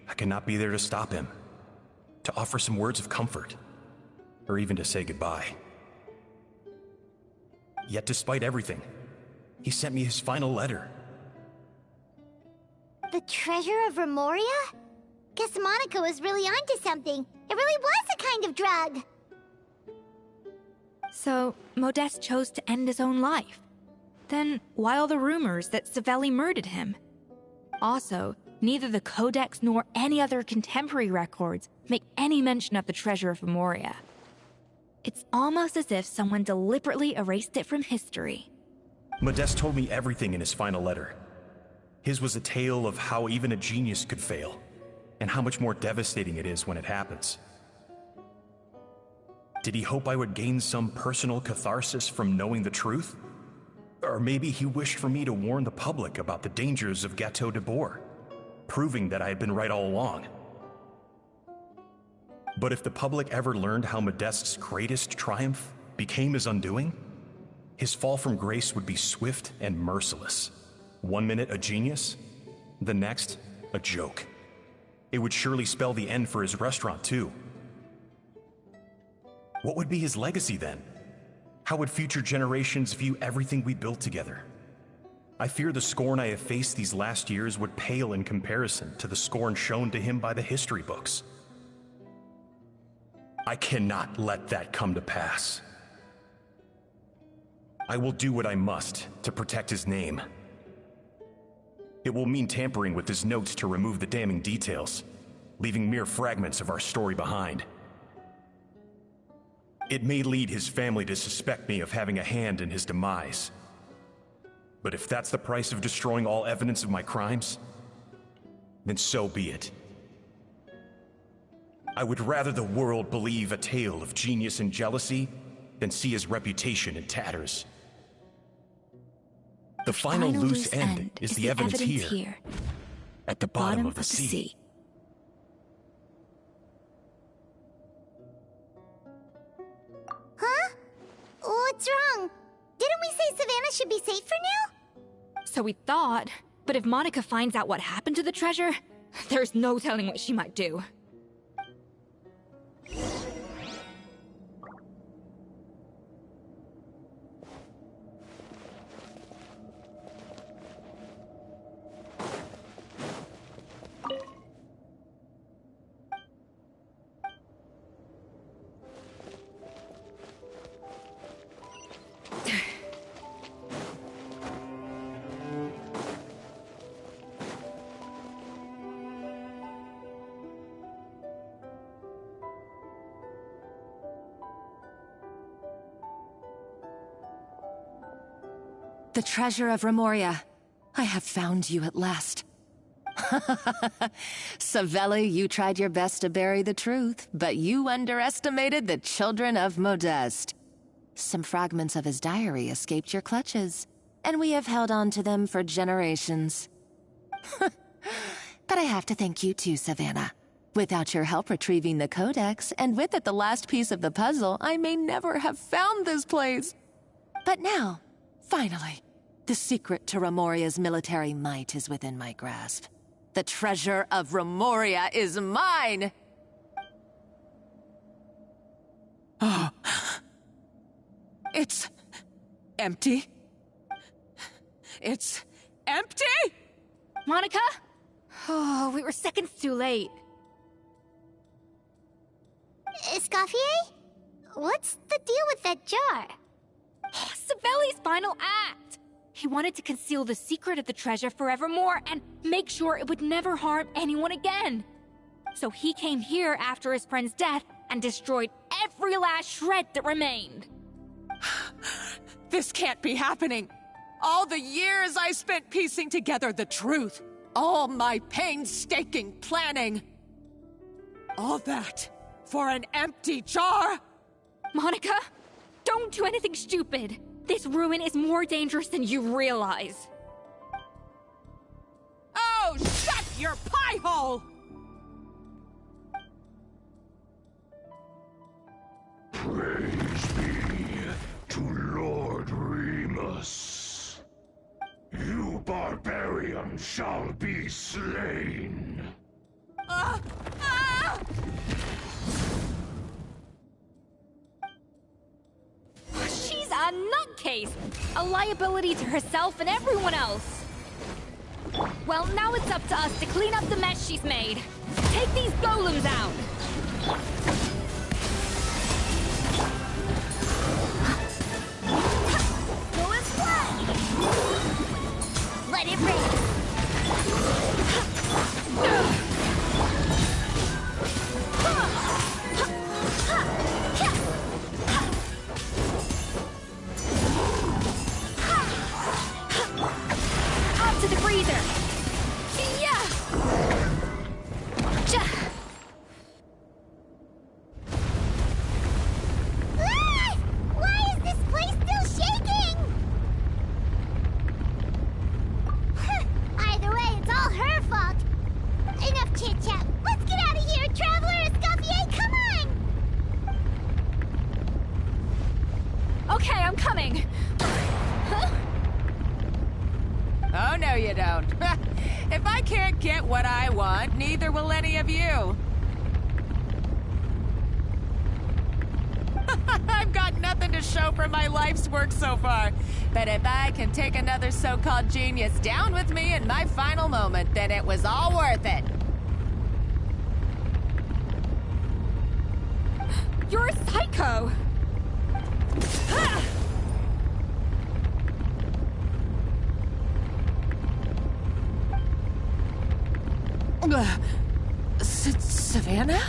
I could not be there to stop him, to offer some words of comfort, or even to say goodbye. Yet despite everything, he sent me his final letter. The treasure of Remoria? Guess Monica was really onto something. It really was a kind of drug. So, Modeste chose to end his own life. Then, why all the rumors that Savelli murdered him? Also, neither the Codex nor any other contemporary records make any mention of the treasure of Remoria. It's almost as if someone deliberately erased it from history. Modeste told me everything in his final letter. His was a tale of how even a genius could fail, and how much more devastating it is when it happens. Did he hope I would gain some personal catharsis from knowing the truth? Or maybe he wished for me to warn the public about the dangers of Gâteau de Bourg, proving that I had been right all along. But if the public ever learned how Modeste's greatest triumph became his undoing, his fall from grace would be swift and merciless. 1 minute a genius, the next a joke. It would surely spell the end for his restaurant, too. What would be his legacy then? How would future generations view everything we built together? I fear the scorn I have faced these last years would pale in comparison to the scorn shown to him by the history books. I cannot let that come to pass. I will do what I must to protect his name. It will mean tampering with his notes to remove the damning details, leaving mere fragments of our story behind. It may lead his family to suspect me of having a hand in his demise. But if that's the price of destroying all evidence of my crimes, then so be it. I would rather the world believe a tale of genius and jealousy than see his reputation in tatters. The final loose end is the evidence here, at the bottom of the sea. Huh? What's wrong? Didn't we say Savannah should be safe for now? So we thought, but if Monica finds out what happened to the treasure, there's no telling what she might do. The treasure of Remoria. I have found you at last. Savelli, you tried your best to bury the truth, but you underestimated the children of Modeste. Some fragments of his diary escaped your clutches, and we have held on to them for generations. But I have to thank you too, Savannah. Without your help retrieving the codex, and with it the last piece of the puzzle, I may never have found this place. But now, finally, the secret to Remoria's military might is within my grasp. The treasure of Remoria is mine! Oh. It's empty. It's empty? Monica? Oh, we were seconds too late. Escoffier? What's the deal with that jar? Savelli's final act! He wanted to conceal the secret of the treasure forevermore and make sure it would never harm anyone again. So he came here after his friend's death and destroyed every last shred that remained. This can't be happening. All the years I spent piecing together the truth. All my painstaking planning. All that for an empty jar? Monica, don't do anything stupid. This ruin is more dangerous than you realize. Oh, shut your pie hole! Praise be to Lord Remus. You barbarian shall be slain. She's a nutcase! A liability to herself and everyone else! Well, now it's up to us to clean up the mess she's made. Take these golems out! Go and play! Let it rain! To the freezer! Yeah! will any of you. I've got nothing to show for my life's work so far. But if I can take another so-called genius down with me in my final moment, then it was all worth it. You're a psycho! Savannah?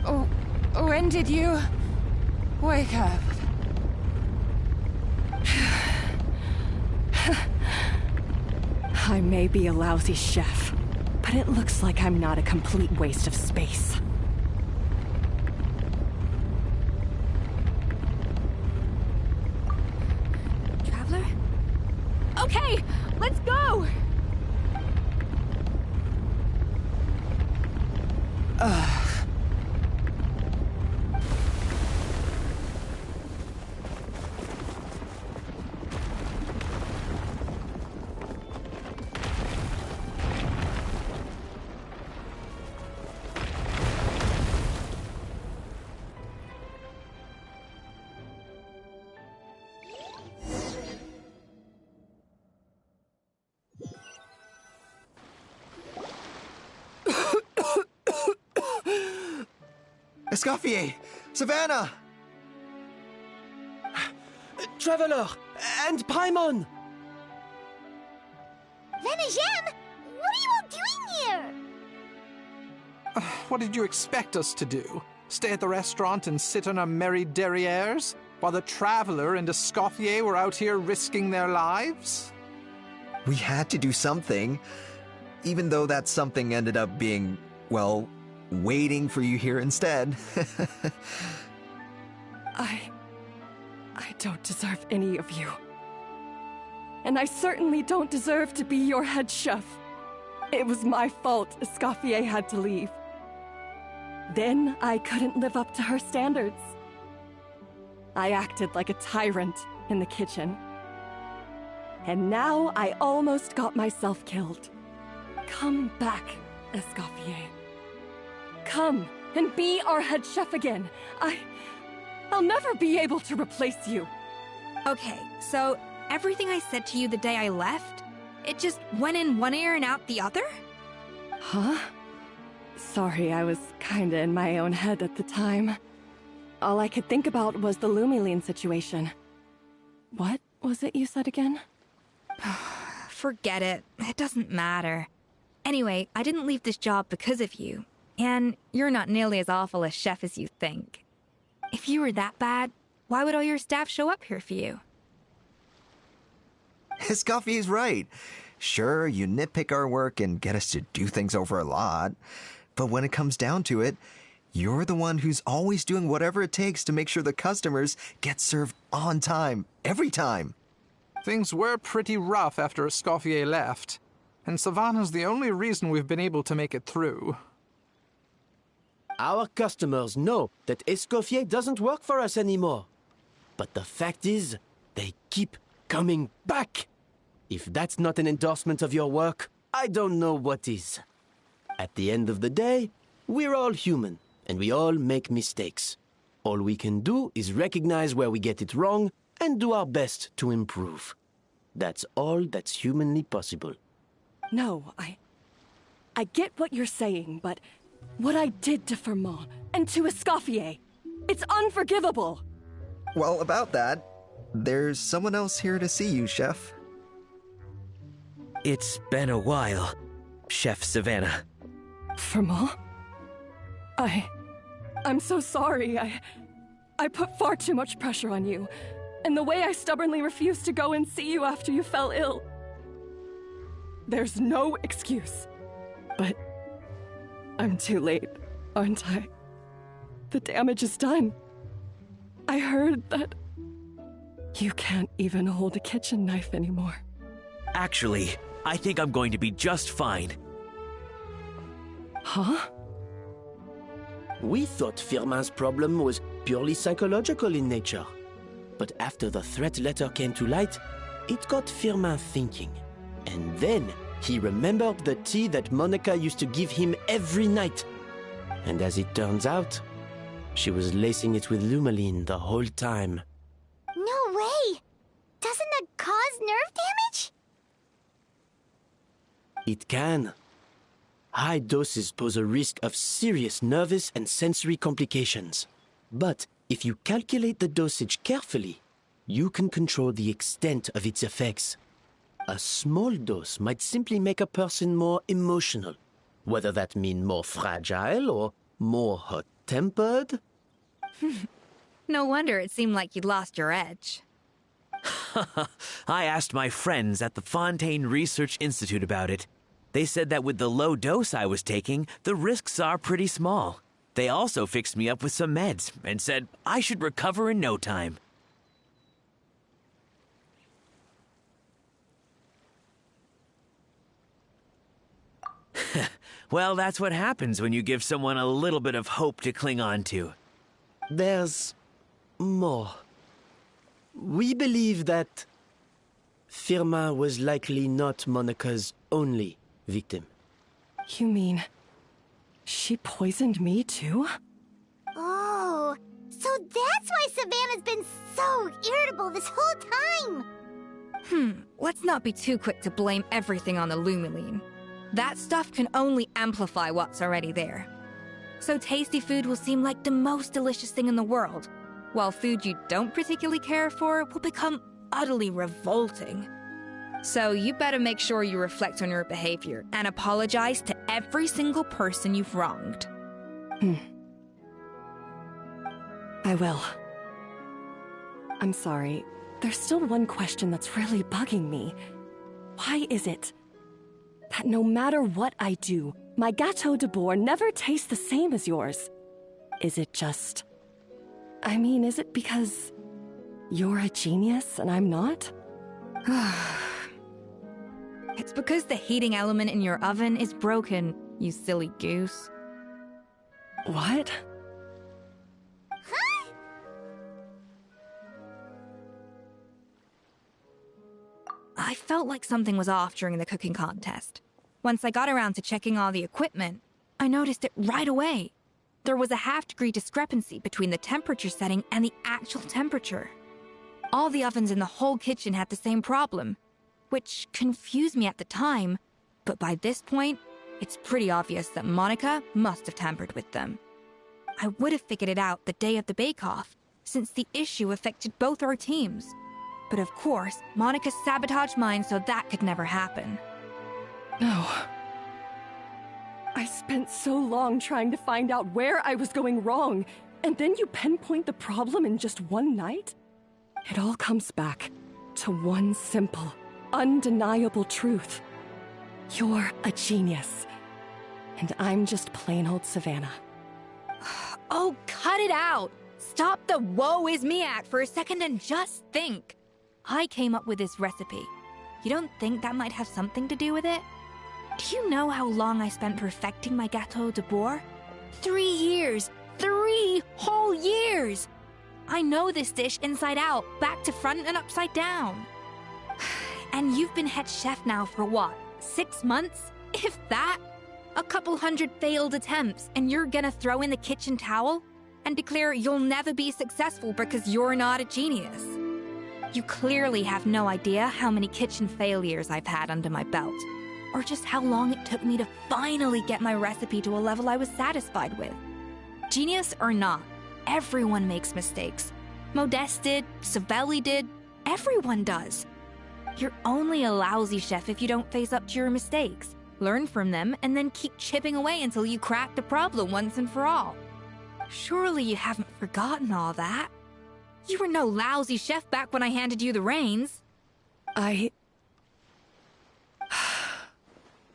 Oh, when did you wake up? I may be a lousy chef, but it looks like I'm not a complete waste of space. Traveler? Okay, let's go! Escoffier! Savannah! Traveler! And Paimon! Venejem! What are you all doing here? What did you expect us to do? Stay at the restaurant and sit on our merry derrieres? While the Traveler and Escoffier were out here risking their lives? We had to do something. Even though that something ended up being, well, waiting for you here instead. I don't deserve any of you. And I certainly don't deserve to be your head chef. It was my fault Escoffier had to leave. Then I couldn't live up to her standards. I acted like a tyrant in the kitchen. And now I almost got myself killed. Come back, Escoffier. Come and be our head chef again. I'll never be able to replace you. Okay, so everything I said to you the day I left, it just went in one ear and out the other? Huh? Sorry, I was kinda in my own head at the time. All I could think about was the Lumiline situation. What was it you said again? Forget it. It doesn't matter. Anyway, I didn't leave this job because of you. And you're not nearly as awful a chef as you think. If you were that bad, why would all your staff show up here for you? Escoffier's right. Sure, you nitpick our work and get us to do things over a lot. But when it comes down to it, you're the one who's always doing whatever it takes to make sure the customers get served on time, every time. Things were pretty rough after Escoffier left. And Savannah's the only reason we've been able to make it through. Our customers know that Escoffier doesn't work for us anymore. But the fact is, they keep coming back. If that's not an endorsement of your work, I don't know what is. At the end of the day, we're all human, and we all make mistakes. All we can do is recognize where we get it wrong and do our best to improve. That's all that's humanly possible. No, I get what you're saying, but what I did to Firmont and to Escoffier, it's unforgivable. Well, about that, there's someone else here to see you, Chef. It's been a while, Chef Savannah. Firmont? I'm so sorry. I put far too much pressure on you. And the way I stubbornly refused to go and see you after you fell ill. There's no excuse. But I'm too late, aren't I? The damage is done. I heard that you can't even hold a kitchen knife anymore. Actually, I think I'm going to be just fine. Huh? We thought Firmin's problem was purely psychological in nature. But after the threat letter came to light, it got Firmin thinking. And then He remembered the tea that Monica used to give him every night. And as it turns out, she was lacing it with Lumaline the whole time. No way! Doesn't that cause nerve damage? It can. High doses pose a risk of serious nervous and sensory complications. But if you calculate the dosage carefully, you can control the extent of its effects. A small dose might simply make a person more emotional, whether that means more fragile or more hot-tempered. No wonder it seemed like you'd lost your edge. I asked my friends at the Fontaine Research Institute about it. They said that with the low dose I was taking, the risks are pretty small. They also fixed me up with some meds and said I should recover in no time. Well, that's what happens when you give someone a little bit of hope to cling on to. There's more. We believe that Firma was likely not Monica's only victim. You mean she poisoned me too? Oh, so that's why Savannah's been so irritable this whole time! Let's not be too quick to blame everything on the Lumaline. That stuff can only amplify what's already there. So tasty food will seem like the most delicious thing in the world, while food you don't particularly care for will become utterly revolting. So you better make sure you reflect on your behavior and apologize to every single person you've wronged. I will. I'm sorry. There's still one question that's really bugging me. Why is it that no matter what I do, my Gâteau de Bourg never tastes the same as yours? Is it just... is it because you're a genius and I'm not? It's because the heating element in your oven is broken, you silly goose. What? Huh? I felt like something was off during the cooking contest. Once I got around to checking all the equipment, I noticed it right away. There was a half-degree discrepancy between the temperature setting and the actual temperature. All the ovens in the whole kitchen had the same problem, which confused me at the time, but by this point, it's pretty obvious that Monica must have tampered with them. I would have figured it out the day of the bake-off, since the issue affected both our teams. But of course, Monica sabotaged mine so that could never happen. No. I spent so long trying to find out where I was going wrong, and then you pinpoint the problem in just one night? It all comes back to one simple, undeniable truth. You're a genius, and I'm just plain old Savannah. Oh, cut it out! Stop the woe is me act for a second and just think. I came up with this recipe. You don't think that might have something to do with it? Do you know how long I spent perfecting my Gâteau de Bourg? 3 years! 3 whole years! I know this dish inside out, back to front and upside down. And you've been head chef now for what, 6 months? If that? A couple hundred failed attempts, and you're gonna throw in the kitchen towel? And declare you'll never be successful because you're not a genius? You clearly have no idea how many kitchen failures I've had under my belt, or just how long it took me to finally get my recipe to a level I was satisfied with. Genius or not, everyone makes mistakes. Modeste did, Savelli did, everyone does. You're only a lousy chef if you don't face up to your mistakes, learn from them, and then keep chipping away until you crack the problem once and for all. Surely you haven't forgotten all that. You were no lousy chef back when I handed you the reins. I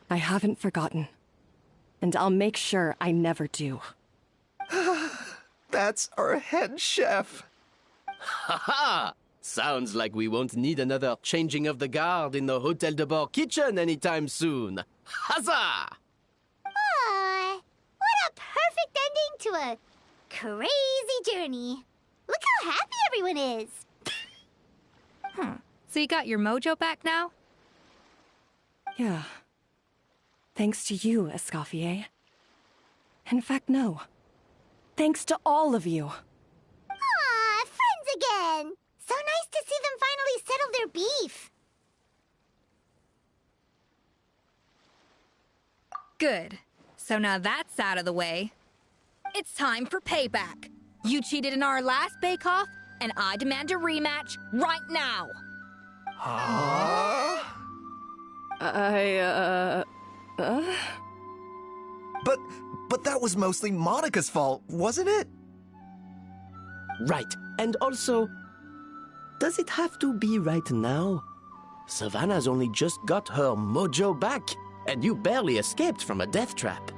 haven't forgotten. And I'll make sure I never do. That's our head chef. Ha ha! Sounds like we won't need another changing of the guard in the Hôtel de Bord kitchen anytime soon. Huzzah! Aw, what a perfect ending to a crazy journey. Look how happy everyone is. So you got your mojo back now? Yeah, Thanks to you, Escoffier. In fact, no. Thanks to all of you. Aw, friends again! So nice to see them finally settle their beef. Good. So now that's out of the way. It's time for payback. You cheated in our last bake-off, and I demand a rematch right now. Huh? But that was mostly Monica's fault, wasn't it? Right. And also, does it have to be right now? Savannah's only just got her mojo back, and you barely escaped from a death trap.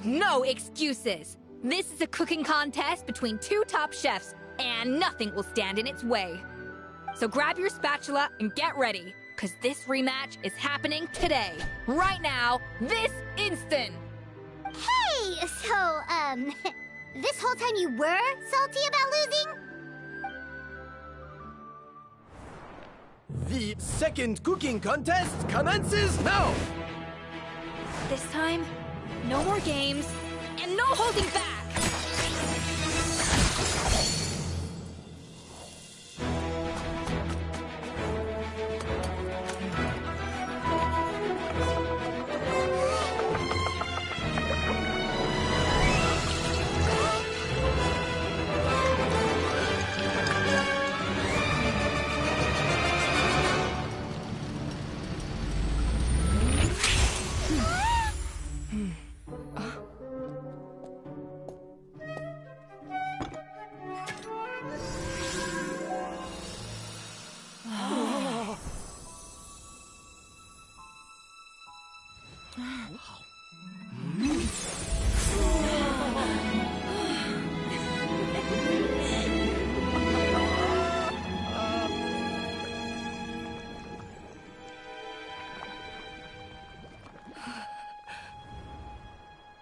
No excuses. This is a cooking contest between two top chefs, and nothing will stand in its way. So grab your spatula and get ready, because this rematch is happening today. Right now, this instant. Hey, so, this whole time you were salty about losing? The second cooking contest commences now! This time, no more games, and no holding back!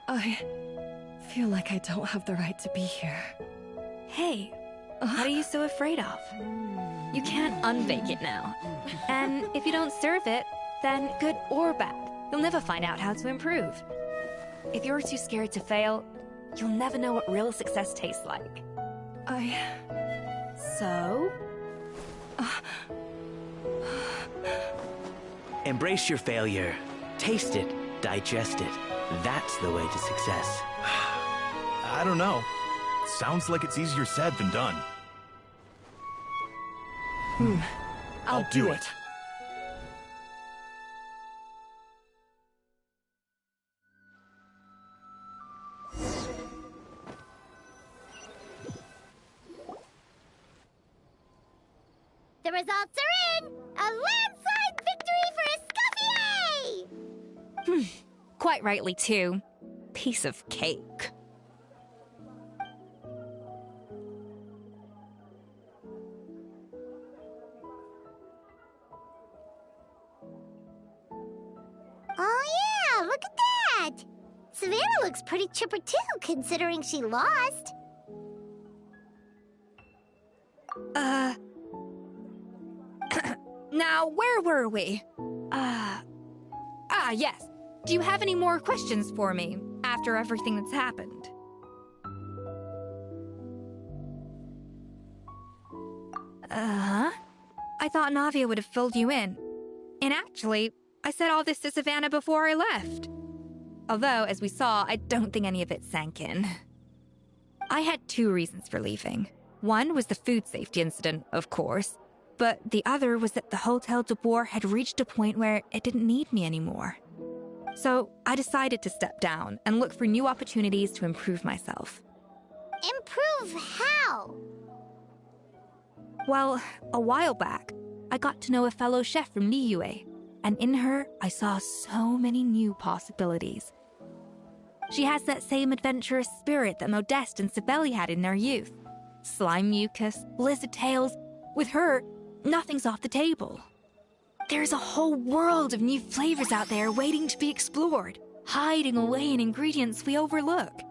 I feel like I don't have the right to be here. Hey, what are you so afraid of? You can't unbake it now. And if you don't serve it, then good or bad, you'll never find out how to improve. If you're too scared to fail, you'll never know what real success tastes like. So? Embrace your failure. Taste it. Digest it. That's the way to success. I don't know. Sounds like it's easier said than done. I'll do it. The results are in! A landslide victory for Escoffier! Quite rightly, too. Piece of cake. Oh yeah, look at that! Savannah looks pretty chipper too, considering she lost. Now, where were we? Yes. Do you have any more questions for me after everything that's happened? I thought Navia would have filled you in. And actually, I said all this to Savannah before I left. Although, as we saw, I don't think any of it sank in. I had two reasons for leaving. One was the food safety incident, of course, but the other was that the Hotel de Boer had reached a point where it didn't need me anymore. So I decided to step down and look for new opportunities to improve myself. Improve how? Well, a while back, I got to know a fellow chef from Liyue, and in her, I saw so many new possibilities. She has that same adventurous spirit that Modeste and Sibeli had in their youth. Slime mucus, lizard tails. With her, nothing's off the table. There's a whole world of new flavors out there waiting to be explored, hiding away in ingredients we overlook.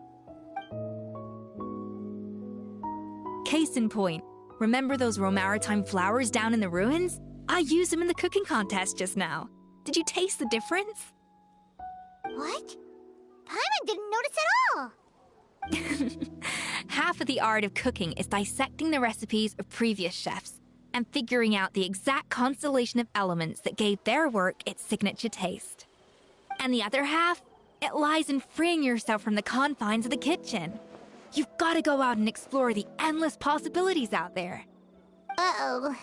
Case in point, remember those romaritime flowers down in the ruins? I used them in the cooking contest just now. Did you taste the difference? What? Paimon didn't notice at all. Half of the art of cooking is dissecting the recipes of previous chefs and figuring out the exact constellation of elements that gave their work its signature taste. And the other half, it lies in freeing yourself from the confines of the kitchen. You've got to go out and explore the endless possibilities out there. Uh-oh.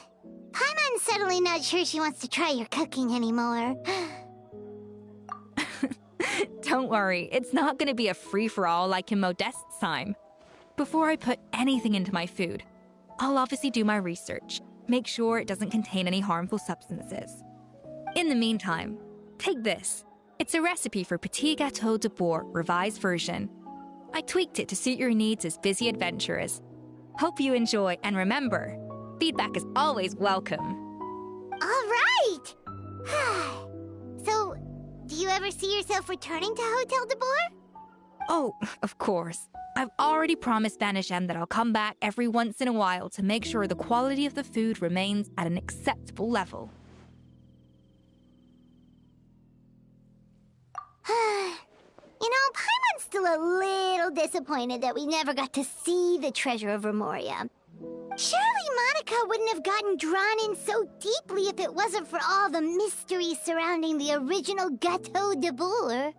Paimon's suddenly not sure she wants to try your cooking anymore. Don't worry, it's not going to be a free-for-all like in Modeste's time. Before I put anything into my food, I'll obviously do my research, make sure it doesn't contain any harmful substances. In the meantime, take this. It's a recipe for Petit Gâteau de Bourg revised version. I tweaked it to suit your needs as busy adventurers. Hope you enjoy, and remember, feedback is always welcome. All right! So, do you ever see yourself returning to Hotel de Bourg? Oh, of course. I've already promised Banishem that I'll come back every once in a while to make sure the quality of the food remains at an acceptable level. You know, Paimon's still a little disappointed that we never got to see the treasure of Remoria. Surely Monica wouldn't have gotten drawn in so deeply if it wasn't for all the mystery surrounding the original Gâteau de Bourg.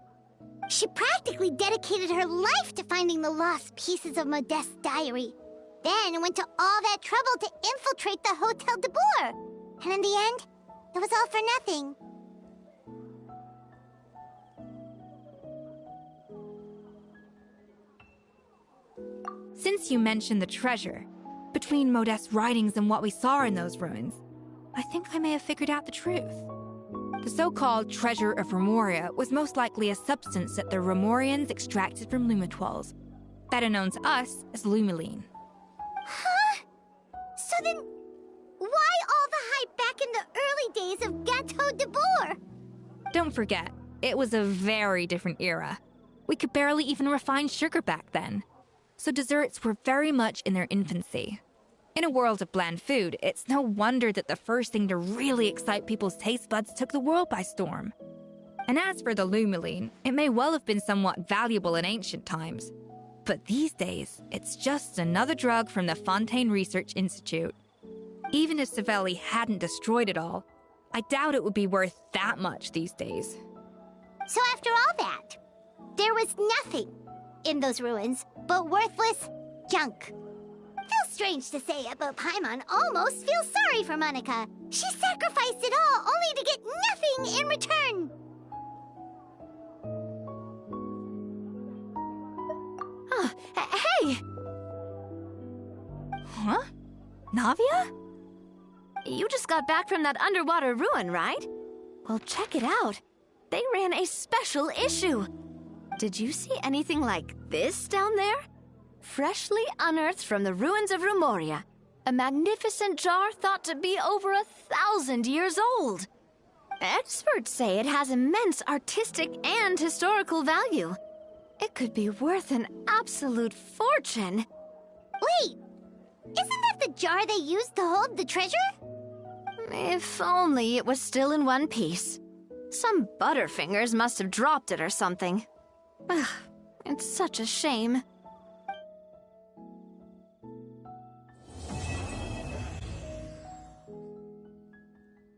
She practically dedicated her life to finding the lost pieces of Modeste's diary, then went to all that trouble to infiltrate the Hotel de Bourg. And in the end, it was all for nothing. Since you mentioned the treasure, between Modeste's writings and what we saw in those ruins, I think I may have figured out the truth. The so-called treasure of Remoria was most likely a substance that the Remorians extracted from Lumitoiles, better known to us as Lumiline. Huh? So then, why all the hype back in the early days of Gâteau de Bourg? Don't forget, it was a very different era. We could barely even refine sugar back then, so desserts were very much in their infancy. In a world of bland food, it's no wonder that the first thing to really excite people's taste buds took the world by storm. And as for the Lumiline, it may well have been somewhat valuable in ancient times. But these days, it's just another drug from the Fontaine Research Institute. Even if Savelli hadn't destroyed it all, I doubt it would be worth that much these days. So after all that, there was nothing in those ruins but worthless junk. Feels strange to say it, but Paimon almost feels sorry for Monica. She sacrificed it all only to get nothing in return. Hey! Huh? Navia? You just got back from that underwater ruin, right? Well, check it out. They ran a special issue. Did you see anything like this down there? Freshly unearthed from the ruins of Remoria. A magnificent jar thought to be over 1,000 years old. Experts say it has immense artistic and historical value. It could be worth an absolute fortune. Wait, isn't that the jar they used to hold the treasure? If only it was still in one piece. Some butterfingers must have dropped it or something. Ugh, it's such a shame.